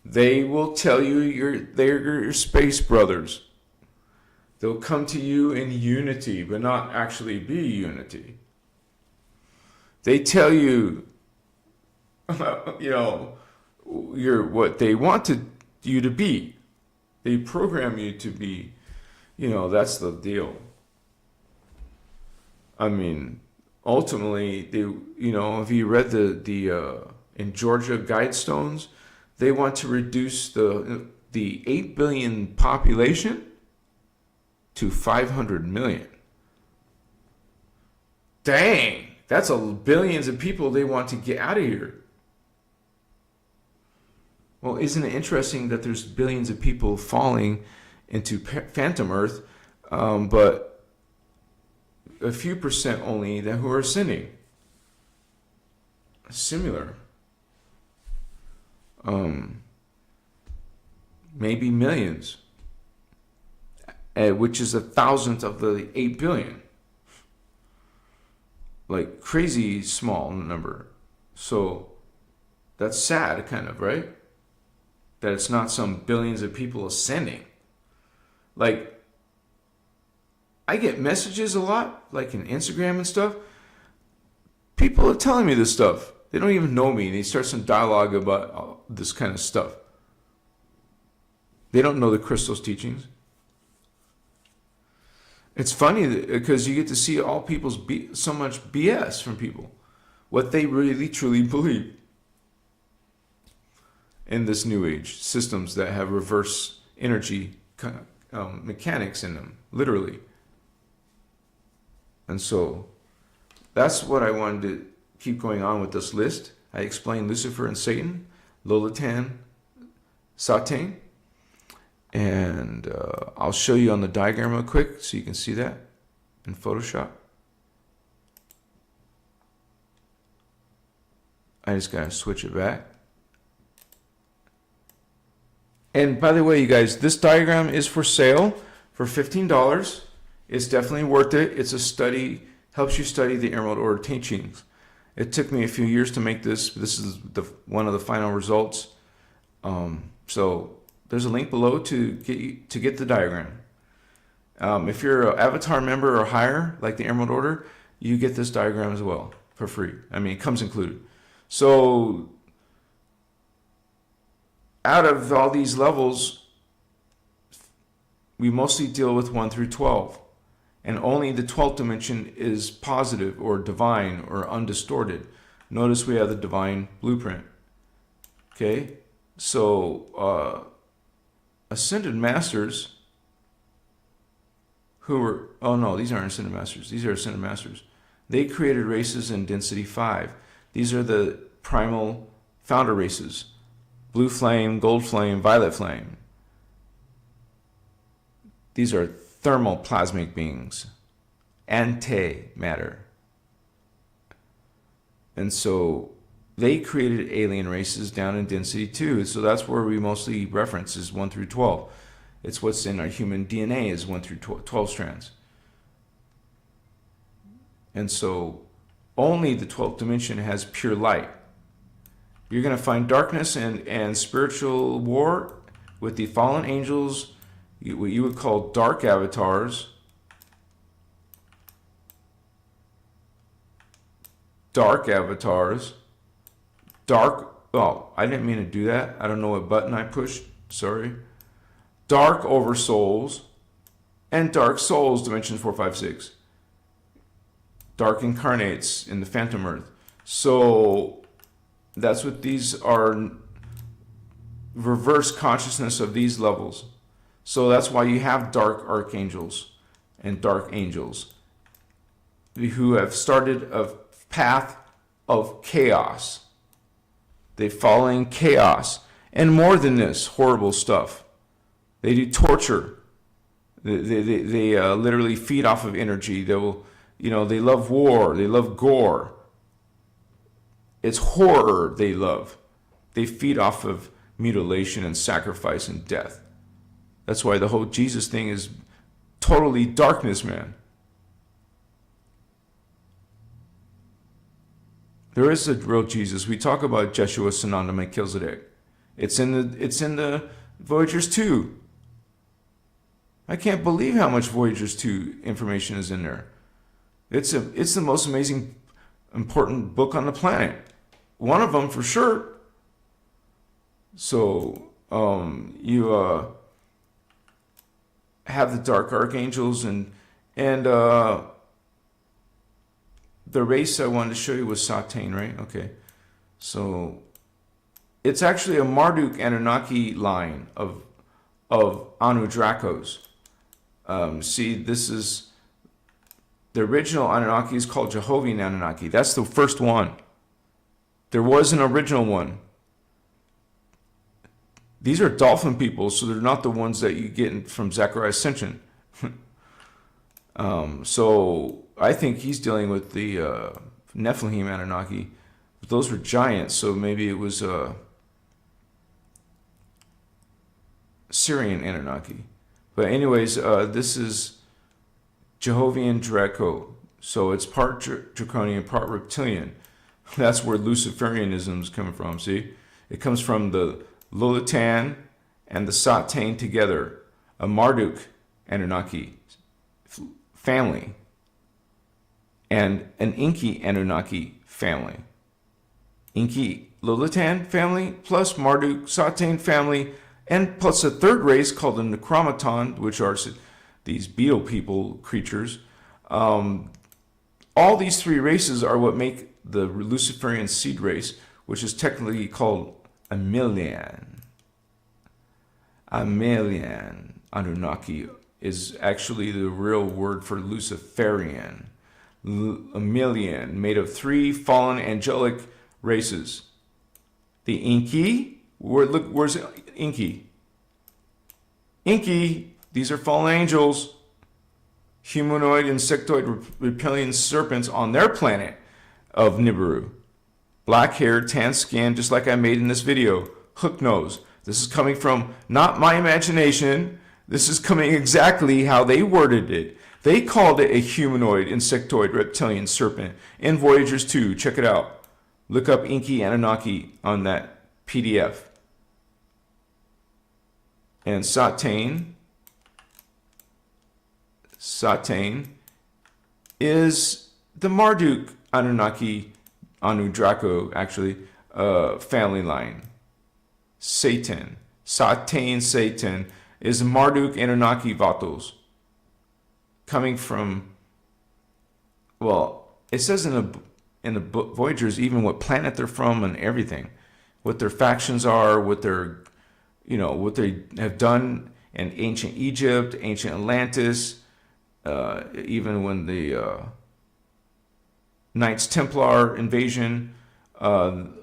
They will tell you they're your space brothers. They'll come to you in unity, but not actually be unity. They tell you, you're what they want you to be. They program you to be. That's the deal. I mean, ultimately, if you read the in Georgia Guidestones, they want to reduce the 8 billion population to 500 million. Dang, that's billions of people they want to get out of here. Well, isn't it interesting that there's billions of people falling into Phantom Earth, but a few percent only who are ascending? Similar. Maybe millions, which is 1,000th of the 8 billion. Like crazy small number. So that's sad, kind of, right? That it's not some billions of people ascending. Like, I get messages a lot, like in Instagram and stuff. People are telling me this stuff. They don't even know me. They start some dialogue about this kind of stuff. They don't know the Christos teachings. It's funny because you get to see all people's so much BS from people. What they really, truly believe in this New Age systems that have reverse energy mechanics in them, literally. And so that's what I wanted to keep going on with this list. I explained Lucifer and Satan, Lolatan, Satan, and I'll show you on the diagram real quick so you can see that in Photoshop. I just gotta switch it back. And by the way, you guys, this diagram is for sale for $15. It's definitely worth it. It's a study, helps you study the Emerald Order teachings. It took me a few years to make this. This is one of the final results. So there's a link below to get the diagram. If you're an Avatar member or higher, like the Emerald Order, you get this diagram as well for free. I mean, it comes included. So out of all these levels, we mostly deal with 1 through 12. And only the 12th dimension is positive or divine or undistorted. Notice we have the divine blueprint. Okay? So, Ascended Masters who were, oh no, these aren't Ascended Masters. These are Ascended Masters. They created races in density 5. These are the primal founder races. Blue flame, gold flame, violet flame. These are thermoplasmic beings. Antimatter. And so they created alien races down in density 2. So that's where we mostly reference is 1 through 12. It's what's in our human DNA is 1 through 12 strands. And so only the 12th dimension has pure light. You're going to find darkness and spiritual war with the fallen angels, what you would call dark avatars. Dark avatars. Oh, I didn't mean to do that. I don't know what button I pushed. Sorry. Dark oversouls and dark souls, dimensions 4, 5, 6. Dark incarnates in the phantom earth. So that's what these are, reverse consciousness of these levels. So that's why you have dark archangels and dark angels who have started a path of chaos. They fall in chaos. And more than this, horrible stuff. They do torture. They literally feed off of energy. They will, they love war. They love gore. It's horror they love. They feed off of mutilation and sacrifice and death. That's why the whole Jesus thing is totally darkness, man. There is a real Jesus. We talk about Jeshua, Sananda, Melchizedek. It's in the Voyagers 2. I can't believe how much Voyagers 2 information is in there. It's the most amazing, important book on the planet. One of them for sure. So you have the dark archangels and the race I wanted to show you was Satane, right? Okay. So it's actually a Marduk Anunnaki line of Anu Dracos. See, this is the original Anunnaki is called Jehovian Anunnaki. That's the first one. There was an original one. These are dolphin people, so they're not the ones that you get from Zechariah Ascension. So I think he's dealing with the Nephilim Anunnaki. But those were giants, so maybe it was Syrian Anunnaki. But anyways, this is Jehovian Draco. So it's part draconian, part reptilian. That's where Luciferianism is coming from, see? It comes from the Lolitan and the Satane together, a Marduk Anunnaki family, and an Inky Anunnaki family. Inky Lolitan family, plus Marduk Satane family, and plus a third race called the Necromaton, which are these beetle people creatures. All these three races are what make the Luciferian seed race, which is technically called Amelian. Amelian Anunnaki is actually the real word for Luciferian. Amelian, made of three fallen angelic races. The Inky, where's Inky? Inky, these are fallen angels, humanoid, insectoid, reptilian serpents on their planet of Nibiru. Black hair, tan skin, just like I made in this video. Hook nose. This is coming from not my imagination. This is coming exactly how they worded it. They called it a humanoid, insectoid, reptilian serpent in Voyagers 2. Check it out. Look up Inky Anunnaki on that PDF. And Satane is the Marduk Anunnaki, Anu Draco, actually, family line. Satan. Satan is Marduk Anunnaki Vatos. Coming from, well, it says in the book Voyagers even what planet they're from and everything. What their factions are, what their, what they have done in ancient Egypt, ancient Atlantis, even when the Knights Templar invasion,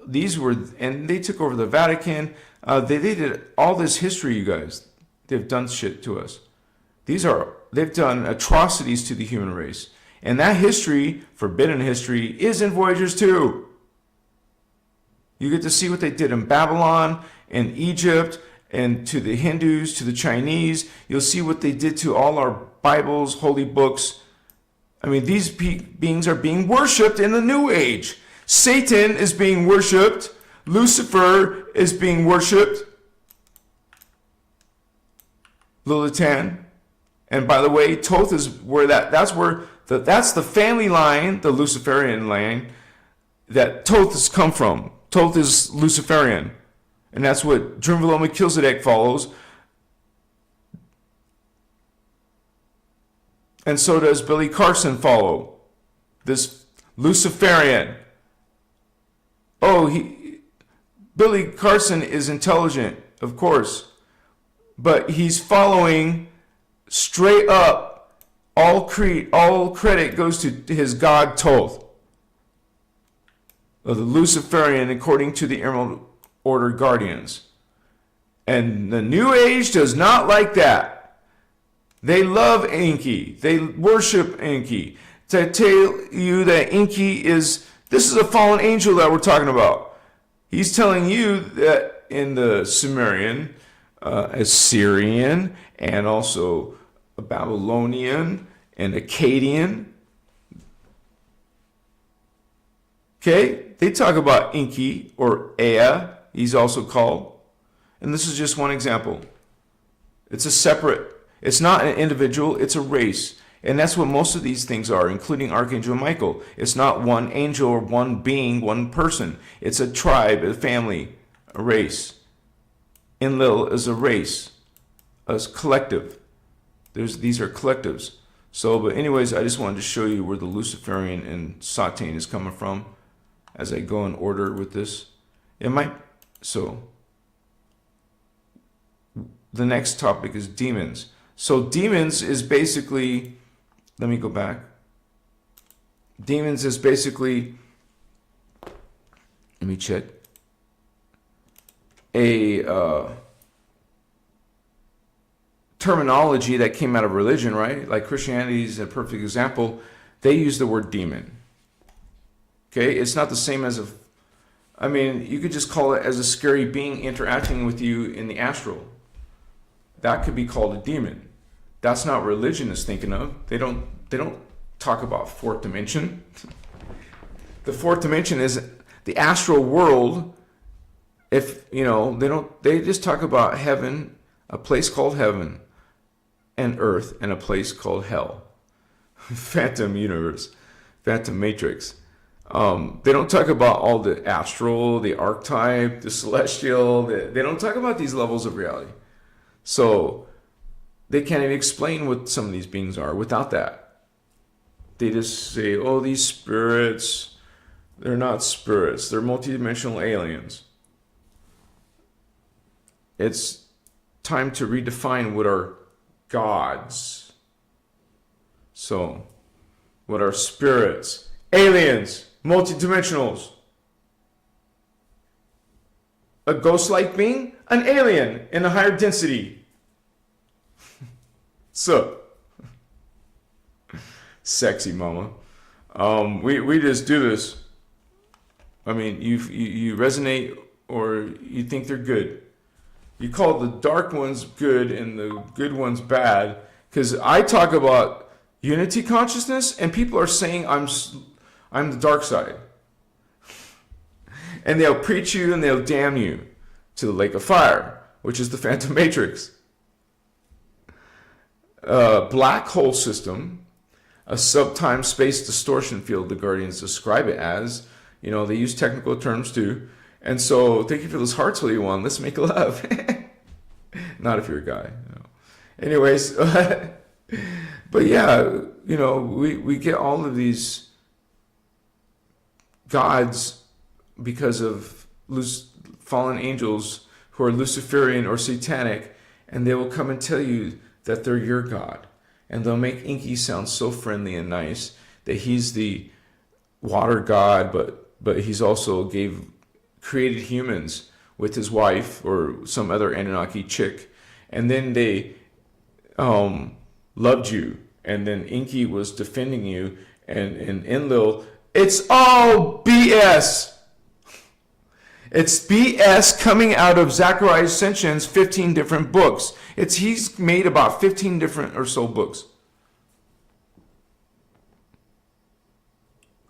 These were, and they took over the Vatican. They did all this history, you guys. They've done shit to us. They've done atrocities to the human race. And that history, forbidden history, is in Voyagers 2. You get to see what they did in Babylon, in Egypt, and to the Hindus, to the Chinese. You'll see what they did to all our Bibles, holy books. I mean, these beings are being worshipped in the New Age. Satan is being worshipped. Lucifer is being worshipped. Lilithan. And by the way, Thoth is where that's the family line, the Luciferian line, that Thoth has come from. Thoth is Luciferian. And that's what Drimvalo Melchizedek follows. And so does Billy Carson follow. This Luciferian. Billy Carson is intelligent, of course. But he's following straight up. All credit goes to his god Thoth. The Luciferian, according to the Emerald Order Guardians. And the New Age does not like that. They love Enki. They worship Enki. To tell you that Enki this is a fallen angel that we're talking about. He's telling you that in the Sumerian, Assyrian, and also a Babylonian and Akkadian. Okay? They talk about Enki or Ea, he's also called. And this is just one example. It's not an individual, it's a race. And that's what most of these things are, including Archangel Michael. It's not one angel or one being, one person. It's a tribe, a family, a race. Enlil is a race, a collective. These are collectives. So, but anyways, I just wanted to show you where the Luciferian and Satan is coming from as I go in order with this. So, the next topic is demons. So demons is basically, let me go back. Demons is basically, let me check, a terminology that came out of religion, right? Like Christianity is a perfect example. They use the word demon. Okay, it's not the same as you could just call it as a scary being interacting with you in the astral. That could be called a demon. That's not what religion is thinking of. They don't talk about fourth dimension. The fourth dimension is the astral world. They just talk about heaven, a place called heaven, and earth, and a place called hell. Phantom universe, phantom matrix. They don't talk about all the astral, the archetype, the celestial. They don't talk about these levels of reality. So they can't even explain what some of these beings are without that. They just say, oh, these spirits, they're not spirits. They're multidimensional aliens. It's time to redefine what are gods. So, what are spirits? Aliens, multidimensionals. A ghost-like being? An alien in a higher density. So, sexy mama. We just do this. You resonate or you think they're good. You call the dark ones good and the good ones bad. Because I talk about unity consciousness and people are saying I'm the dark side. And they'll preach you and they'll damn you to the lake of fire, which is the Phantom Matrix. Black hole system, a subtime space distortion field, the Guardians describe it as. They use technical terms too. And so, thank you for those hearts, Holy One. Let's make love. Not if you're a guy. Anyways, but yeah, we get all of these gods because of fallen angels who are Luciferian or satanic, and they will come and tell you that they're your god. And they'll make Enki sound so friendly and nice that he's the water god, but but he's also created humans with his wife or some other Anunnaki chick, and then they loved you, and then Inky was defending you, and Enlil. It's all BS. It's BS coming out of Zachariah Ascension's 15 different books. He's made about 15 different or so books.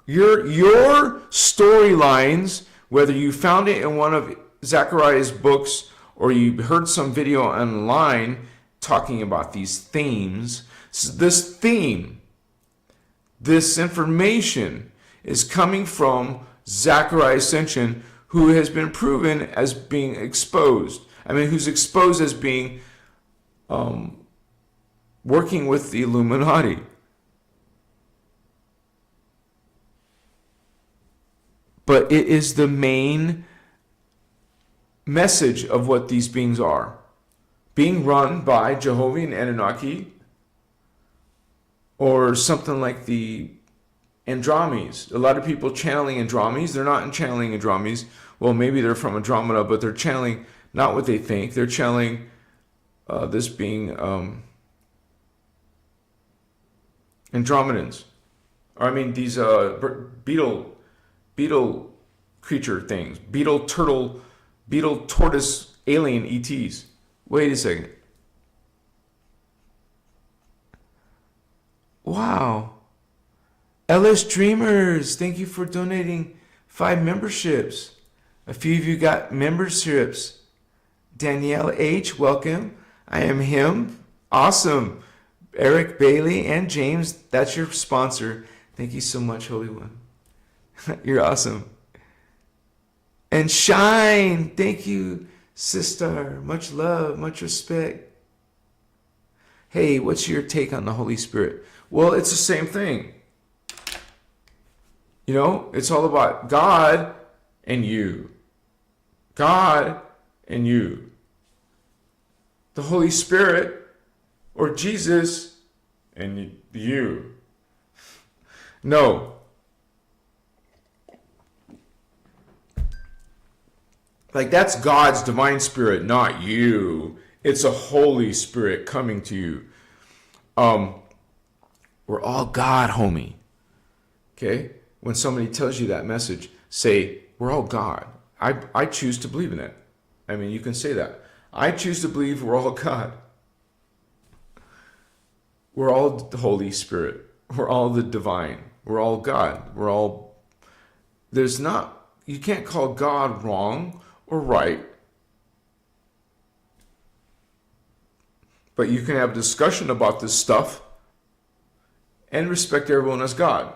Your storylines, whether you found it in one of Zachariah's books or you heard some video online talking about these themes, this information is coming from Zachariah Ascension, who has been proven as being exposed. Who's exposed as being working with the Illuminati. But it is the main message of what these beings are. Being run by Jehovah Anunnaki, or something like the Andromedes. A lot of people channeling Andromedes. They're not channeling Andromedes. Well, maybe they're from Andromeda, but they're channeling not what they think. They're channeling this being Andromedans. These beetle creature things. Beetle, turtle, beetle, tortoise, alien ETs. Wait a second. Wow. LS Dreamers, thank you for donating 5 memberships. A few of you got memberships. Danielle H, welcome. I am him. Awesome. Eric Bailey and James, that's your sponsor. Thank you so much, Holy One. You're awesome. And Shine, thank you, sister. Much love, much respect. Hey, what's your take on the Holy Spirit? Well, it's the same thing. It's all about God and you. God and you. The Holy Spirit or Jesus and you. No. That's God's divine spirit, not you. It's a Holy Spirit coming to you. We're all God, homie. Okay? When somebody tells you that message, say, we're all God. I choose to believe in that. You can say that. I choose to believe we're all God. We're all the Holy Spirit. We're all the divine. We're all God. You can't call God wrong or right. But you can have a discussion about this stuff and respect everyone as God.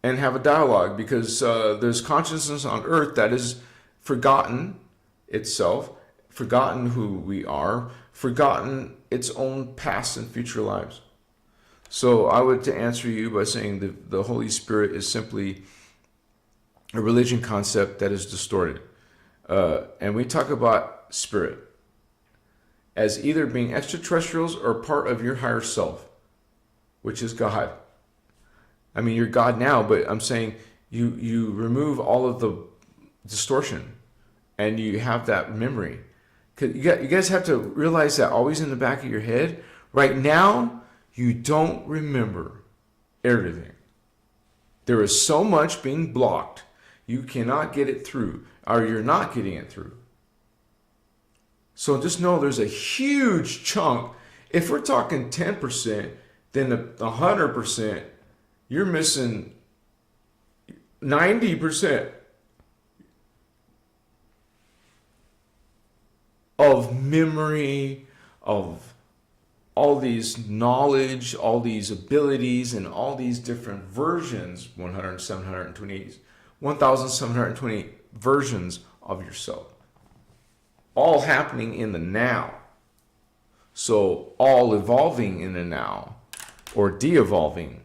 And have a dialogue, because there's consciousness on earth that is forgotten itself, forgotten who we are, forgotten its own past and future lives. So I would to answer you by saying the Holy Spirit is simply a religion concept that is distorted. And we talk about spirit as either being extraterrestrials or part of your higher self, which is God. You're God now, but I'm saying you remove all of the distortion and you have that memory. You guys have to realize that always in the back of your head. Right now, you don't remember everything. There is so much being blocked. You cannot get it through, or you're not getting it through. So just know there's a huge chunk. If we're talking 10%, then 100%, you're missing 90% of memory, of all these knowledge, all these abilities, and all these different versions, 1,720 versions of yourself, all happening in the now. So all evolving in the now, or de-evolving.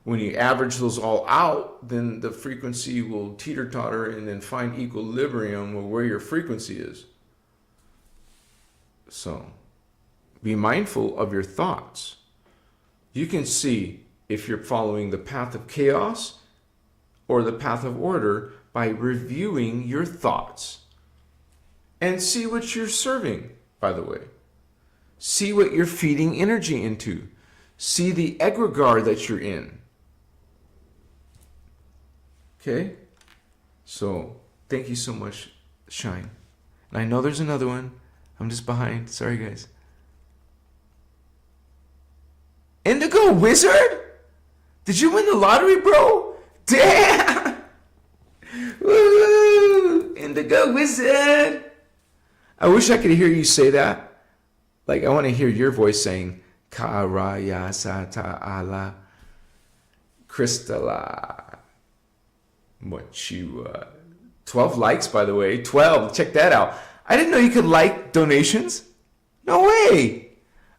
When you average those all out, then the frequency will teeter-totter and then find equilibrium with where your frequency is. So be mindful of your thoughts. You can see if you're following the path of chaos or the path of order by reviewing your thoughts. And see what you're serving, by the way. See what you're feeding energy into. See the egregore that you're in. Okay? So, thank you so much, Shine. And I know there's another one. I'm just behind. Sorry, guys. Indigo Wizard? Did you win the lottery, bro? Damn! Woo! Indigo Wizard! I wish I could hear you say that. Like, I want to hear your voice saying, Karaya Sata Ala Crystala. What you, 12 likes, by the way. 12. Check that out. I didn't know you could like donations. No way.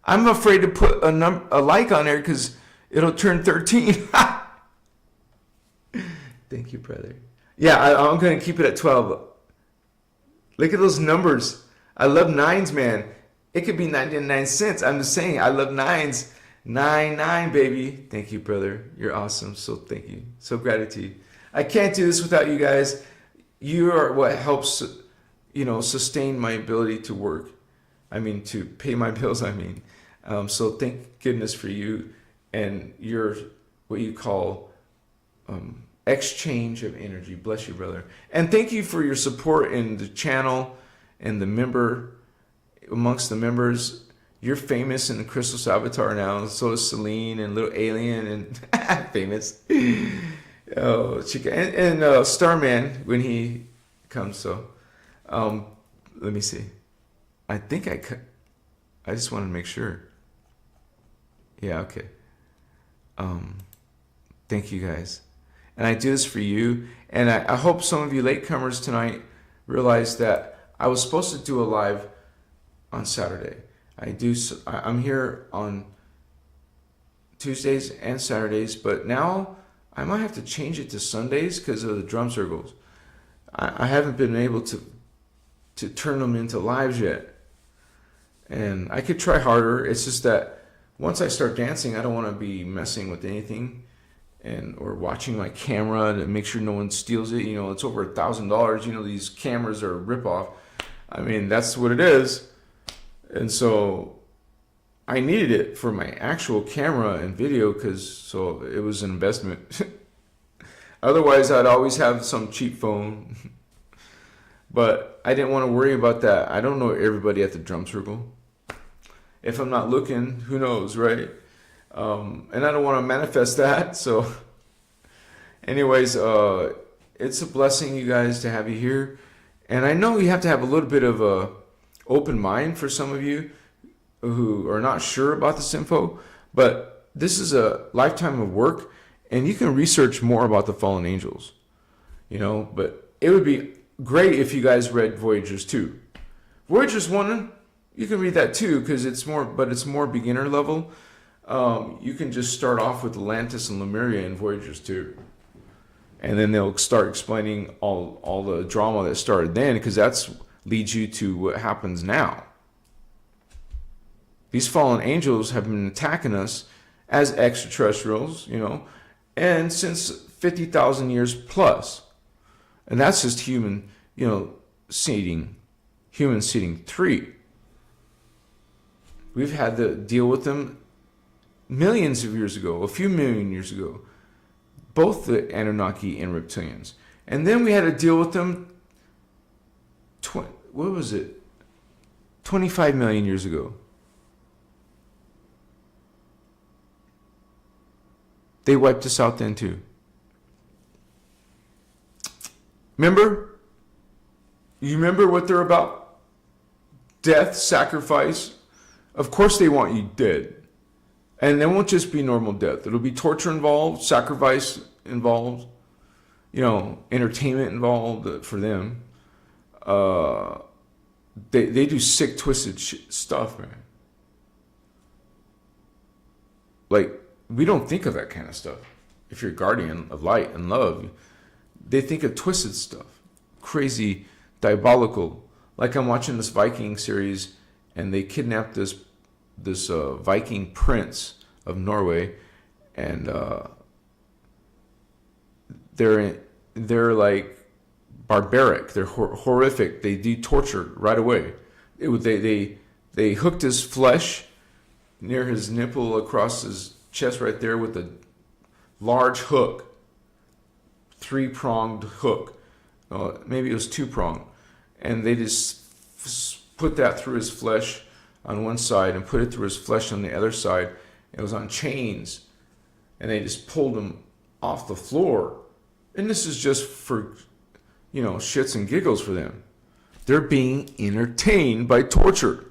I'm afraid to put a like on there because it'll turn 13. Thank you, brother. Yeah, I'm going to keep it at 12. Look at those numbers. I love nines, man. It could be 99 cents. I'm just saying, I love nines. 9, baby. Thank you, brother. You're awesome. So thank you. So gratitude. I can't do this without you guys. You are what helps, sustain my ability to work. I mean, to pay my bills, so thank goodness for you and your, what you call, exchange of energy. Bless you, brother. And thank you for your support in the channel and amongst the members. You're famous in the Christos avatar now. So is Feline and Little Alien and famous. Oh, Chica and Starman when he comes. So, let me see. I think I just want to make sure. Yeah, okay. Thank you guys. And I do this for you. And I hope some of you latecomers tonight realize that I was supposed to do a live on Saturday. I'm here on Tuesdays and Saturdays, but now I might have to change it to Sundays because of the drum circles. I haven't been able to turn them into lives yet. And I could try harder. It's just that once I start dancing, I don't want to be messing with anything or watching my camera to make sure no one steals it. It's over $1,000. These cameras are a ripoff. That's what it is. And so I needed it for my actual camera and video so it was an investment. Otherwise, I'd always have some cheap phone. But I didn't want to worry about that. I don't know everybody at the drum circle. If I'm not looking, who knows, right? And I don't want to manifest that. So anyways, it's a blessing, you guys, to have you here. And I know you have to have a little bit of a open mind for some of you who are not sure about this info. But this is a lifetime of work. And you can research more about the fallen angels. But it would be great if you guys read Voyagers 2. Voyagers 1, you can read that too because it's more beginner level. You can just start off with Atlantis and Lemuria in Voyagers 2. And then they'll start explaining all the drama that started then because that leads you to what happens now. These fallen angels have been attacking us as extraterrestrials, and since 50,000 years plus. And that's just human seeding 3. We've had to deal with them millions of years ago, a few million years ago, both the Anunnaki and reptilians. And then we had to deal with them, 25 million years ago. They wiped us out then too. Remember? You remember what they're about? Death, sacrifice. Of course they want you dead. And it won't just be normal death. It'll be torture involved, sacrifice involved, entertainment involved for them. They do sick, twisted stuff, man. Like, we don't think of that kind of stuff. If you're a guardian of light and love, they think of twisted stuff, crazy, diabolical. Like I'm watching this Viking series, and they kidnapped this Viking prince of Norway, and they're like barbaric. They're horrific. They do torture right away. They hooked his flesh near his nipple across his chest right there with a large hook, 3-pronged hook. Maybe it was 2-pronged, and they just put that through his flesh on one side and put it through his flesh on the other side. It was on chains, and they just pulled him off the floor. And this is just for, shits and giggles for them. They're being entertained by torture.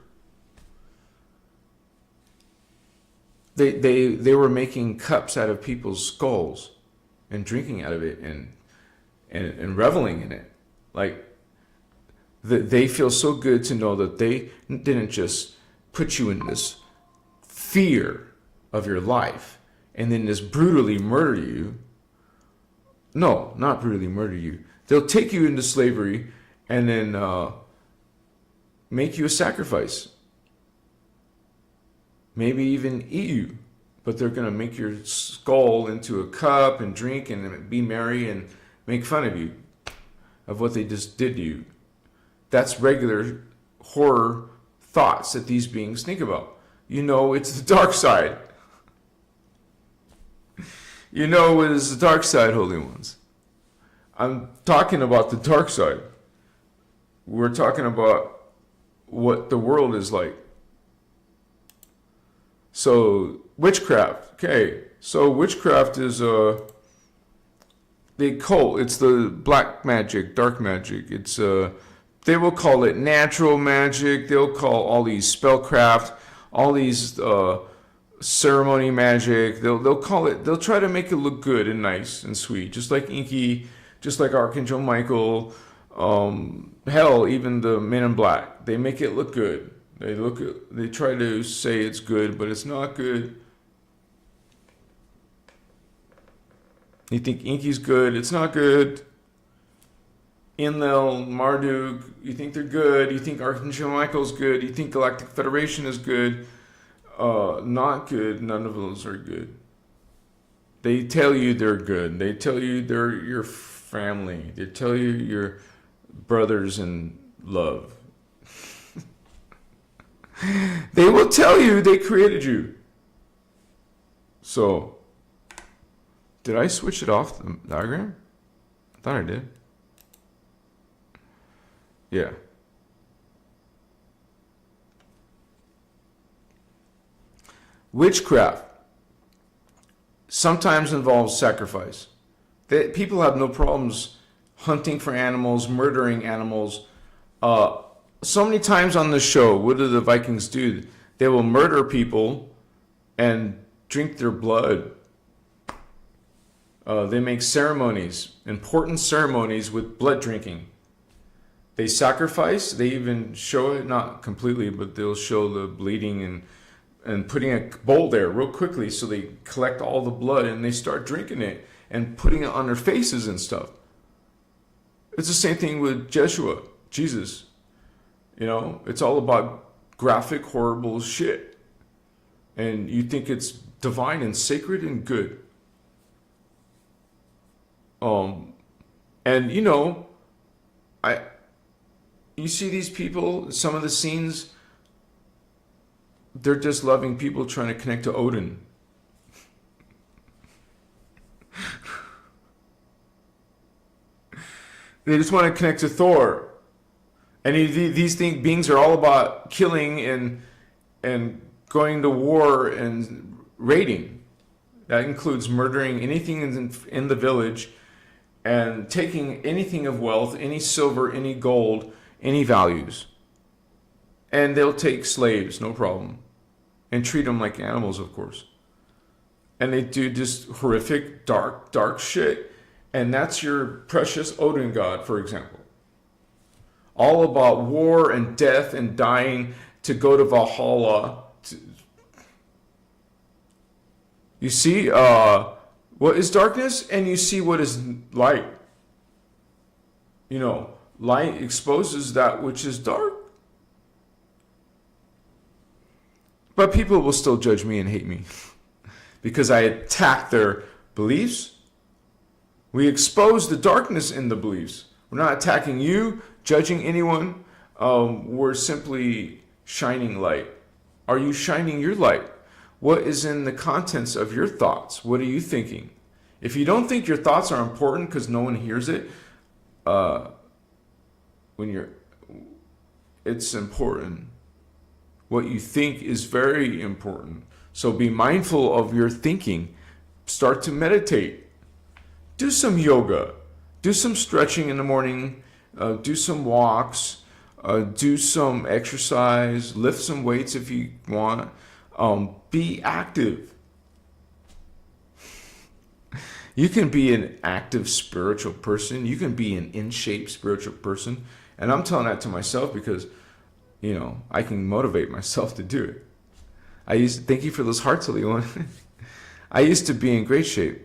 They were making cups out of people's skulls and drinking out of it and reveling in it. Like, they feel so good to know that they didn't just put you in this fear of your life and then just brutally murder you. No, not brutally murder you. They'll take you into slavery and then make you a sacrifice. Maybe even eat you. But they're going to make your skull into a cup and drink and be merry and make fun of you, of what they just did to you. That's regular horror thoughts that these beings think about. It's the dark side. It is the dark side, Holy Ones. I'm talking about the dark side. We're talking about what the world is like. So, witchcraft. Okay, so witchcraft is the occult. It's the black magic, dark magic. It's they will call it natural magic. They'll call all these spellcraft, all these ceremony magic. They'll call it. They'll try to make it look good and nice and sweet, just like Inky, just like Archangel Michael. Hell, even the Men in Black. They make it look good. They try to say it's good, but it's not good. You think Inky's good? It's not good. Enlil, Marduk, you think they're good. You think Archangel Michael's good. You think Galactic Federation is good. Not good. None of those are good. They tell you they're good. They tell you they're your family. They tell you you're brothers in love. They will tell you they created you. So, did I switch it off the diagram? I thought I did. Yeah. Witchcraft sometimes involves sacrifice. People have no problems hunting for animals, murdering animals. So many times on the show, what do the Vikings do? They will murder people and drink their blood. They make ceremonies, important ceremonies with blood drinking. They sacrifice. They even show it, not completely, but they'll show the bleeding and putting a bowl there real quickly, so they collect all the blood and they start drinking it and putting it on their faces and stuff. It's the same thing with Jesus. It's all about graphic, horrible shit. And you think it's divine and sacred and good. And you see these people, some of the scenes, they're just loving people trying to connect to Odin. They just want to connect to Thor. And these beings are all about killing and going to war and raiding. That includes murdering anything in the village and taking anything of wealth, any silver, any gold, any values. And they'll take slaves, no problem. And treat them like animals, of course. And they do just horrific, dark shit. And that's your precious Odin god, for example. All about war and death and dying to go to Valhalla. You see what is darkness, and you see what is light. Light exposes that which is dark. But people will still judge me and hate me because I attack their beliefs We expose the darkness in the beliefs. We're not attacking you, judging anyone. We're simply shining light. Are you shining your light? What is in the contents of your thoughts? What are you thinking? If you don't think your thoughts are important because no one hears it, it's important. What you think is very important. So be mindful of your thinking. Start to meditate. Do some yoga. Do some stretching in the morning. Do some walks. Do some exercise. Lift some weights if you want. Be active. You can be an active spiritual person. You can be an in-shape spiritual person. And I'm telling that to myself because, I can motivate myself to do it. Thank you for those hearts, Leon. I used to be in great shape.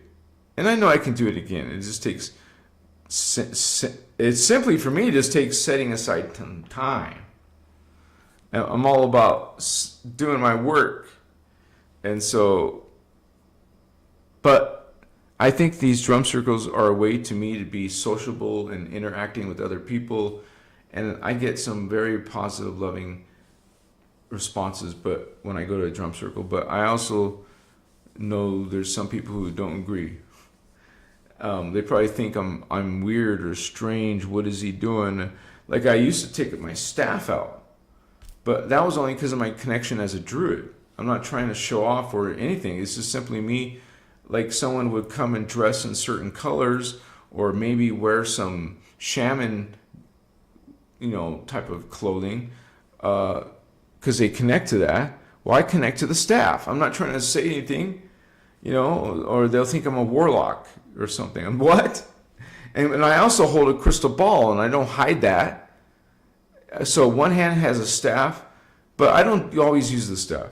And I know I can do it again. It just takes, it's simply for me, it just takes setting aside some time. I'm all about doing my work. And so, but I think these drum circles are a way to me to be sociable and interacting with other people. And I get some very positive, loving responses but when I go to a drum circle. But I also know there's some people who don't agree. They probably think I'm weird or strange. What is he doing? Like I used to take my staff out. But that was only because of my connection as a druid. I'm not trying to show off or anything. It's just simply me. Like someone would come and dress in certain colors or maybe wear some shaman, type of clothing because they connect to that. Well, I connect to the staff. I'm not trying to say anything, or they'll think I'm a warlock or something. I'm what? And I also hold a crystal ball and I don't hide that. So one hand has a staff, but I don't always use the staff.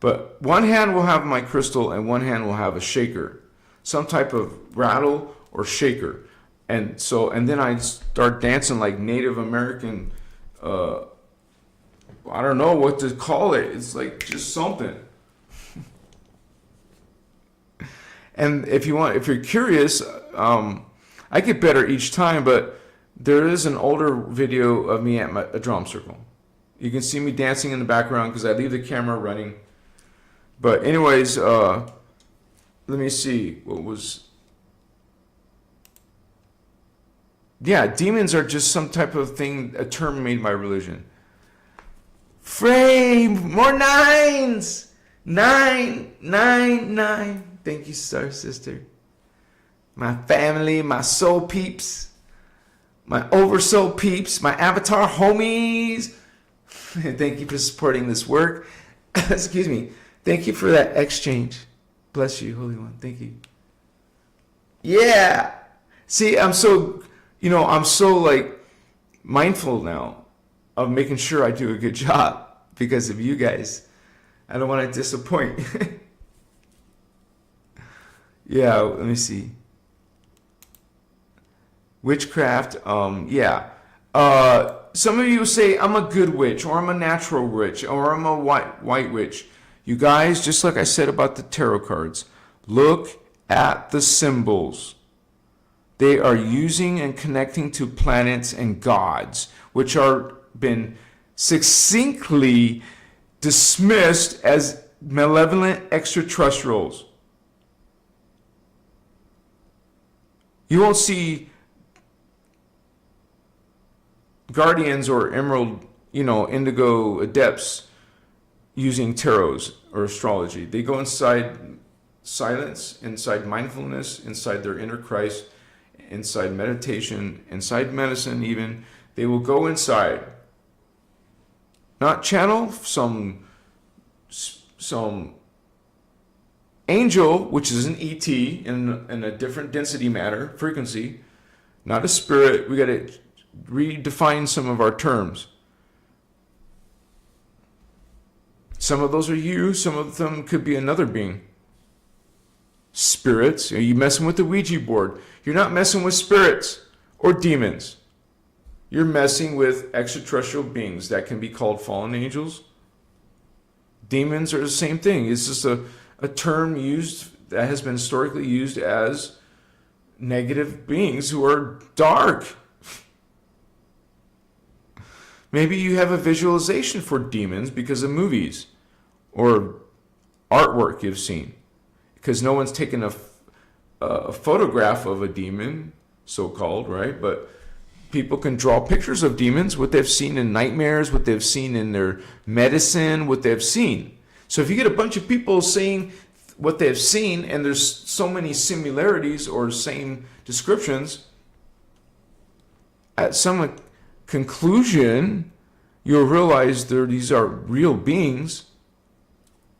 But one hand will have my crystal and one hand will have a shaker, some type of rattle or shaker. And then I start dancing like Native American, I don't know what to call it. It's like just something. And if you're curious, I get better each time, but there is an older video of me at a drum circle. You can see me dancing in the background because I leave the camera running. But anyways, let me see what was. Yeah, demons are just some type of thing, a term made by religion. Frey, more nines! 9, 9, 9. Thank you, Star Sister. My family, my soul peeps, my oversoul peeps, my avatar homies. Thank you for supporting this work. Excuse me. Thank you for that exchange. Bless you, Holy One. Thank you. Yeah. See, I'm so like mindful now of making sure I do a good job because of you guys. I don't want to disappoint. Yeah, let me see. Witchcraft, yeah. Some of you say, I'm a good witch, or I'm a natural witch, or I'm a white witch. You guys, just like I said about the tarot cards, look at the symbols. They are using and connecting to planets and gods, which are been succinctly dismissed as malevolent extraterrestrials. You won't see guardians or emerald, indigo adepts using tarots or astrology. They go inside silence, inside mindfulness, inside their inner Christ, inside meditation, inside medicine even. They will go inside. Not channel some angel, which is an ET in a different density matter, frequency, not a spirit. We got to redefine some of our terms. Some of those are you, some of them could be another being. Spirits, are you messing with the Ouija board? You're not messing with spirits or demons. You're messing with extraterrestrial beings that can be called fallen angels. Demons are the same thing. It's just a term used that has been historically used as negative beings who are dark. Maybe you have a visualization for demons because of movies or artwork you've seen. Because no one's taken a photograph of a demon, so-called, right? But people can draw pictures of demons, what they've seen in nightmares, what they've seen in their medicine, what they've seen. So if you get a bunch of people saying what they've seen, and there's so many similarities or same descriptions, at some conclusion, you'll realize these are real beings.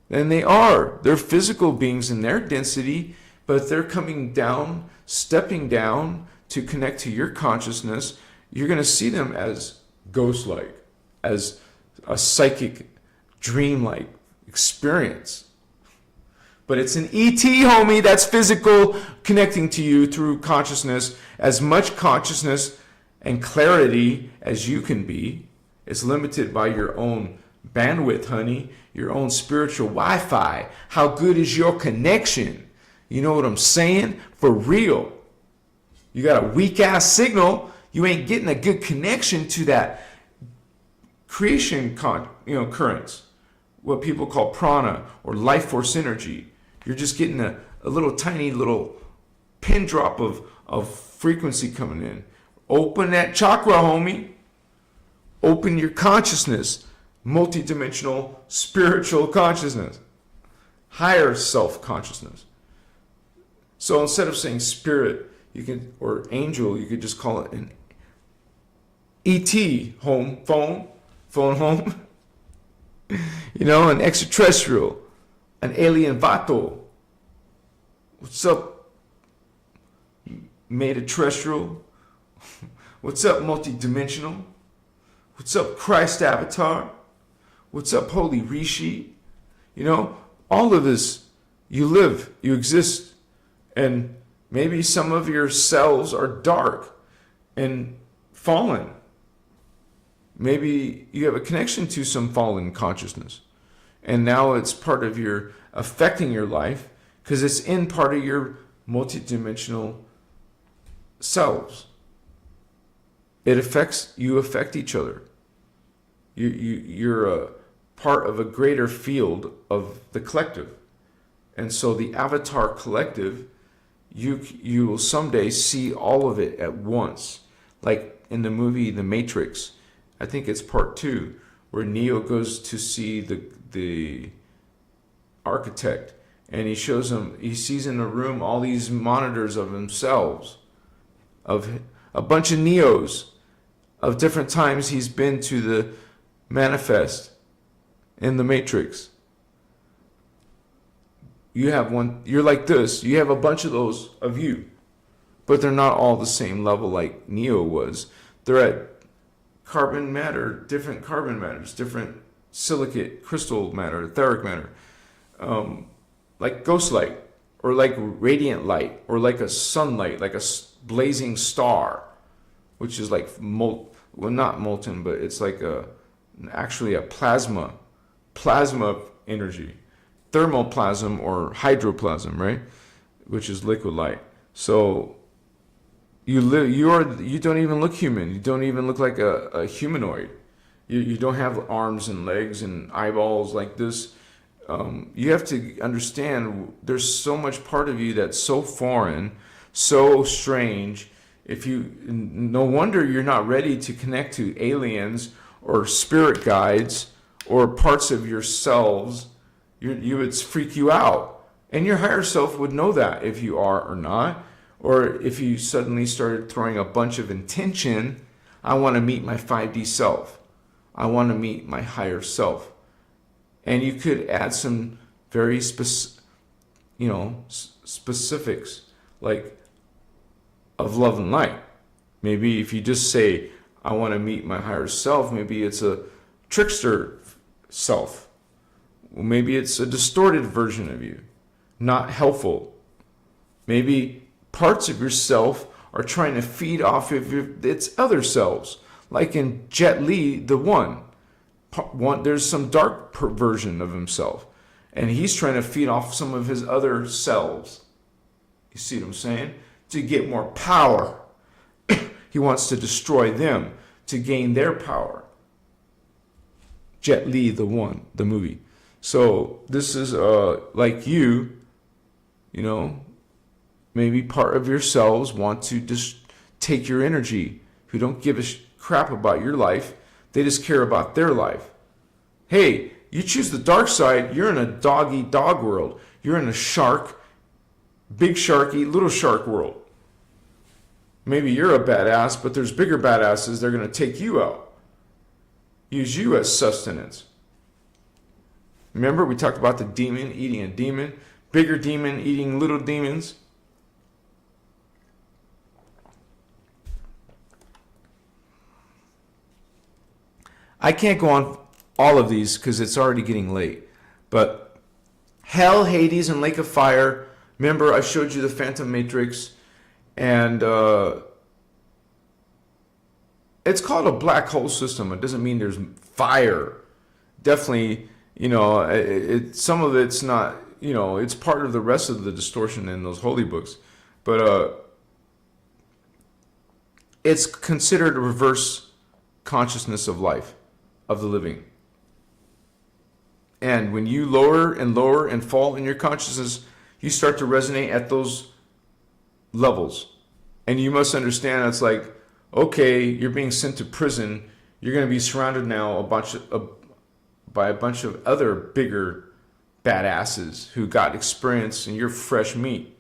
And they are. They're physical beings in their density, but they're coming down, stepping down to connect to your consciousness. You're going to see them as ghost-like, as a psychic, dream-like experience. But it's an ET, homie, that's physical, connecting to you through consciousness, as much consciousness and clarity as you can be. It's limited by your own bandwidth, honey, your own spiritual Wi-Fi. How good is your connection? You know what I'm saying? For real. You got a weak ass signal, you ain't getting a good connection to that creation currents, what people call prana or life force energy. You're just getting a little tiny little pin drop of frequency coming in. Open that chakra, homie. Open your consciousness. Multidimensional spiritual consciousness. Higher self-consciousness. So instead of saying spirit, you can, or angel, you could just call it an ET phone home. An extraterrestrial, an alien vato. What's up, made of terrestrial? What's up, multidimensional? What's up, Christ avatar? What's up, holy Rishi? All of this, you live, you exist, and maybe some of your cells are dark and fallen. Maybe you have a connection to some fallen consciousness. And now it's part of affecting your life because it's in part of your multidimensional selves. You affect each other. You're a part of a greater field of the collective. And so the avatar collective, you will someday see all of it at once. Like in the movie The Matrix, I think it's part 2, where Neo goes to see the architect, and he sees in the room all these monitors of themselves, of a bunch of Neos, of different times he's been to the manifest in the Matrix. You have one, you're like this, you have a bunch of those of you, but they're not all the same level like Neo was. They're at carbon matter, different carbon matters, different silicate, crystal matter, etheric matter, like ghost light, or like radiant light, or like a sunlight, like a blazing star, which is like, not molten, but it's like actually a plasma energy, thermoplasm or hydroplasm, right? Which is liquid light. So you don't even look human. You don't even look like a humanoid. You don't have arms and legs and eyeballs like this. You have to understand there's so much part of you that's so foreign, so strange. No wonder you're not ready to connect to aliens or spirit guides or parts of yourselves. You would freak you out. And your higher self would know that if you are or not. Or if you suddenly started throwing a bunch of intention, I want to meet my 5D self. I want to meet my higher self. And you could add some very specifics, like of love and light. Maybe if you just say, I want to meet my higher self, maybe it's a trickster self. Well, maybe it's a distorted version of you, not helpful. Maybe parts of yourself are trying to feed off of its other selves. Like in Jet Li, the one, there's some dark version of himself. And he's trying to feed off some of his other selves. You see what I'm saying? to get more power. He wants to destroy them to gain their power. Jet Li, the movie. So this is like you know, maybe part of yourselves want to just take your energy, who don't give a crap about your life. They just care about their life. Hey, you choose the dark side, you're in a dog-eat-dog world. You're in a shark, big shark eat little shark world. Maybe you're a badass, but there's bigger badasses. They're going to take you out. Use you as sustenance. Remember, we talked about the demon eating a demon, bigger demon eating little demons. I can't go on all of these because it's already getting late. But Hell, Hades, and Lake of Fire. Remember, I showed you the Phantom Matrix. And it's called a black hole system. It doesn't mean there's fire. Definitely, you know, some of it's not, you know, it's part of the rest of the distortion in those holy books. But it's considered a reverse consciousness of life, of the living. And when you lower and fall in your consciousness, you start to resonate at those levels. And you must understand, it's like, okay, you're being sent to prison. You're going to be surrounded now by a bunch of other bigger badasses who got experience, and you're fresh meat.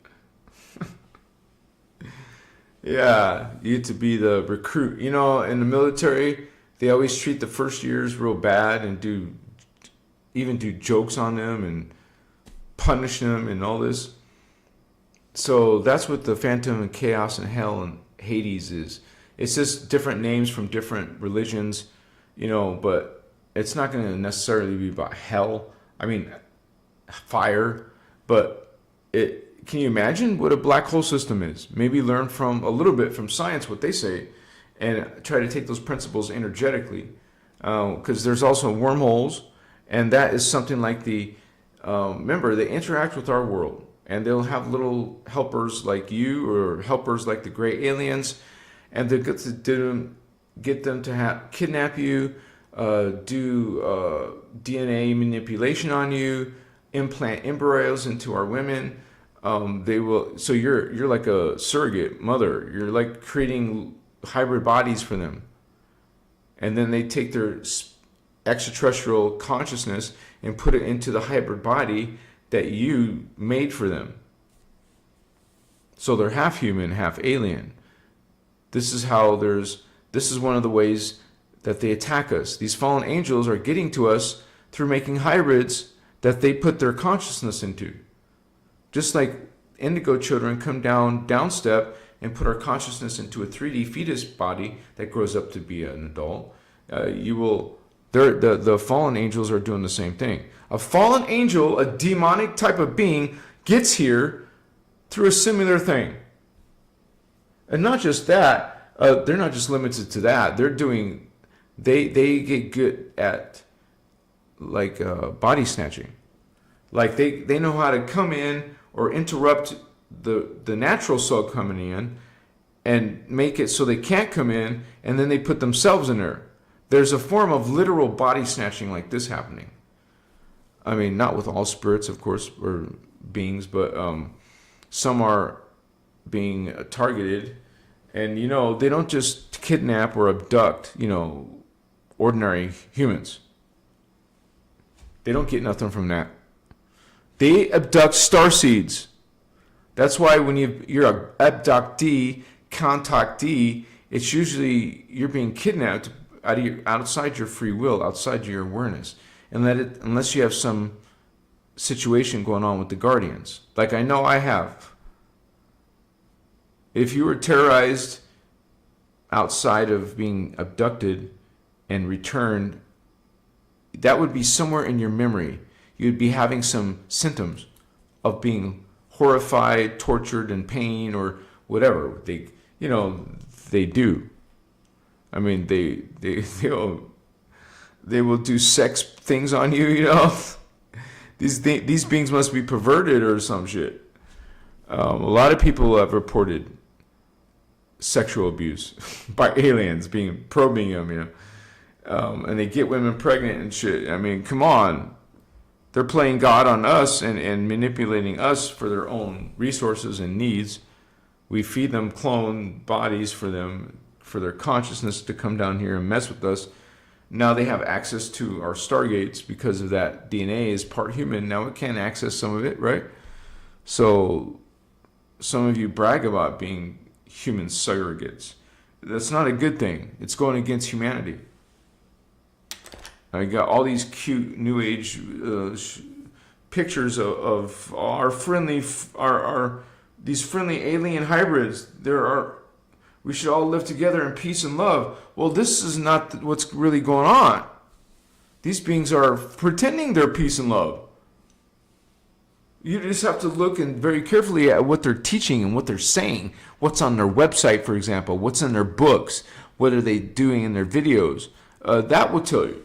Yeah, you get to be the recruit. You know, in the military, they always treat the first years real bad and do jokes on them and punish them and all this. So that's what the Phantom and Chaos and Hell and Hades is. It's just different names from different religions, you know, but it's not going to necessarily be about hell. I mean, fire. But can you imagine what a black hole system is? Maybe learn from a little bit from science what they say and try to take those principles energetically. Because there's also wormholes, and that is something like remember, they interact with our world. And they'll have little helpers like you or helpers like the gray aliens. And they'll get them to kidnap you, do DNA manipulation on you, implant embryos into our women. They will. So you're like a surrogate mother. You're like creating hybrid bodies for them. And then they take their extraterrestrial consciousness and put it into the hybrid body that you made for them. So they're half human, half alien. This is one of the ways that they attack us. These fallen angels are getting to us through making hybrids that they put their consciousness into. Just like indigo children come down step and put our consciousness into a 3D fetus body that grows up to be an adult. The fallen angels are doing the same thing. A fallen angel, a demonic type of being, gets here through a similar thing. And not just that, they're not just limited to that. They get good at like body snatching. Like they know how to come in or interrupt the natural soul coming in and make it so they can't come in, and then they put themselves in there. There's a form of literal body snatching like this happening. I mean, not with all spirits, of course, or beings, but some are being targeted. And, you know, they don't just kidnap or abduct, you know, ordinary humans. They don't get nothing from that. They abduct starseeds. That's why when you're an abductee, contactee, it's usually you're being kidnapped outside your free will, outside your awareness, and unless you have some situation going on with the guardians, like I know I have. If you were terrorized outside of being abducted and returned, that would be somewhere in your memory. You'd be having some symptoms of being horrified, tortured, in pain, or whatever they do. I mean, they will do sex things on you, you know. These beings must be perverted or some shit. A lot of people have reported sexual abuse by aliens probing them, and they get women pregnant and shit. I mean, come on. They're playing God on us and manipulating us for their own resources and needs. We feed them clone bodies for their consciousness to come down here and mess with us. Now they have access to our stargates because of that. DNA is part human. Now it can access some of it, right? So some of you brag about being human surrogates. That's not a good thing. It's going against humanity. I got all these cute new age pictures of our friendly, these friendly alien hybrids. We should all live together in peace and love. Well, this is not what's really going on. These beings are pretending they're peace and love. You just have to look and very carefully at what they're teaching and what they're saying. What's on their website, for example. What's in their books. What are they doing in their videos. That will tell you.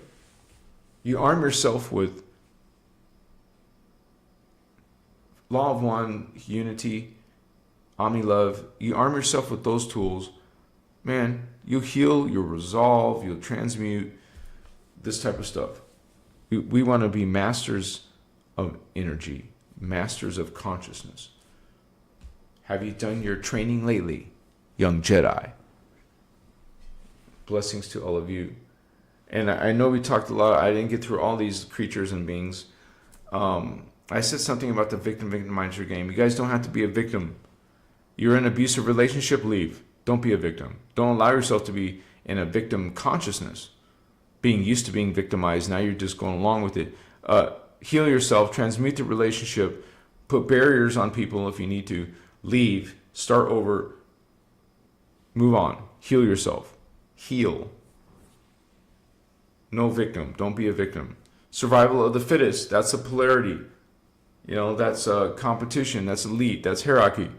You arm yourself with Law of One, Unity, Omni-Love. You arm yourself with those tools. Man, you'll heal, you'll resolve, you'll transmute, this type of stuff. We want to be masters of energy, masters of consciousness. Have you done your training lately, young Jedi? Blessings to all of you. And I know we talked a lot. I didn't get through all these creatures and beings. I said something about the Victim-Victimizer game. You guys don't have to be a victim. You're in an abusive relationship, leave. Don't be a victim. Don't allow yourself to be in a victim consciousness. Being used to being victimized, now you're just going along with it. Heal yourself, transmute the relationship, put barriers on people if you need to. Leave, start over, move on. Heal yourself. Heal. No victim. Don't be a victim. Survival of the fittest. That's a polarity. That's a competition. That's elite. That's hierarchy.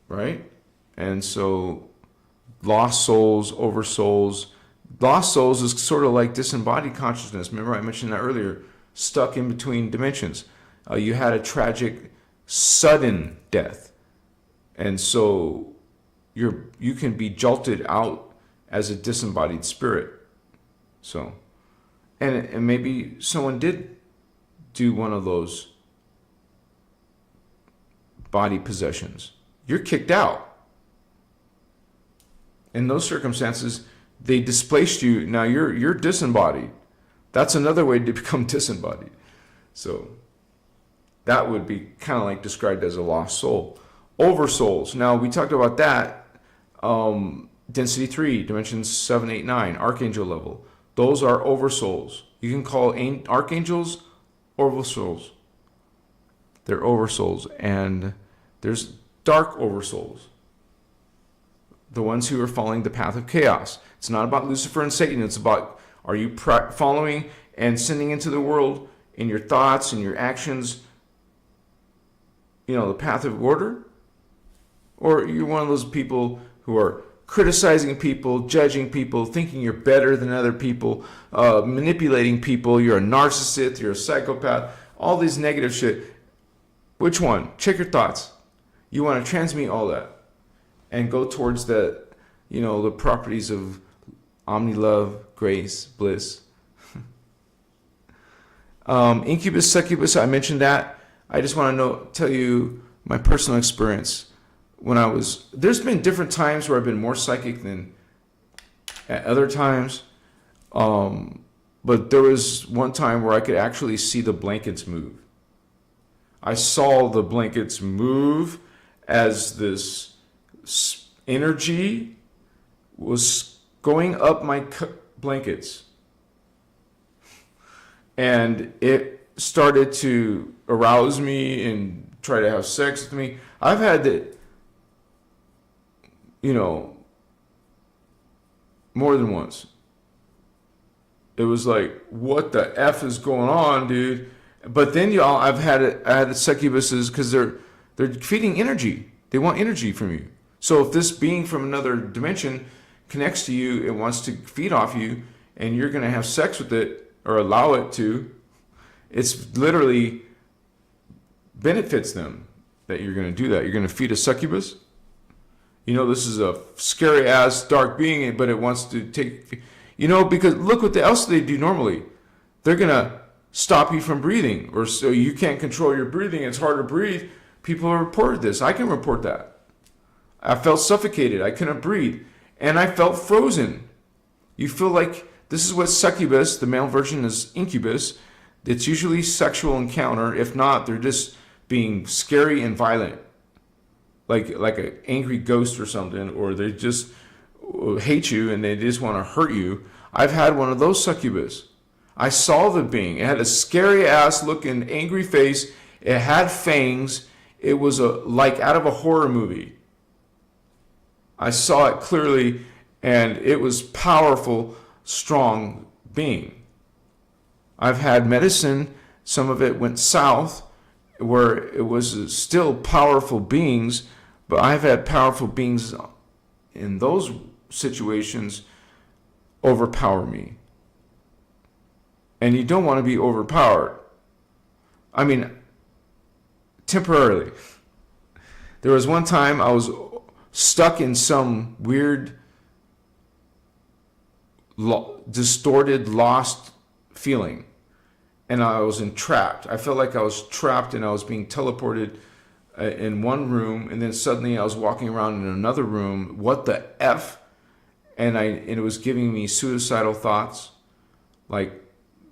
Right? And so lost souls, over souls. Lost souls is sort of like disembodied consciousness. Remember I mentioned that earlier. Stuck in between dimensions. You had a tragic, sudden death. And so you can be jolted out as a disembodied spirit. So, and maybe someone did do one of those body possessions. You're kicked out. In those circumstances, they displaced you. Now you're disembodied. That's another way to become disembodied. So that would be kind of like described as a lost soul. Oversouls. Now we talked about that. Density 3, dimensions 7, 8, 9, archangel level. Those are oversouls. You can call archangels oversouls. They're oversouls. And there's dark oversouls. The ones who are following the path of chaos. It's not about Lucifer and Satan. It's about, are you following and sending into the world in your thoughts and your actions, the path of order? Or you're one of those people who are criticizing people, judging people, thinking you're better than other people, manipulating people, you're a narcissist, you're a psychopath, all these negative shit. Which one? Check your thoughts. You want to transmute all that and go towards the properties of omni-love, grace, bliss. Incubus, succubus, I mentioned that. I just want to tell you my personal experience. There's been different times where I've been more psychic than at other times. But there was one time where I could actually see the blankets move. I saw the blankets move as this energy was going up my blankets. And it started to arouse me and try to have sex with me. I've had that, more than once. It was like, what the F is going on, dude? But then I had the succubuses because they're feeding energy. They want energy from you. So if this being from another dimension connects to you, it wants to feed off you, and you're going to have sex with it or allow it to, it's literally benefits them that you're going to do that. You're going to feed a succubus. You know, this is a scary ass dark being, but it wants to take, you know, because look what else they do normally. They're going to stop you from breathing, or so you can't control your breathing. It's hard to breathe. People have reported this. I can report that. I felt suffocated. I couldn't breathe. And I felt frozen. You feel like this is what succubus, the male version is incubus. It's usually sexual encounter. If not, they're just being scary and violent. Like an angry ghost or something, or they just hate you and they just want to hurt you. I've had one of those succubus. I saw the being. It had a scary ass looking angry face. It had fangs. It was like out of a horror movie. I saw it clearly, and it was powerful, strong being. I've had medicine. Some of it went south, where it was still powerful beings, but I've had powerful beings in those situations overpower me. And you don't want to be overpowered. I mean, temporarily. There was one time I was stuck in some weird, distorted, lost feeling. And I was entrapped. I felt like I was trapped and I was being teleported in one room, and then suddenly I was walking around in another room. What the F? And it was giving me suicidal thoughts, like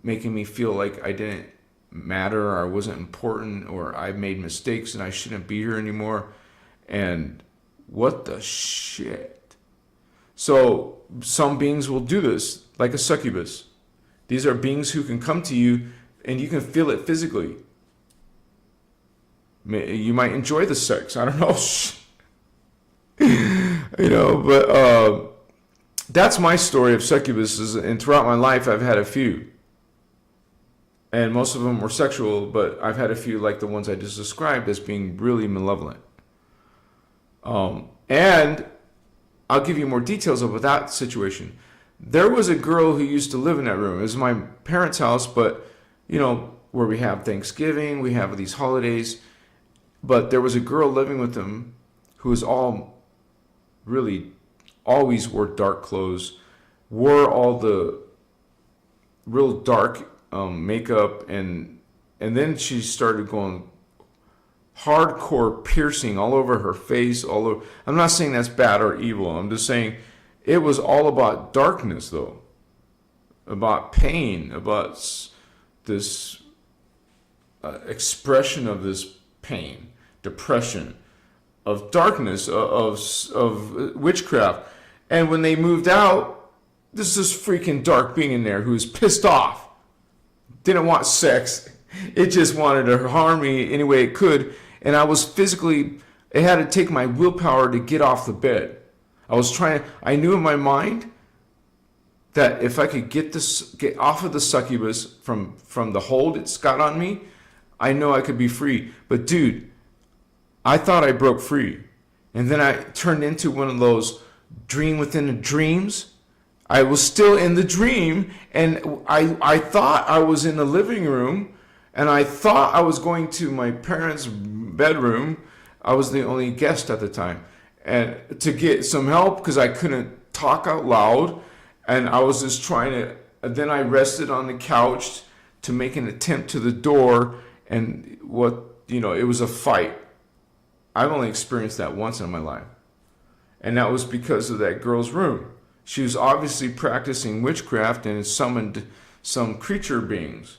making me feel like I didn't matter, or I wasn't important, or I made mistakes and I shouldn't be here anymore. And what the shit? So some beings will do this, like a succubus. These are beings who can come to you and you can feel it physically. You might enjoy the sex. I don't know. You know, but that's my story of succubuses. And throughout my life, I've had a few. And most of them were sexual, but I've had a few like the ones I just described as being really malevolent. And I'll give you more details about that situation. There was a girl who used to live in that room. It was my parents' house, but, you know, where we have Thanksgiving, we have these holidays. But there was a girl living with them who was really always wore dark clothes, wore all the real dark makeup, and then she started going hardcore piercing all over her face, all over. I'm not saying that's bad or evil. I'm just saying it was all about darkness, though, about pain, about this expression of this pain, depression, of darkness, of witchcraft. And when they moved out, there's this freaking dark being in there who was pissed off, didn't want sex. It just wanted to harm me any way it could. And I was physically, it had to take my willpower to get off the bed. I knew in my mind that if I could get off of the succubus from the hold it's got on me, I know I could be free. But dude, I thought I broke free. And then I turned into one of those dream within a dreams. I was still in the dream, and I thought I was in the living room, and I thought I was going to my parents' bedroom. I was the only guest at the time, and to get some help because I couldn't talk out loud, and I was just trying to. Then I rested on the couch to make an attempt to the door, and it was a fight. I've only experienced that once in my life, and that was because of that girl's room. She was obviously practicing witchcraft and summoned some creature beings.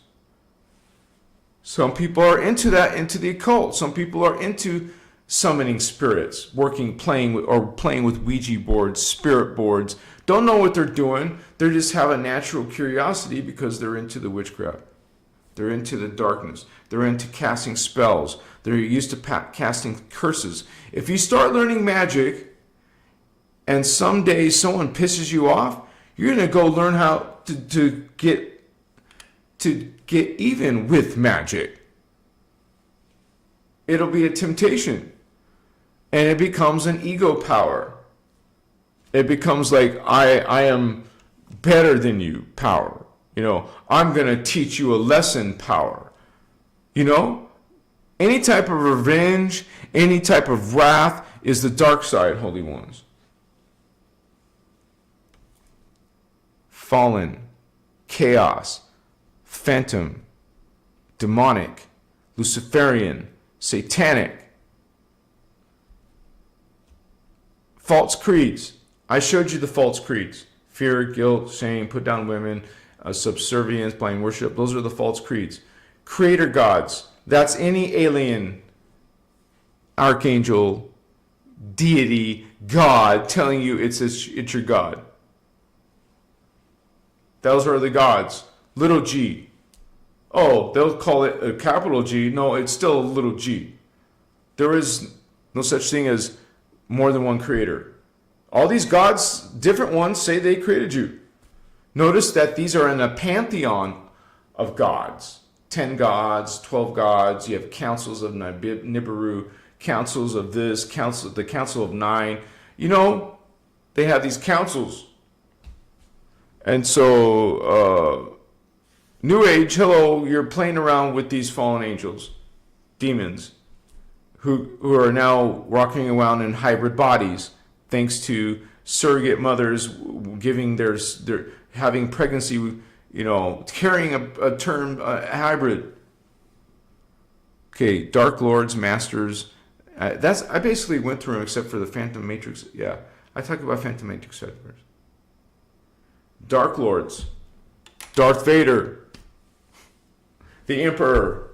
Some people are into that, into the occult. Some people are into summoning spirits, playing with Ouija boards, spirit boards. Don't know what they're doing. They just have a natural curiosity because they're into the witchcraft. They're into the darkness. They're into casting spells. They're used to casting curses. If you start learning magic, and someday someone pisses you off, you're going to go learn how to get even with magic. It'll be a temptation. And it becomes an ego power. It becomes like, I am better than you power. I'm going to teach you a lesson power. Any type of revenge, any type of wrath is the dark side, Holy Ones. Fallen, chaos, phantom, demonic, Luciferian, satanic, false creeds. I showed you the false creeds. Fear, guilt, shame, put down women, subservience, blind worship. Those are the false creeds. Creator gods. That's any alien, archangel, deity, God telling you it's your God. Those are the gods. Little g. Oh, they'll call it a capital G. No, it's still a little g. There is no such thing as more than one creator. All these gods, different ones, say they created you. Notice that these are in a pantheon of gods. 10 gods, 12 gods. You have councils of Nibiru, councils of this, the council of 9. You know, they have these councils. And so, New Age, hello, you're playing around with these fallen angels, demons, who are now walking around in hybrid bodies, thanks to surrogate mothers giving their having pregnancy, you know, carrying a term hybrid. Okay, Dark Lords, Masters. I basically went through them except for the Phantom Matrix. Yeah, I talked about Phantom Matrix first. Dark Lords, Darth Vader, the Emperor,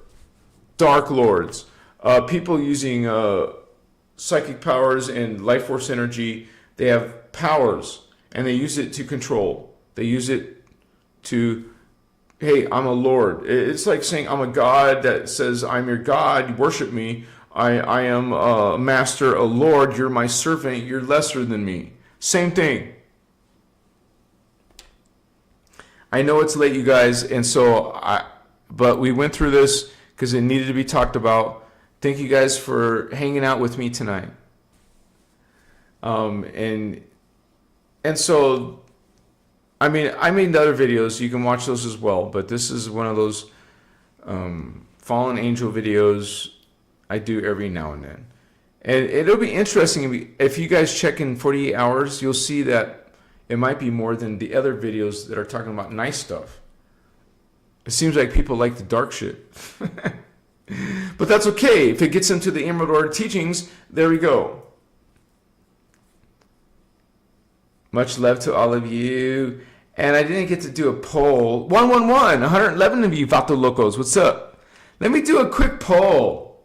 Dark Lords, people using psychic powers and life force energy. They have powers and they use it to control. They use it to, hey, I'm a lord. It's like saying I'm a god that says I'm your god, you worship me. I am a master, a lord, you're my servant, you're lesser than me. Same thing. I know it's late, you guys, and so but we went through this because it needed to be talked about. Thank you guys for hanging out with me tonight. And so, I mean, I made other videos. You can watch those as well, but this is one of those fallen angel videos I do every now and then. And it'll be interesting if you guys check in 48 hours, you'll see that it might be more than the other videos that are talking about nice stuff. It seems like people like the dark shit. But that's okay. If it gets into the Emerald Order teachings, there we go. Much love to all of you. And I didn't get to do a poll. 111 of you Vato Locos. What's up? Let me do a quick poll.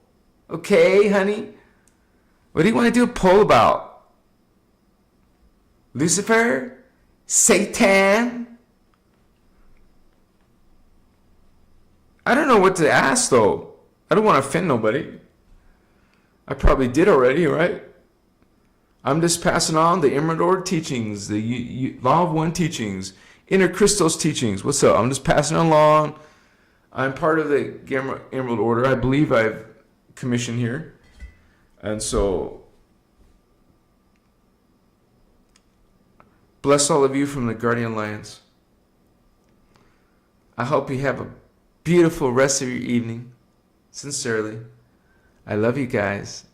Okay, honey? What do you want to do a poll about? Lucifer? Satan? I don't know what to ask, though. I don't want to offend nobody. I probably did already, right? I'm just passing on the Emerald Order teachings, the Law of One teachings, innerchristos teachings. What's up? I'm just passing along. I'm part of the Emerald Order. I believe I've commissioned here. And so, bless all of you from the Guardian Alliance. I hope you have a beautiful rest of your evening. Sincerely. I love you guys.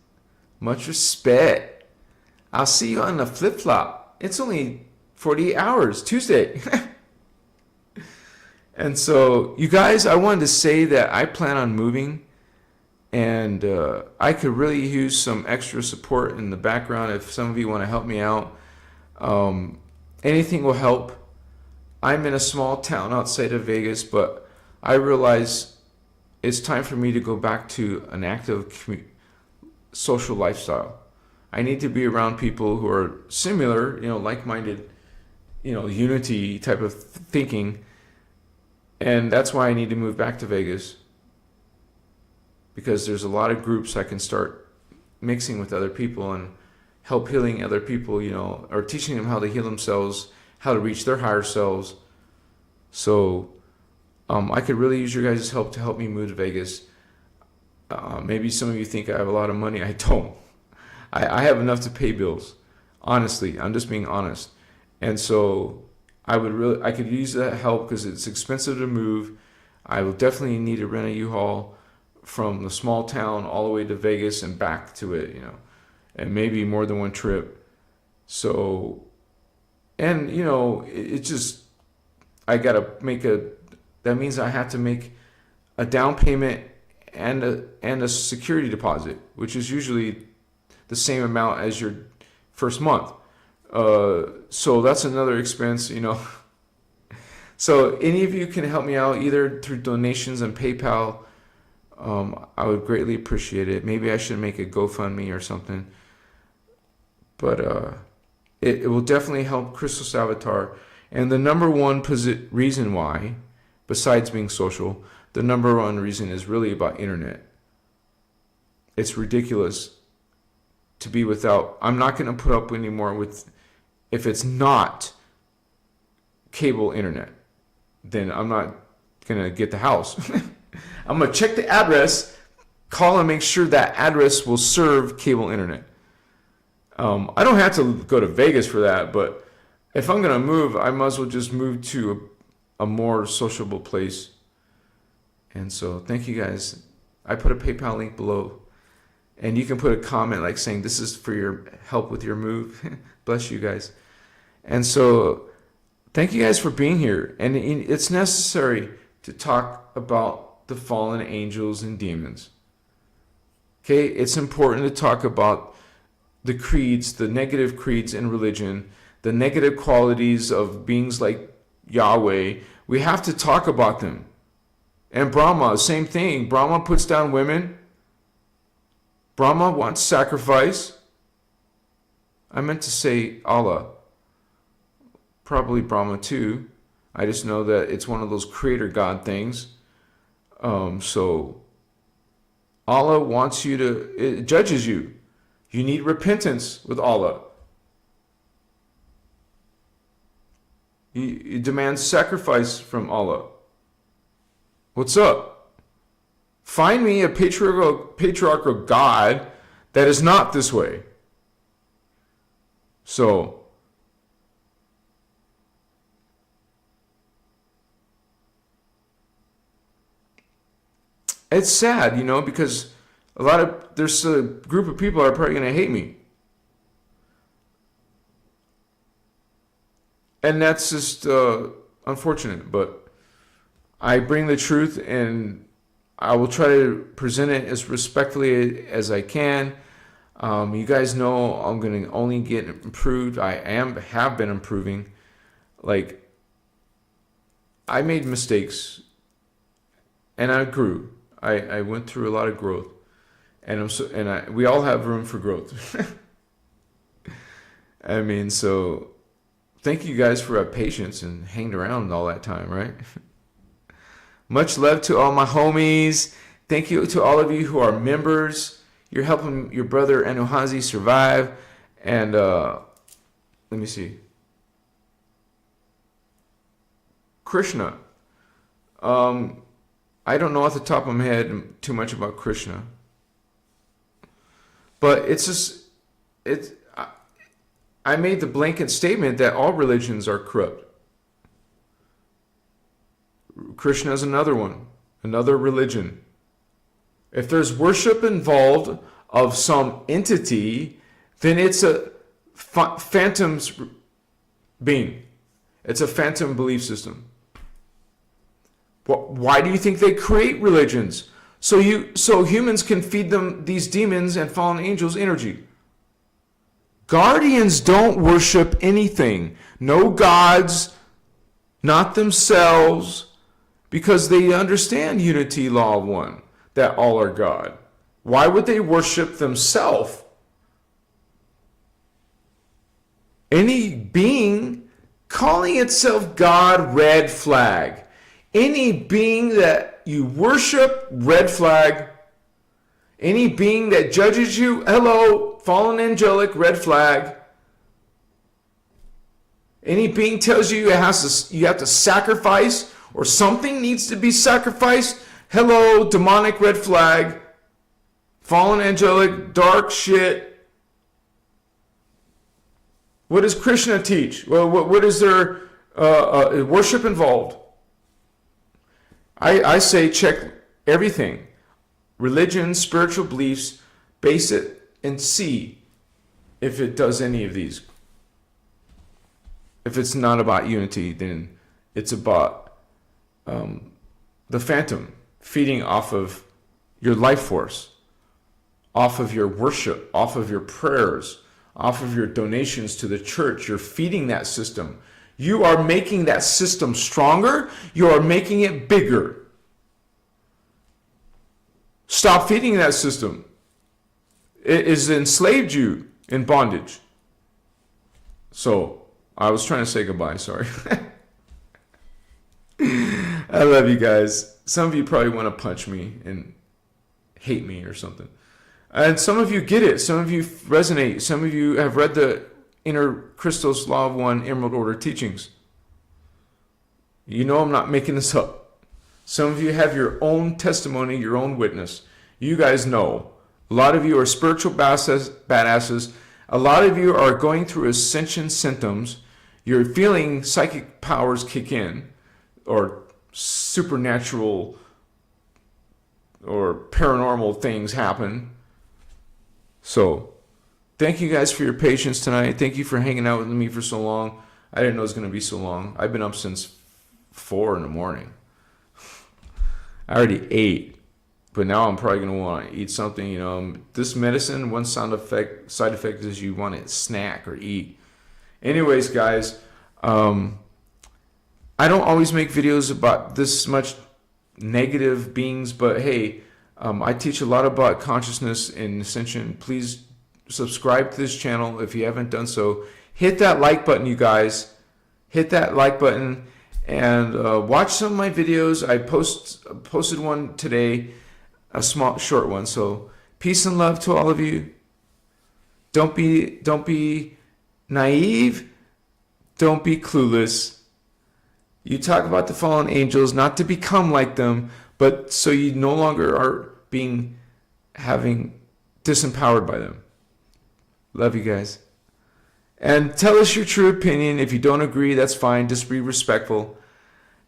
Much respect. I'll see you on the flip-flop. It's only 48 hours, Tuesday. And so, you guys, I wanted to say that I plan on moving. And I could really use some extra support in the background if some of you want to help me out. Anything will help. I'm in a small town outside of Vegas, but I realize it's time for me to go back to an active social lifestyle. I need to be around people who are similar, like-minded, unity type of thinking. And that's why I need to move back to Vegas. Because there's a lot of groups I can start mixing with other people and help healing other people, or teaching them how to heal themselves, how to reach their higher selves. So I could really use your guys' help to help me move to Vegas. Maybe some of you think I have a lot of money. I don't. I have enough to pay bills. Honestly, I'm just being honest. And so I could use that help because it's expensive to move. I will definitely need to rent a U-Haul from the small town all the way to Vegas and back to it, you know, and maybe more than one trip. So, and you know, it just, I gotta make that means I have to make a down payment and a security deposit, which is usually the same amount as your first month. So that's another expense, you know. So any of you can help me out either through donations and PayPal. I would greatly appreciate it. Maybe I should make a GoFundMe or something. But it will definitely help Christos Avatar. And the number one reason why, besides being social, the number one reason is really about internet. It's ridiculous to be without. I'm not going to put up anymore with, if it's not cable internet, then I'm not going to get the house. I'm going to check the address, call and make sure that address will serve cable internet. I don't have to go to Vegas for that, but if I'm going to move, I might as well just move to a more sociable place. And so thank you guys. I put a PayPal link below. And you can put a comment like saying this is for your help with your move. Bless you guys. And so thank you guys for being here. And it's necessary to talk about the fallen angels and demons. Okay, it's important to talk about the creeds, the negative creeds in religion, the negative qualities of beings like Yahweh. We have to talk about them. And Brahma, same thing. Brahma puts down women. Brahma wants sacrifice. I meant to say Allah. Probably Brahma too. I just know that it's one of those creator God things. So Allah wants you to, it judges you. You need repentance with Allah. He demands sacrifice from Allah. What's up? Find me a patriarchal God that is not this way. So, it's sad, you know, because there's a group of people that are probably going to hate me. And that's just unfortunate, but I bring the truth and I will try to present it as respectfully as I can. You guys know I'm going to only get improved. I have been improving. Like, I made mistakes and I grew. I went through a lot of growth, and we all have room for growth. I mean, so thank you guys for your patience and hanging around all that time, right? Much love to all my homies. Thank you to all of you who are members. You're helping your brother Anuhazi survive. And let me see. Krishna. I don't know off the top of my head too much about Krishna. But I made the blanket statement that all religions are corrupt. Krishna is another one, another religion. If there's worship involved of some entity, then it's a phantom's being. It's a phantom belief system. Why do you think they create religions? So humans can feed them these demons and fallen angels energy. Guardians don't worship anything. No gods, not themselves, because they understand unity law of one, that all are God. Why would they worship themselves? Any being calling itself God, red flag. Any being that you worship, red flag. Any being that judges you, hello, fallen angelic, red flag. Any being tells you you have to sacrifice or something needs to be sacrificed, hello, demonic, red flag. Fallen angelic, dark shit. What does Krishna teach? Well, what is their worship involved? I say check everything. religion, spiritual beliefs, base it, and see if it does any of these. If it's not about unity, then it's about the phantom feeding off of your life force, off of your worship, off of your prayers, off of your donations to the church. You're feeding that system. You are making that system stronger. You are making it bigger. Stop feeding that system. It has enslaved you in bondage. So, I was trying to say goodbye, sorry. I love you guys. Some of you probably want to punch me and hate me or something. And some of you get it. Some of you resonate. Some of you have read the innerchristos Law of One Emerald Order teachings. You know I'm not making this up. Some of you have your own testimony, your own witness. You guys know. A lot of you are spiritual badasses. A lot of you are going through ascension symptoms. You're feeling psychic powers kick in, or supernatural or paranormal things happen. So, thank you guys for your patience tonight. Thank you for hanging out with me for so long. I didn't know it was going to be so long. I've been up since 4 in the morning. I already ate, but now I'm probably going to want to eat something. You know, this medicine, one side effect is you want to snack or eat. Anyways, guys, I don't always make videos about this much negative beings, but hey, I teach a lot about consciousness and ascension. Please subscribe to this channel if you haven't done so. Hit that like button, you guys. Hit that like button and watch some of my videos. I posted one today, a short one. So peace and love to all of you. Don't be naive. Don't be clueless. You talk about the fallen angels, not to become like them, but so you no longer are having disempowered by them. Love you guys. And tell us your true opinion. If you don't agree, that's fine. Just be respectful.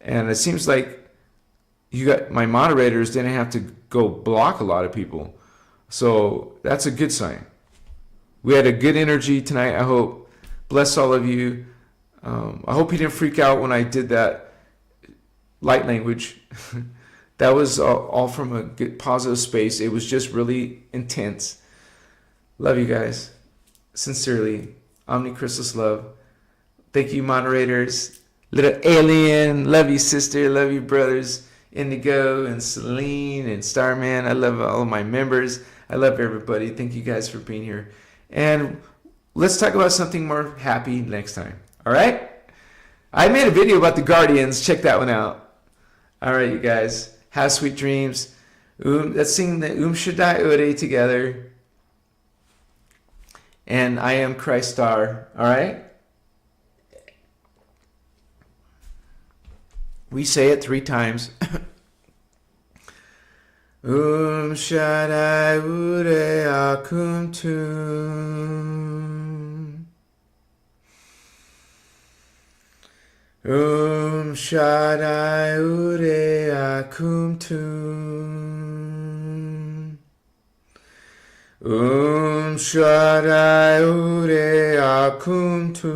And it seems like my moderators didn't have to go block a lot of people. So that's a good sign. We had a good energy tonight, I hope. Bless all of you. I hope you didn't freak out when I did that light language. That was all from a good, positive space. It was just really intense. Love you guys. Sincerely, Omni-Christos love. Thank you, moderators. Little Alien, love you, sister. Love you, brothers. Indigo and Feline and Starman. I love all of my members. I love everybody. Thank you guys for being here. And let's talk about something more happy next time. All right? I made a video about the Guardians. Check that one out. All right, you guys. Have sweet dreams. Let's sing the Shaddai Ode together. And I am Christ Star. All right? We say it 3 times. Shaddai Ode Akum Tum. Shaddai Ode Akum Tum. Shaddai Ode Akum Tum.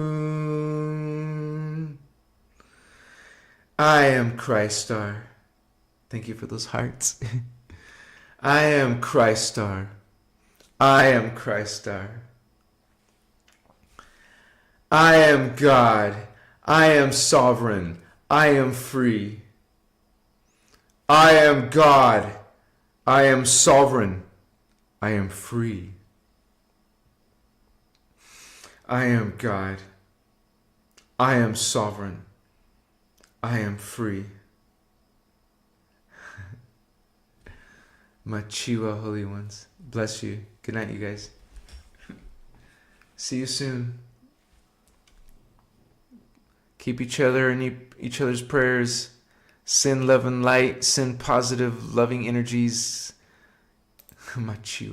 I am Christ Star. Thank you for those hearts. I am Christ Star. I am Christ Star. I am God. I am sovereign. I am free. I am God. I am sovereign. I am free. I am God. I am sovereign. I am free. Machiwa, holy ones. Bless you. Good night, you guys. See you soon. Keep each other in each other's prayers. Send love and light. Send positive, loving energies. Machiwa.